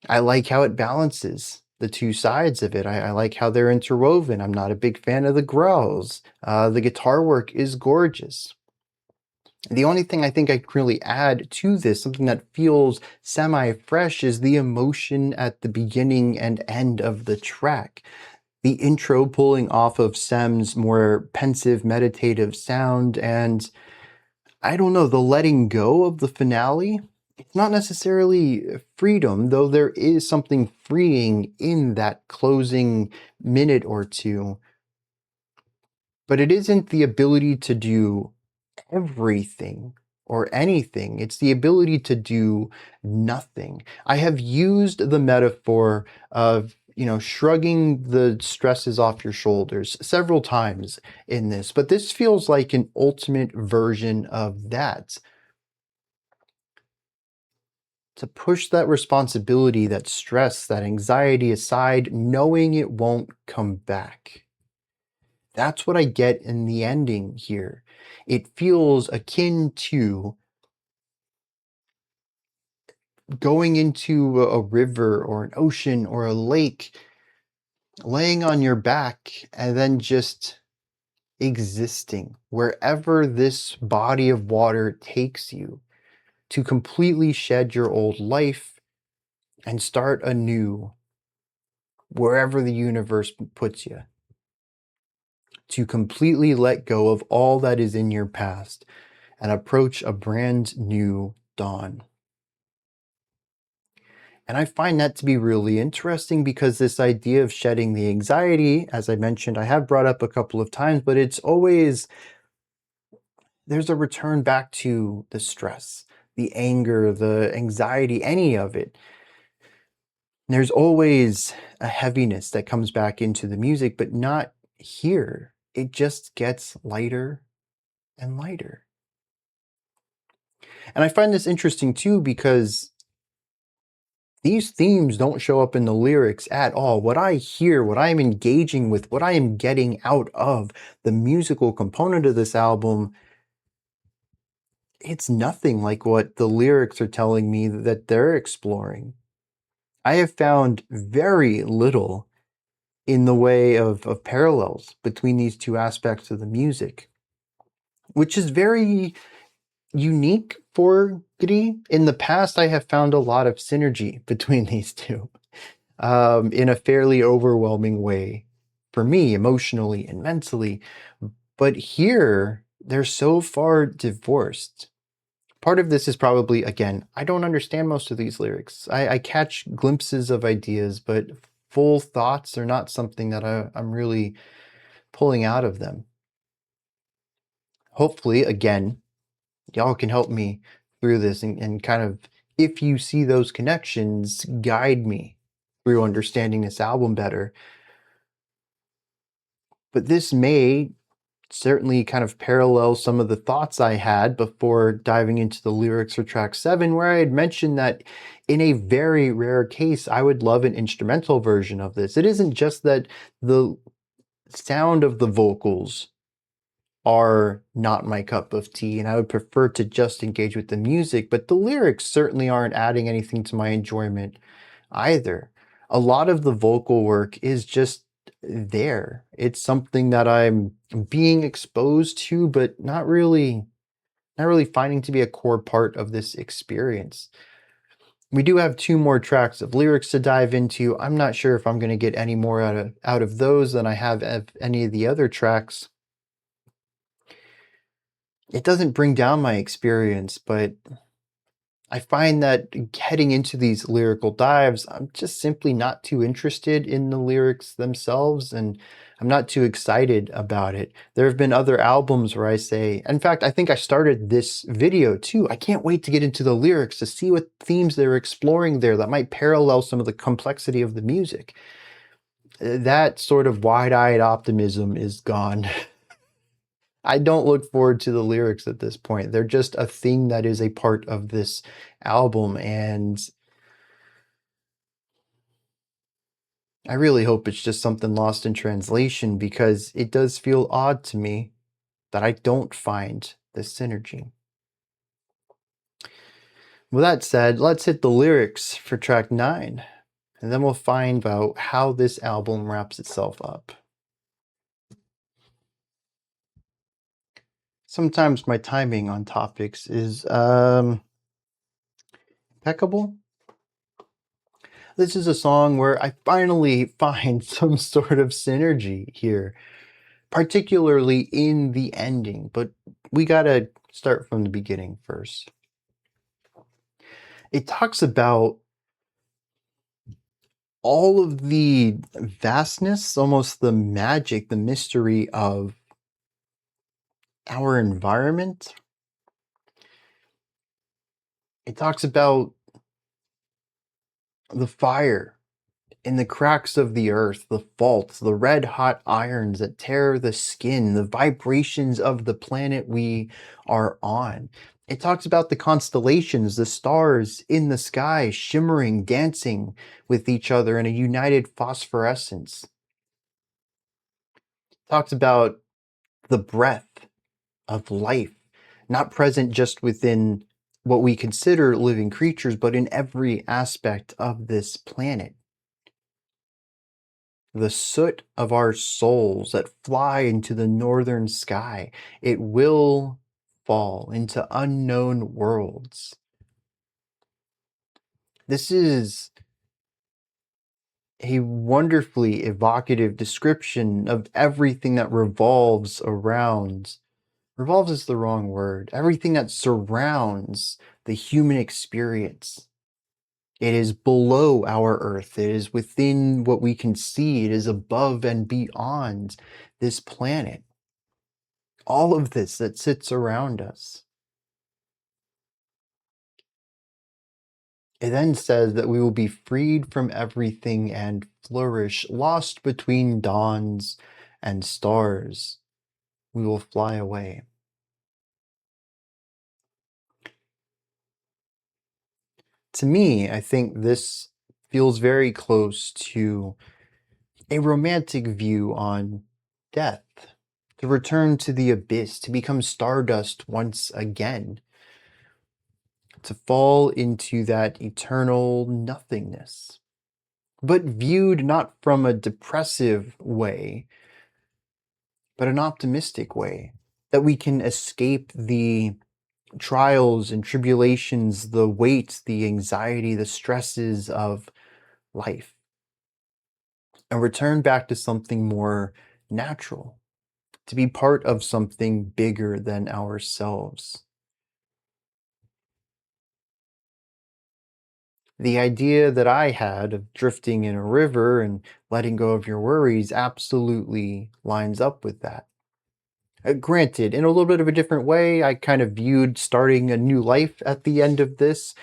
I like how it balances. the two sides of it. I like how they're interwoven. I'm not a big fan of the growls. The guitar work is gorgeous. The only thing I think I can really add to this, something that feels semi-fresh, is the emotion at the beginning and end of the track. The intro pulling off of Sem's more pensive, meditative sound, and I don't know, the letting go of the finale. It's not necessarily freedom, though there is something freeing in that closing minute or two. But it isn't the ability to do everything or anything. It's the ability to do nothing. I have used the metaphor of, shrugging the stresses off your shoulders several times in this, but this feels like an ultimate version of that. To push that responsibility, that stress, that anxiety aside, knowing it won't come back. That's what I get in the ending here. It feels akin to going into a river or an ocean or a lake, laying on your back, and then just existing wherever this body of water takes you, to completely shed your old life and start anew wherever the universe puts you. To completely let go of all that is in your past and approach a brand new dawn. And I find that to be really interesting because this idea of shedding the anxiety, as I mentioned, I have brought up a couple of times, but it's always, there's a return back to the stress, the anger, the anxiety, any of it. There's always a heaviness that comes back into the music, but not here. It just gets lighter and lighter. And I find this interesting too because these themes don't show up in the lyrics at all. What I hear, what I am engaging with, what I am getting out of the musical component of this album, it's nothing like what the lyrics are telling me that they're exploring. I have found very little in the way of parallels between these two aspects of the music, which is very unique for Gris. In the past, I have found a lot of synergy between these two in a fairly overwhelming way for me, emotionally and mentally. But here, they're so far divorced. Part of this is probably, again, I don't understand most of these lyrics. I catch glimpses of ideas, but full thoughts are not something that I'm really pulling out of them. Hopefully, again, y'all can help me through this and kind of, if you see those connections, guide me through understanding this album better. But this may certainly kind of parallel some of the thoughts I had before diving into the lyrics for track 7, where I had mentioned that in a very rare case, I would love an instrumental version of this. It isn't just that the sound of the vocals are not my cup of tea, and I would prefer to just engage with the music, but the lyrics certainly aren't adding anything to my enjoyment either. A lot of the vocal work is just there. It's something that I'm being exposed to, but not really finding to be a core part of this experience. We do have 2 more tracks of lyrics to dive into. I'm not sure if I'm going to get any more out of those than I have of any of the other tracks. It doesn't bring down my experience, but I find that heading into these lyrical dives, I'm just simply not too interested in the lyrics themselves, and I'm not too excited about it. There have been other albums where I say, in fact, I think I started this video too. I can't wait to get into the lyrics to see what themes they're exploring there that might parallel some of the complexity of the music. That sort of wide-eyed optimism is gone. I don't look forward to the lyrics at this point. They're just a thing that is a part of this album, and I really hope it's just something lost in translation because it does feel odd to me that I don't find this synergy. With that said, let's hit the lyrics for track 9. and then we'll find out how this album wraps itself up. Sometimes my timing on topics is impeccable. This is a song where I finally find some sort of synergy here, particularly in the ending, but we gotta start from the beginning first. It talks about all of the vastness, almost the magic, the mystery of our environment. It talks about the fire in the cracks of the earth, the faults, the red hot irons that tear the skin, the vibrations of the planet we are on. It talks about the constellations, the stars in the sky shimmering, dancing with each other in a united phosphorescence. It talks about the breath of life, not present just within what we consider living creatures, but in every aspect of this planet. The soot of our souls that fly into the northern sky, it will fall into unknown worlds. This is a wonderfully evocative description of everything that revolves around. Revolves is the wrong word. Everything that surrounds the human experience. It is below our earth. It is within what we can see. It is above and beyond this planet. All of this that sits around us. It then says that we will be freed from everything and flourish, lost between dawns and stars. We will fly away. To me, I think this feels very close to a romantic view on death, to return to the abyss, to become stardust once again, to fall into that eternal nothingness, but viewed not from a depressive way, but an optimistic way, that we can escape the trials and tribulations, the weight, the anxiety, the stresses of life, and return back to something more natural, to be part of something bigger than ourselves. The idea that I had of drifting in a river and letting go of your worries absolutely lines up with that. Granted, in a little bit of a different way, I kind of viewed starting a new life at the end of this.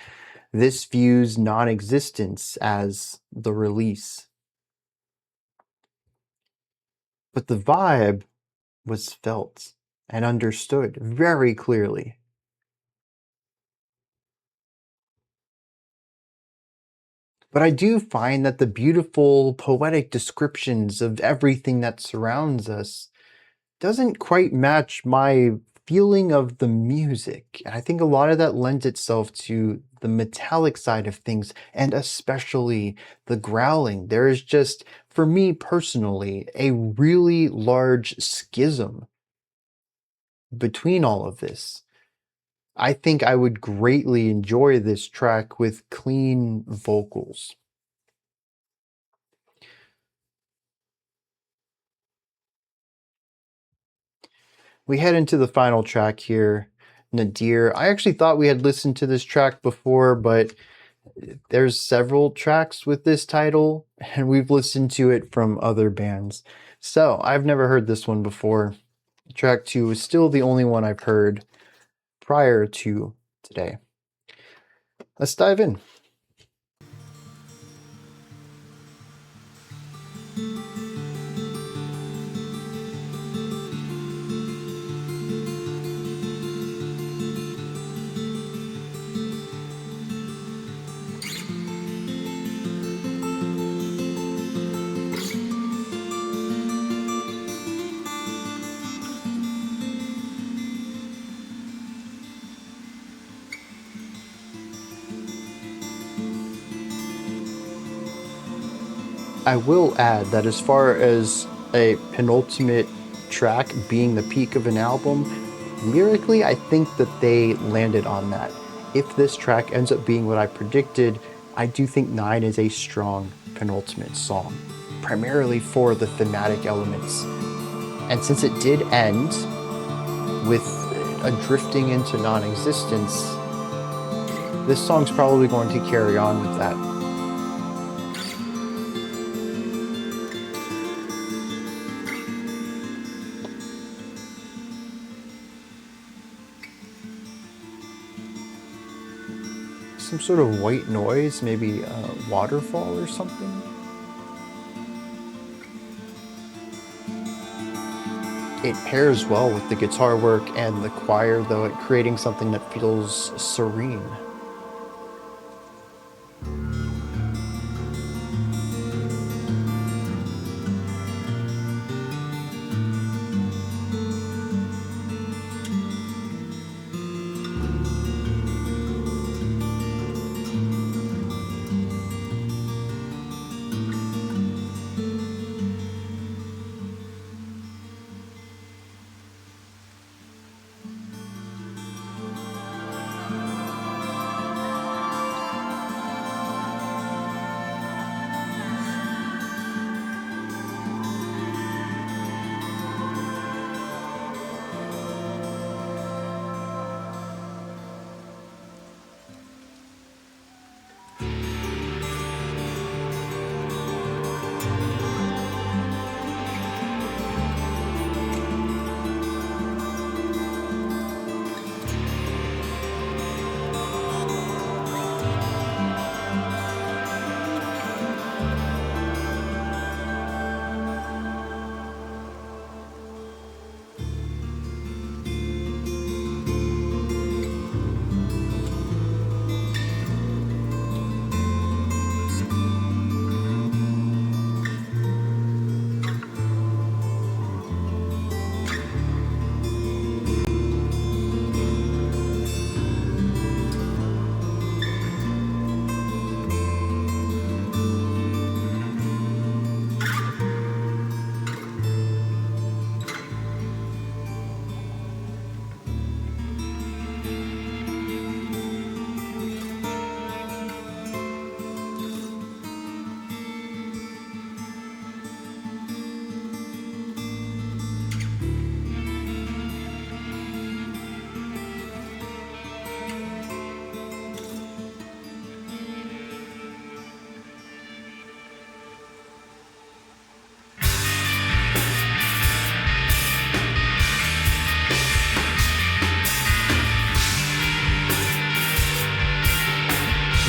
This views non existence as the release. But the vibe was felt and understood very clearly. But I do find that the beautiful poetic descriptions of everything that surrounds us doesn't quite match my feeling of the music. And I think a lot of that lends itself to the metallic side of things, and especially the growling. There is just, for me personally, a really large schism between all of this. I think I would greatly enjoy this track with clean vocals. We head into the final track here, Nadir. I actually thought we had listened to this track before, but there's several tracks with this title, and we've listened to it from other bands. So I've never heard this one before. Track 2 is still the only one I've heard prior to today. Let's dive in. I will add that as far as a penultimate track being the peak of an album, lyrically, I think that they landed on that. If this track ends up being what I predicted, I do think 9 is a strong penultimate song, primarily for the thematic elements. And since it did end with a drifting into non-existence, this song's probably going to carry on with that. Some sort of white noise, maybe a waterfall or something. It pairs well with the guitar work and the choir, though, creating something that feels serene.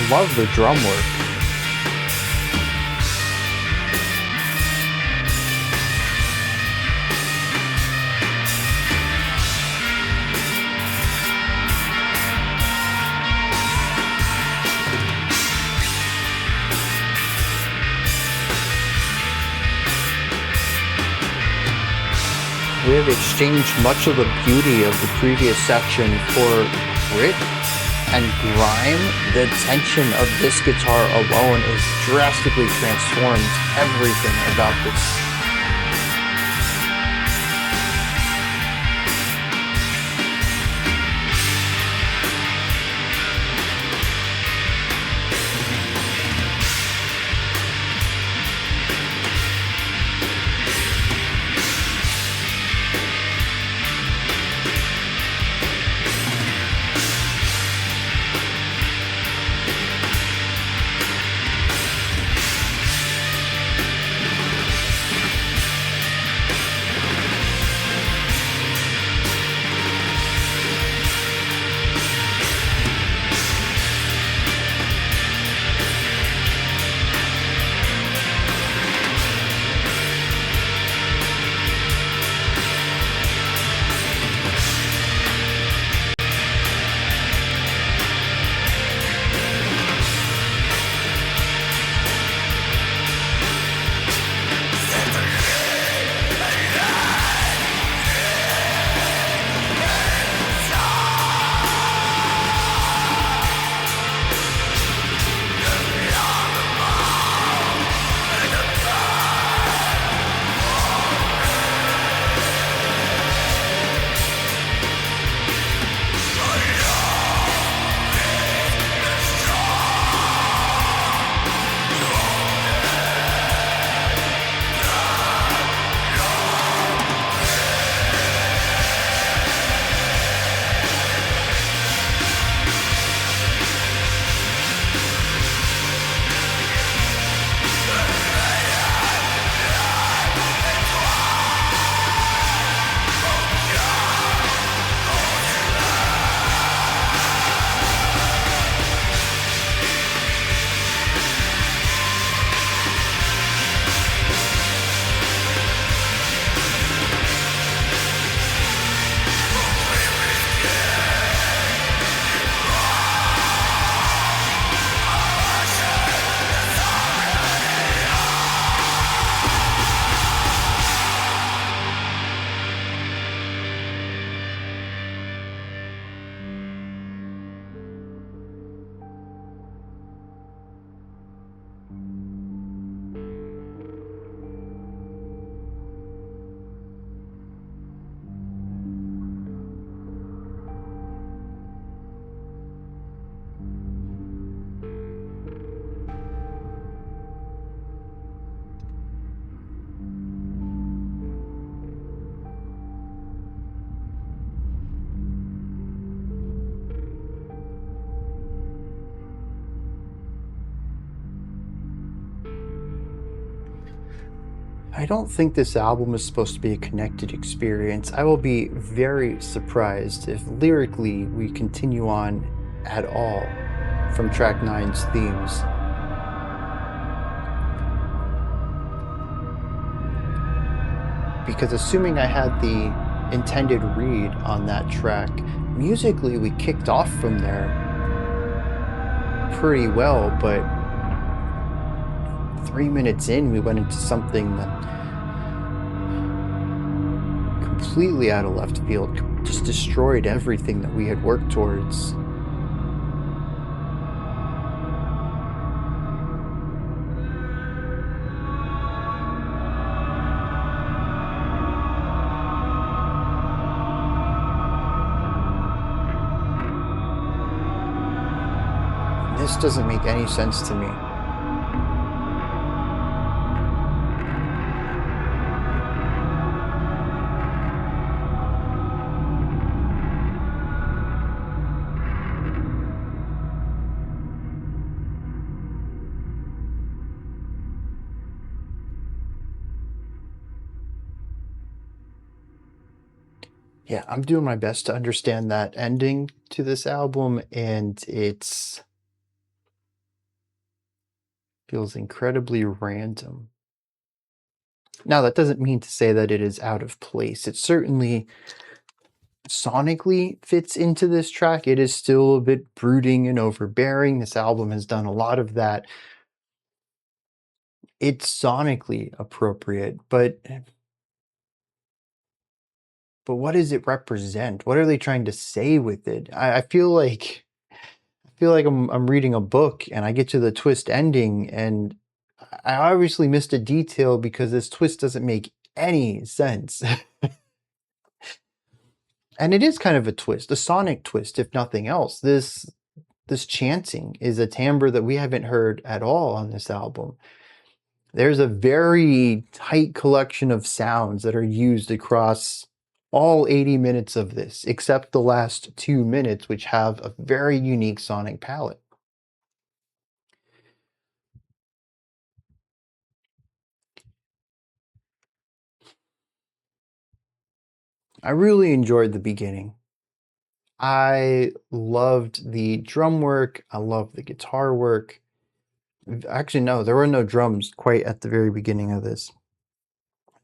Love the drum work. We have exchanged much of the beauty of the previous section for grit and grime. The tension of this guitar alone is drastically transformed everything about this. I don't think this album is supposed to be a connected experience. I will be very surprised if lyrically we continue on at all from track 9's themes. Because assuming I had the intended read on that track, musically we kicked off from there pretty well, but 3 minutes in we went into something that completely out of left field, just destroyed everything that we had worked towards. This doesn't make any sense to me. Yeah, I'm doing my best to understand that ending to this album, and it's feels incredibly random. Now, that doesn't mean to say that it is out of place. It certainly sonically fits into this track. It is still a bit brooding and overbearing. This album has done a lot of that. It's sonically appropriate, but what does it represent? What are they trying to say with it? I feel like I'm reading a book and I get to the twist ending and I obviously missed a detail because this twist doesn't make any sense. And it is kind of a twist, a sonic twist, if nothing else. This chanting is a timbre that we haven't heard at all on this album. There's a very tight collection of sounds that are used across all 80 minutes of this, except the last 2 minutes, which have a very unique sonic palette. I really enjoyed the beginning. I loved the drum work. I loved the guitar work. Actually, no, there were no drums quite at the very beginning of this.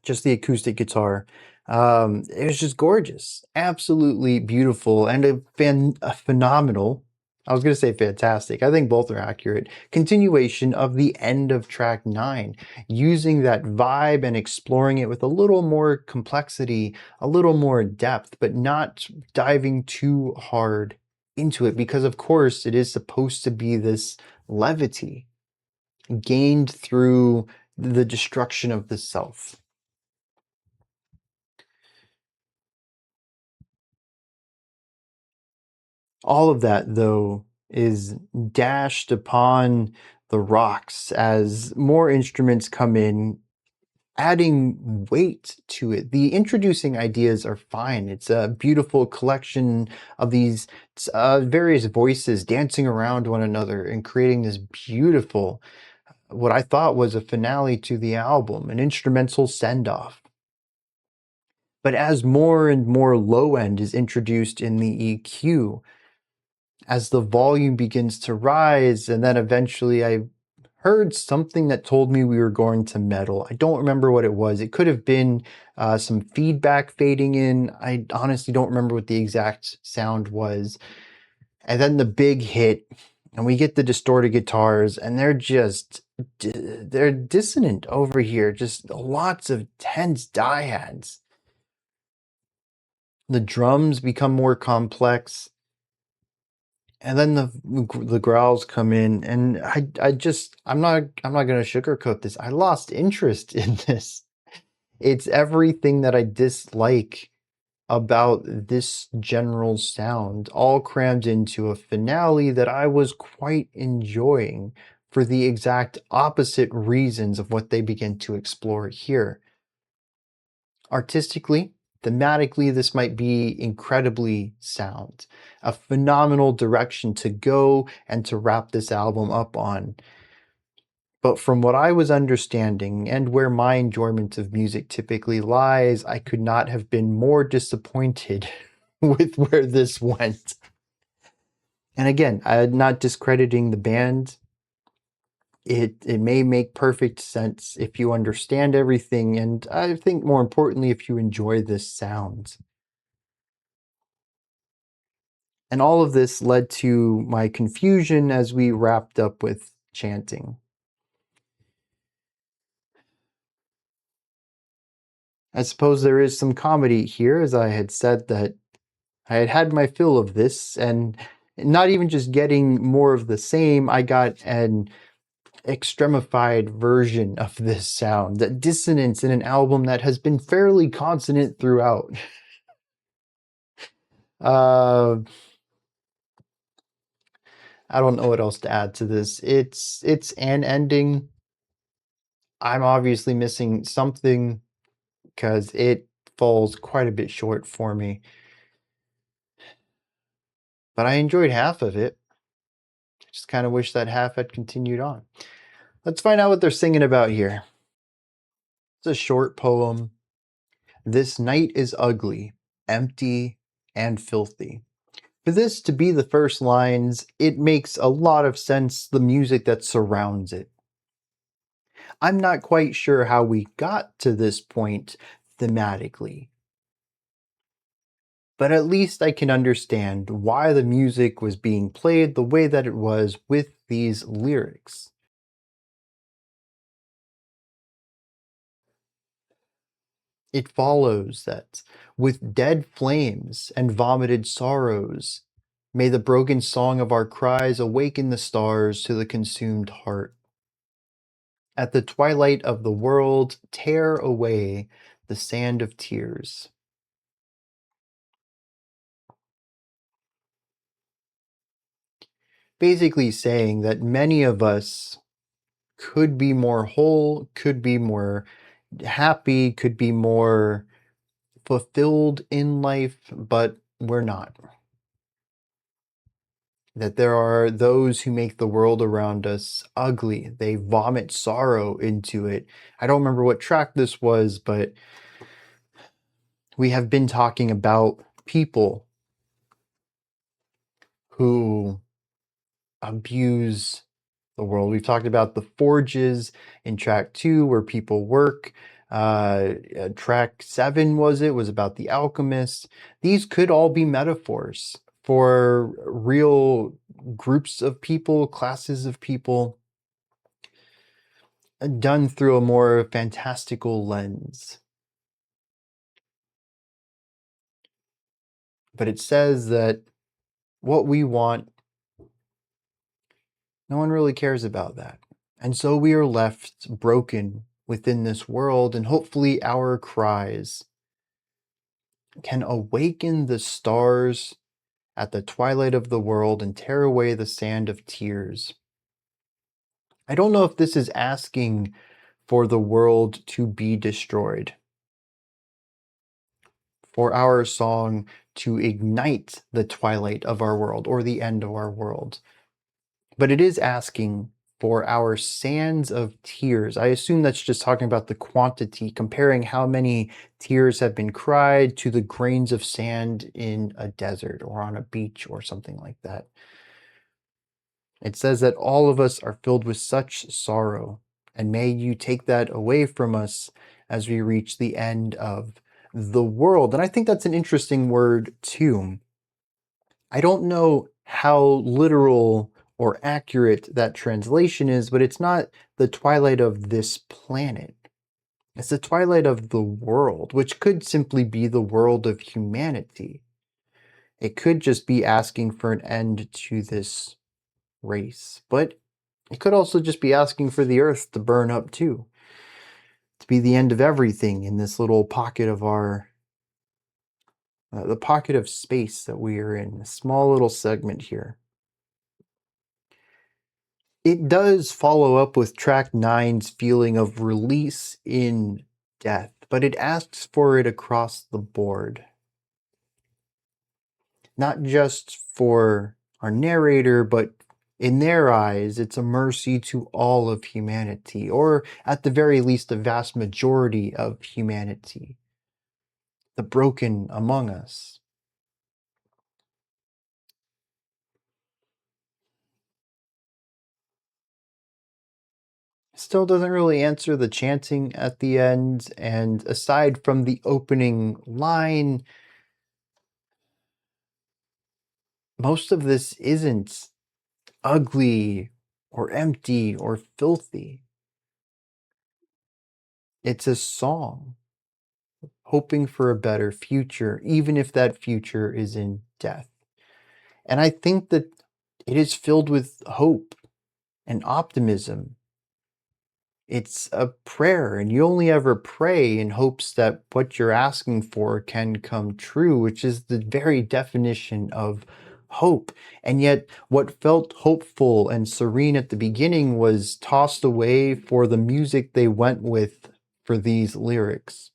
Just the acoustic guitar. It was just gorgeous, absolutely beautiful, and a phenomenal. I was going to say fantastic. I think both are accurate. Continuation of the end of track 9, using that vibe and exploring it with a little more complexity, a little more depth, but not diving too hard into it because, of course, it is supposed to be this levity gained through the destruction of the self. All of that, though, is dashed upon the rocks as more instruments come in, adding weight to it. The introducing ideas are fine. It's a beautiful collection of these various voices dancing around one another and creating this beautiful, what I thought was a finale to the album, an instrumental send-off. But as more and more low end is introduced in the EQ, as the volume begins to rise, and then eventually I heard something that told me we were going to metal. I don't remember what it was. It could have been some feedback fading in. I honestly don't remember what the exact sound was. And then the big hit, and we get the distorted guitars, and they're dissonant over here. Just lots of tense diehads. The drums become more complex. And then the growls come in, and I'm not gonna sugarcoat this. I lost interest in this. It's everything that I dislike about this general sound, all crammed into a finale that I was quite enjoying for the exact opposite reasons of what they begin to explore here. Artistically, thematically, this might be incredibly sound, a phenomenal direction to go and to wrap this album up on. But from what I was understanding and where my enjoyment of music typically lies, I could not have been more disappointed with where this went. And again, I'm not discrediting the band. It may make perfect sense if you understand everything, and I think more importantly, if you enjoy this sound. And all of this led to my confusion as we wrapped up with chanting. I suppose there is some comedy here, as I had said that I had had my fill of this, and not even just getting more of the same, I got an extremified version of this sound, that dissonance in an album that has been fairly consonant throughout. Uh, I don't know what else to add to this. It's an ending. I'm obviously missing something because it falls quite a bit short for me. But I enjoyed half of it. Just kind of wish that half had continued on. Let's find out what they're singing about here. It's a short poem. This night is ugly, empty, and filthy. For this to be the first lines, it makes a lot of sense, the music that surrounds it. I'm not quite sure how we got to this point thematically, but at least I can understand why the music was being played the way that it was with these lyrics. It follows that with dead flames and vomited sorrows, may the broken song of our cries awaken the stars to the consumed heart. At the twilight of the world, tear away the sand of tears. Basically saying that many of us could be more whole, could be more happy, could be more fulfilled in life, but we're not. That there are those who make the world around us ugly. They vomit sorrow into it. I don't remember what track this was, but we have been talking about people who abuse the world. We've talked about the forges in track 2 where people work. Track 7 was about the alchemist. These could all be metaphors for real groups of people, classes of people, done through a more fantastical lens. But it says that what we want, no one really cares about that. And so we are left broken within this world, and hopefully our cries can awaken the stars at the twilight of the world and tear away the sand of tears. I don't know if this is asking for the world to be destroyed, for our song to ignite the twilight of our world or the end of our world. But it is asking for our sands of tears. I assume that's just talking about the quantity, comparing how many tears have been cried to the grains of sand in a desert or on a beach or something like that. It says that all of us are filled with such sorrow, and may you take that away from us as we reach the end of the world. And I think that's an interesting word too. I don't know how literal or accurate that translation is, but it's not the twilight of this planet. It's the twilight of the world, which could simply be the world of humanity. It could just be asking for an end to this race, but it could also just be asking for the earth to burn up too, to be the end of everything in this little pocket of our the pocket of space that we are in, a small little segment here. It does follow up with track 9's feeling of release in death, but it asks for it across the board. Not just for our narrator, but In their eyes, it's a mercy to all of humanity, or at the very least, the vast majority of humanity, the broken among us. Still doesn't really answer the chanting at the end, and aside from the opening line, most of this isn't ugly or empty or filthy. It's a song, hoping for a better future, even if that future is in death. And I think that it is filled with hope and optimism. It's a prayer, and you only ever pray in hopes that what you're asking for can come true, which is the very definition of hope. And yet, what felt hopeful and serene at the beginning was tossed away for the music they went with for these lyrics,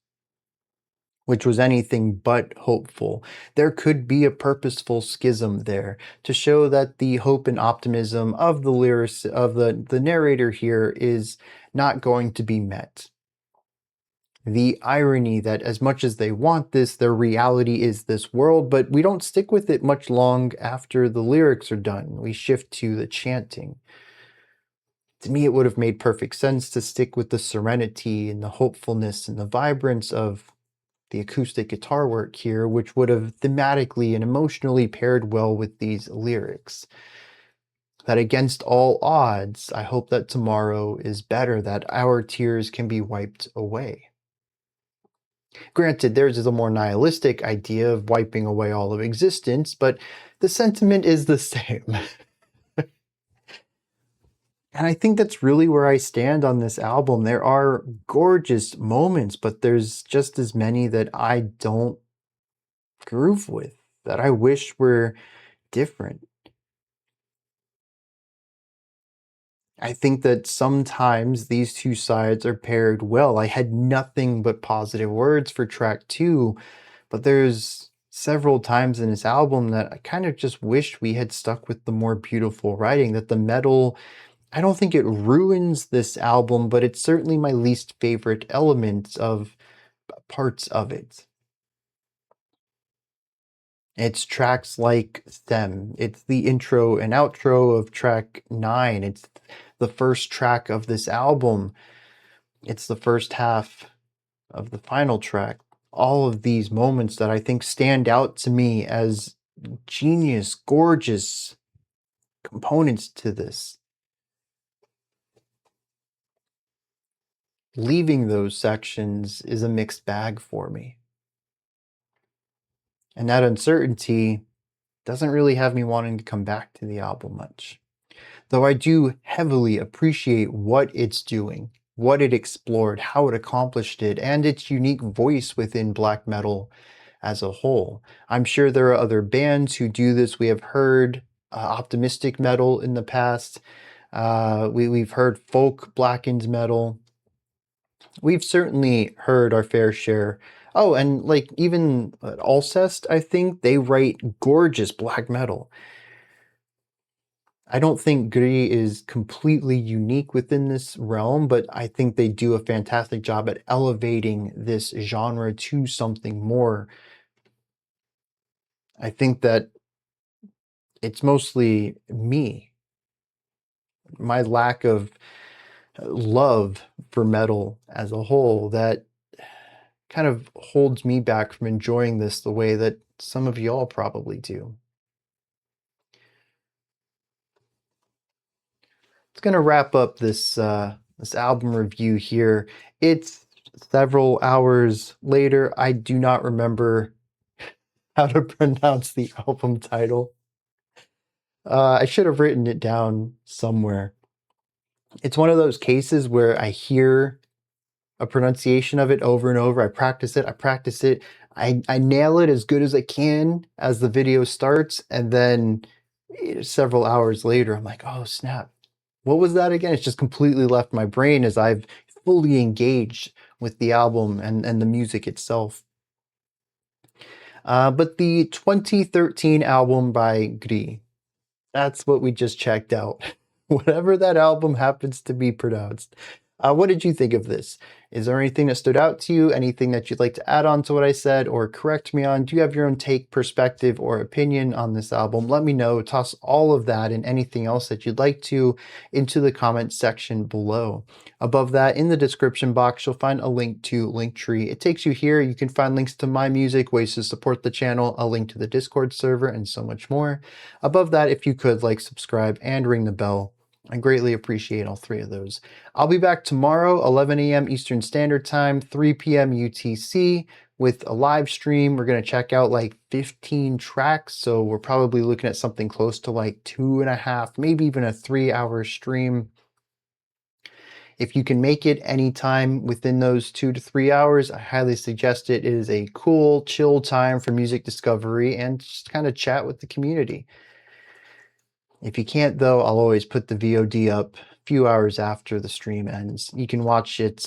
which was anything but hopeful. There could be a purposeful schism there to show that the hope and optimism of the lyrics of the narrator here is not going to be met. The irony that as much as they want this, their reality is this world, but we don't stick with it much long after the lyrics are done. We shift to the chanting. To me, it would have made perfect sense to stick with the serenity and the hopefulness and the vibrance of the acoustic guitar work here, which would have thematically and emotionally paired well with these lyrics. That against all odds, I hope that tomorrow is better, that our tears can be wiped away. Granted, theirs is a more nihilistic idea of wiping away all of existence, but the sentiment is the same. And I think that's really where I stand on this album. There are gorgeous moments, but there's just as many that I don't groove with, that I wish were different. I think that sometimes these two sides are paired well. I had nothing but positive words for track 2, but there's several times in this album that I kind of just wish we had stuck with the more beautiful writing, that the metal, I don't think it ruins this album, but it's certainly my least favorite element of parts of it. It's tracks like Them. It's the intro and outro of track 9. It's the first track of this album. It's the first half of the final track. All of these moments that I think stand out to me as genius, gorgeous components to this. Leaving those sections is a mixed bag for me. And that uncertainty doesn't really have me wanting to come back to the album much. Though I do heavily appreciate what it's doing, what it explored, how it accomplished it, and its unique voice within black metal as a whole. I'm sure there are other bands who do this. We have heard optimistic metal in the past. We've heard folk blackened metal. We've certainly heard our fair share. Oh, and like even Alcest, I think they write gorgeous black metal. I don't think Gris is completely unique within this realm, but I think they do a fantastic job at elevating this genre to something more. I think that it's mostly me, my lack of love for metal as a whole, that kind of holds me back from enjoying this the way that some of y'all probably do. It's gonna wrap up this album review here. It's several hours later. I do not remember how to pronounce the album title. I should have written it down somewhere. It's one of those cases where I hear a pronunciation of it over and over. I practice it. I nail it as good as I can as the video starts. And then several hours later, I'm like, oh, snap. What was that again? It's just completely left my brain as I've fully engaged with the album and the music itself. But the 2013 album by Gris, That's what we just checked out. Whatever that album happens to be pronounced. What did you think of this? Is there anything that stood out to you? Anything that you'd like to add on to what I said or correct me on? Do you have your own take, perspective, or opinion on this album? Let me know. Toss all of that and anything else that you'd like to into the comment section below. Above that, in the description box, you'll find a link to Linktree. It takes you here. You can find links to my music, ways to support the channel, a link to the Discord server, and so much more. Above that, if you could like, subscribe, and ring the bell. I greatly appreciate all three of those. I'll be back tomorrow, 11 a.m. Eastern Standard Time, 3 p.m. UTC, with a live stream. We're going to check out like 15 tracks, so we're probably looking at something close to like 2.5, maybe even a 3-hour stream. If you can make it anytime within those 2 to 3 hours, I highly suggest it. It is a cool, chill time for music discovery and just kind of chat with the community. If you can't, though, I'll always put the VOD up a few hours after the stream ends. You can watch it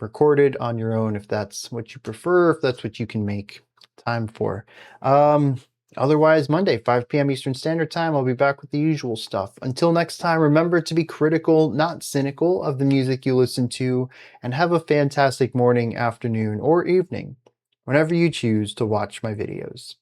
recorded on your own if that's what you prefer, if that's what you can make time for. Otherwise, Monday, 5 p.m. Eastern Standard Time, I'll be back with the usual stuff. Until next time, remember to be critical, not cynical, of the music you listen to, and have a fantastic morning, afternoon, or evening, whenever you choose to watch my videos.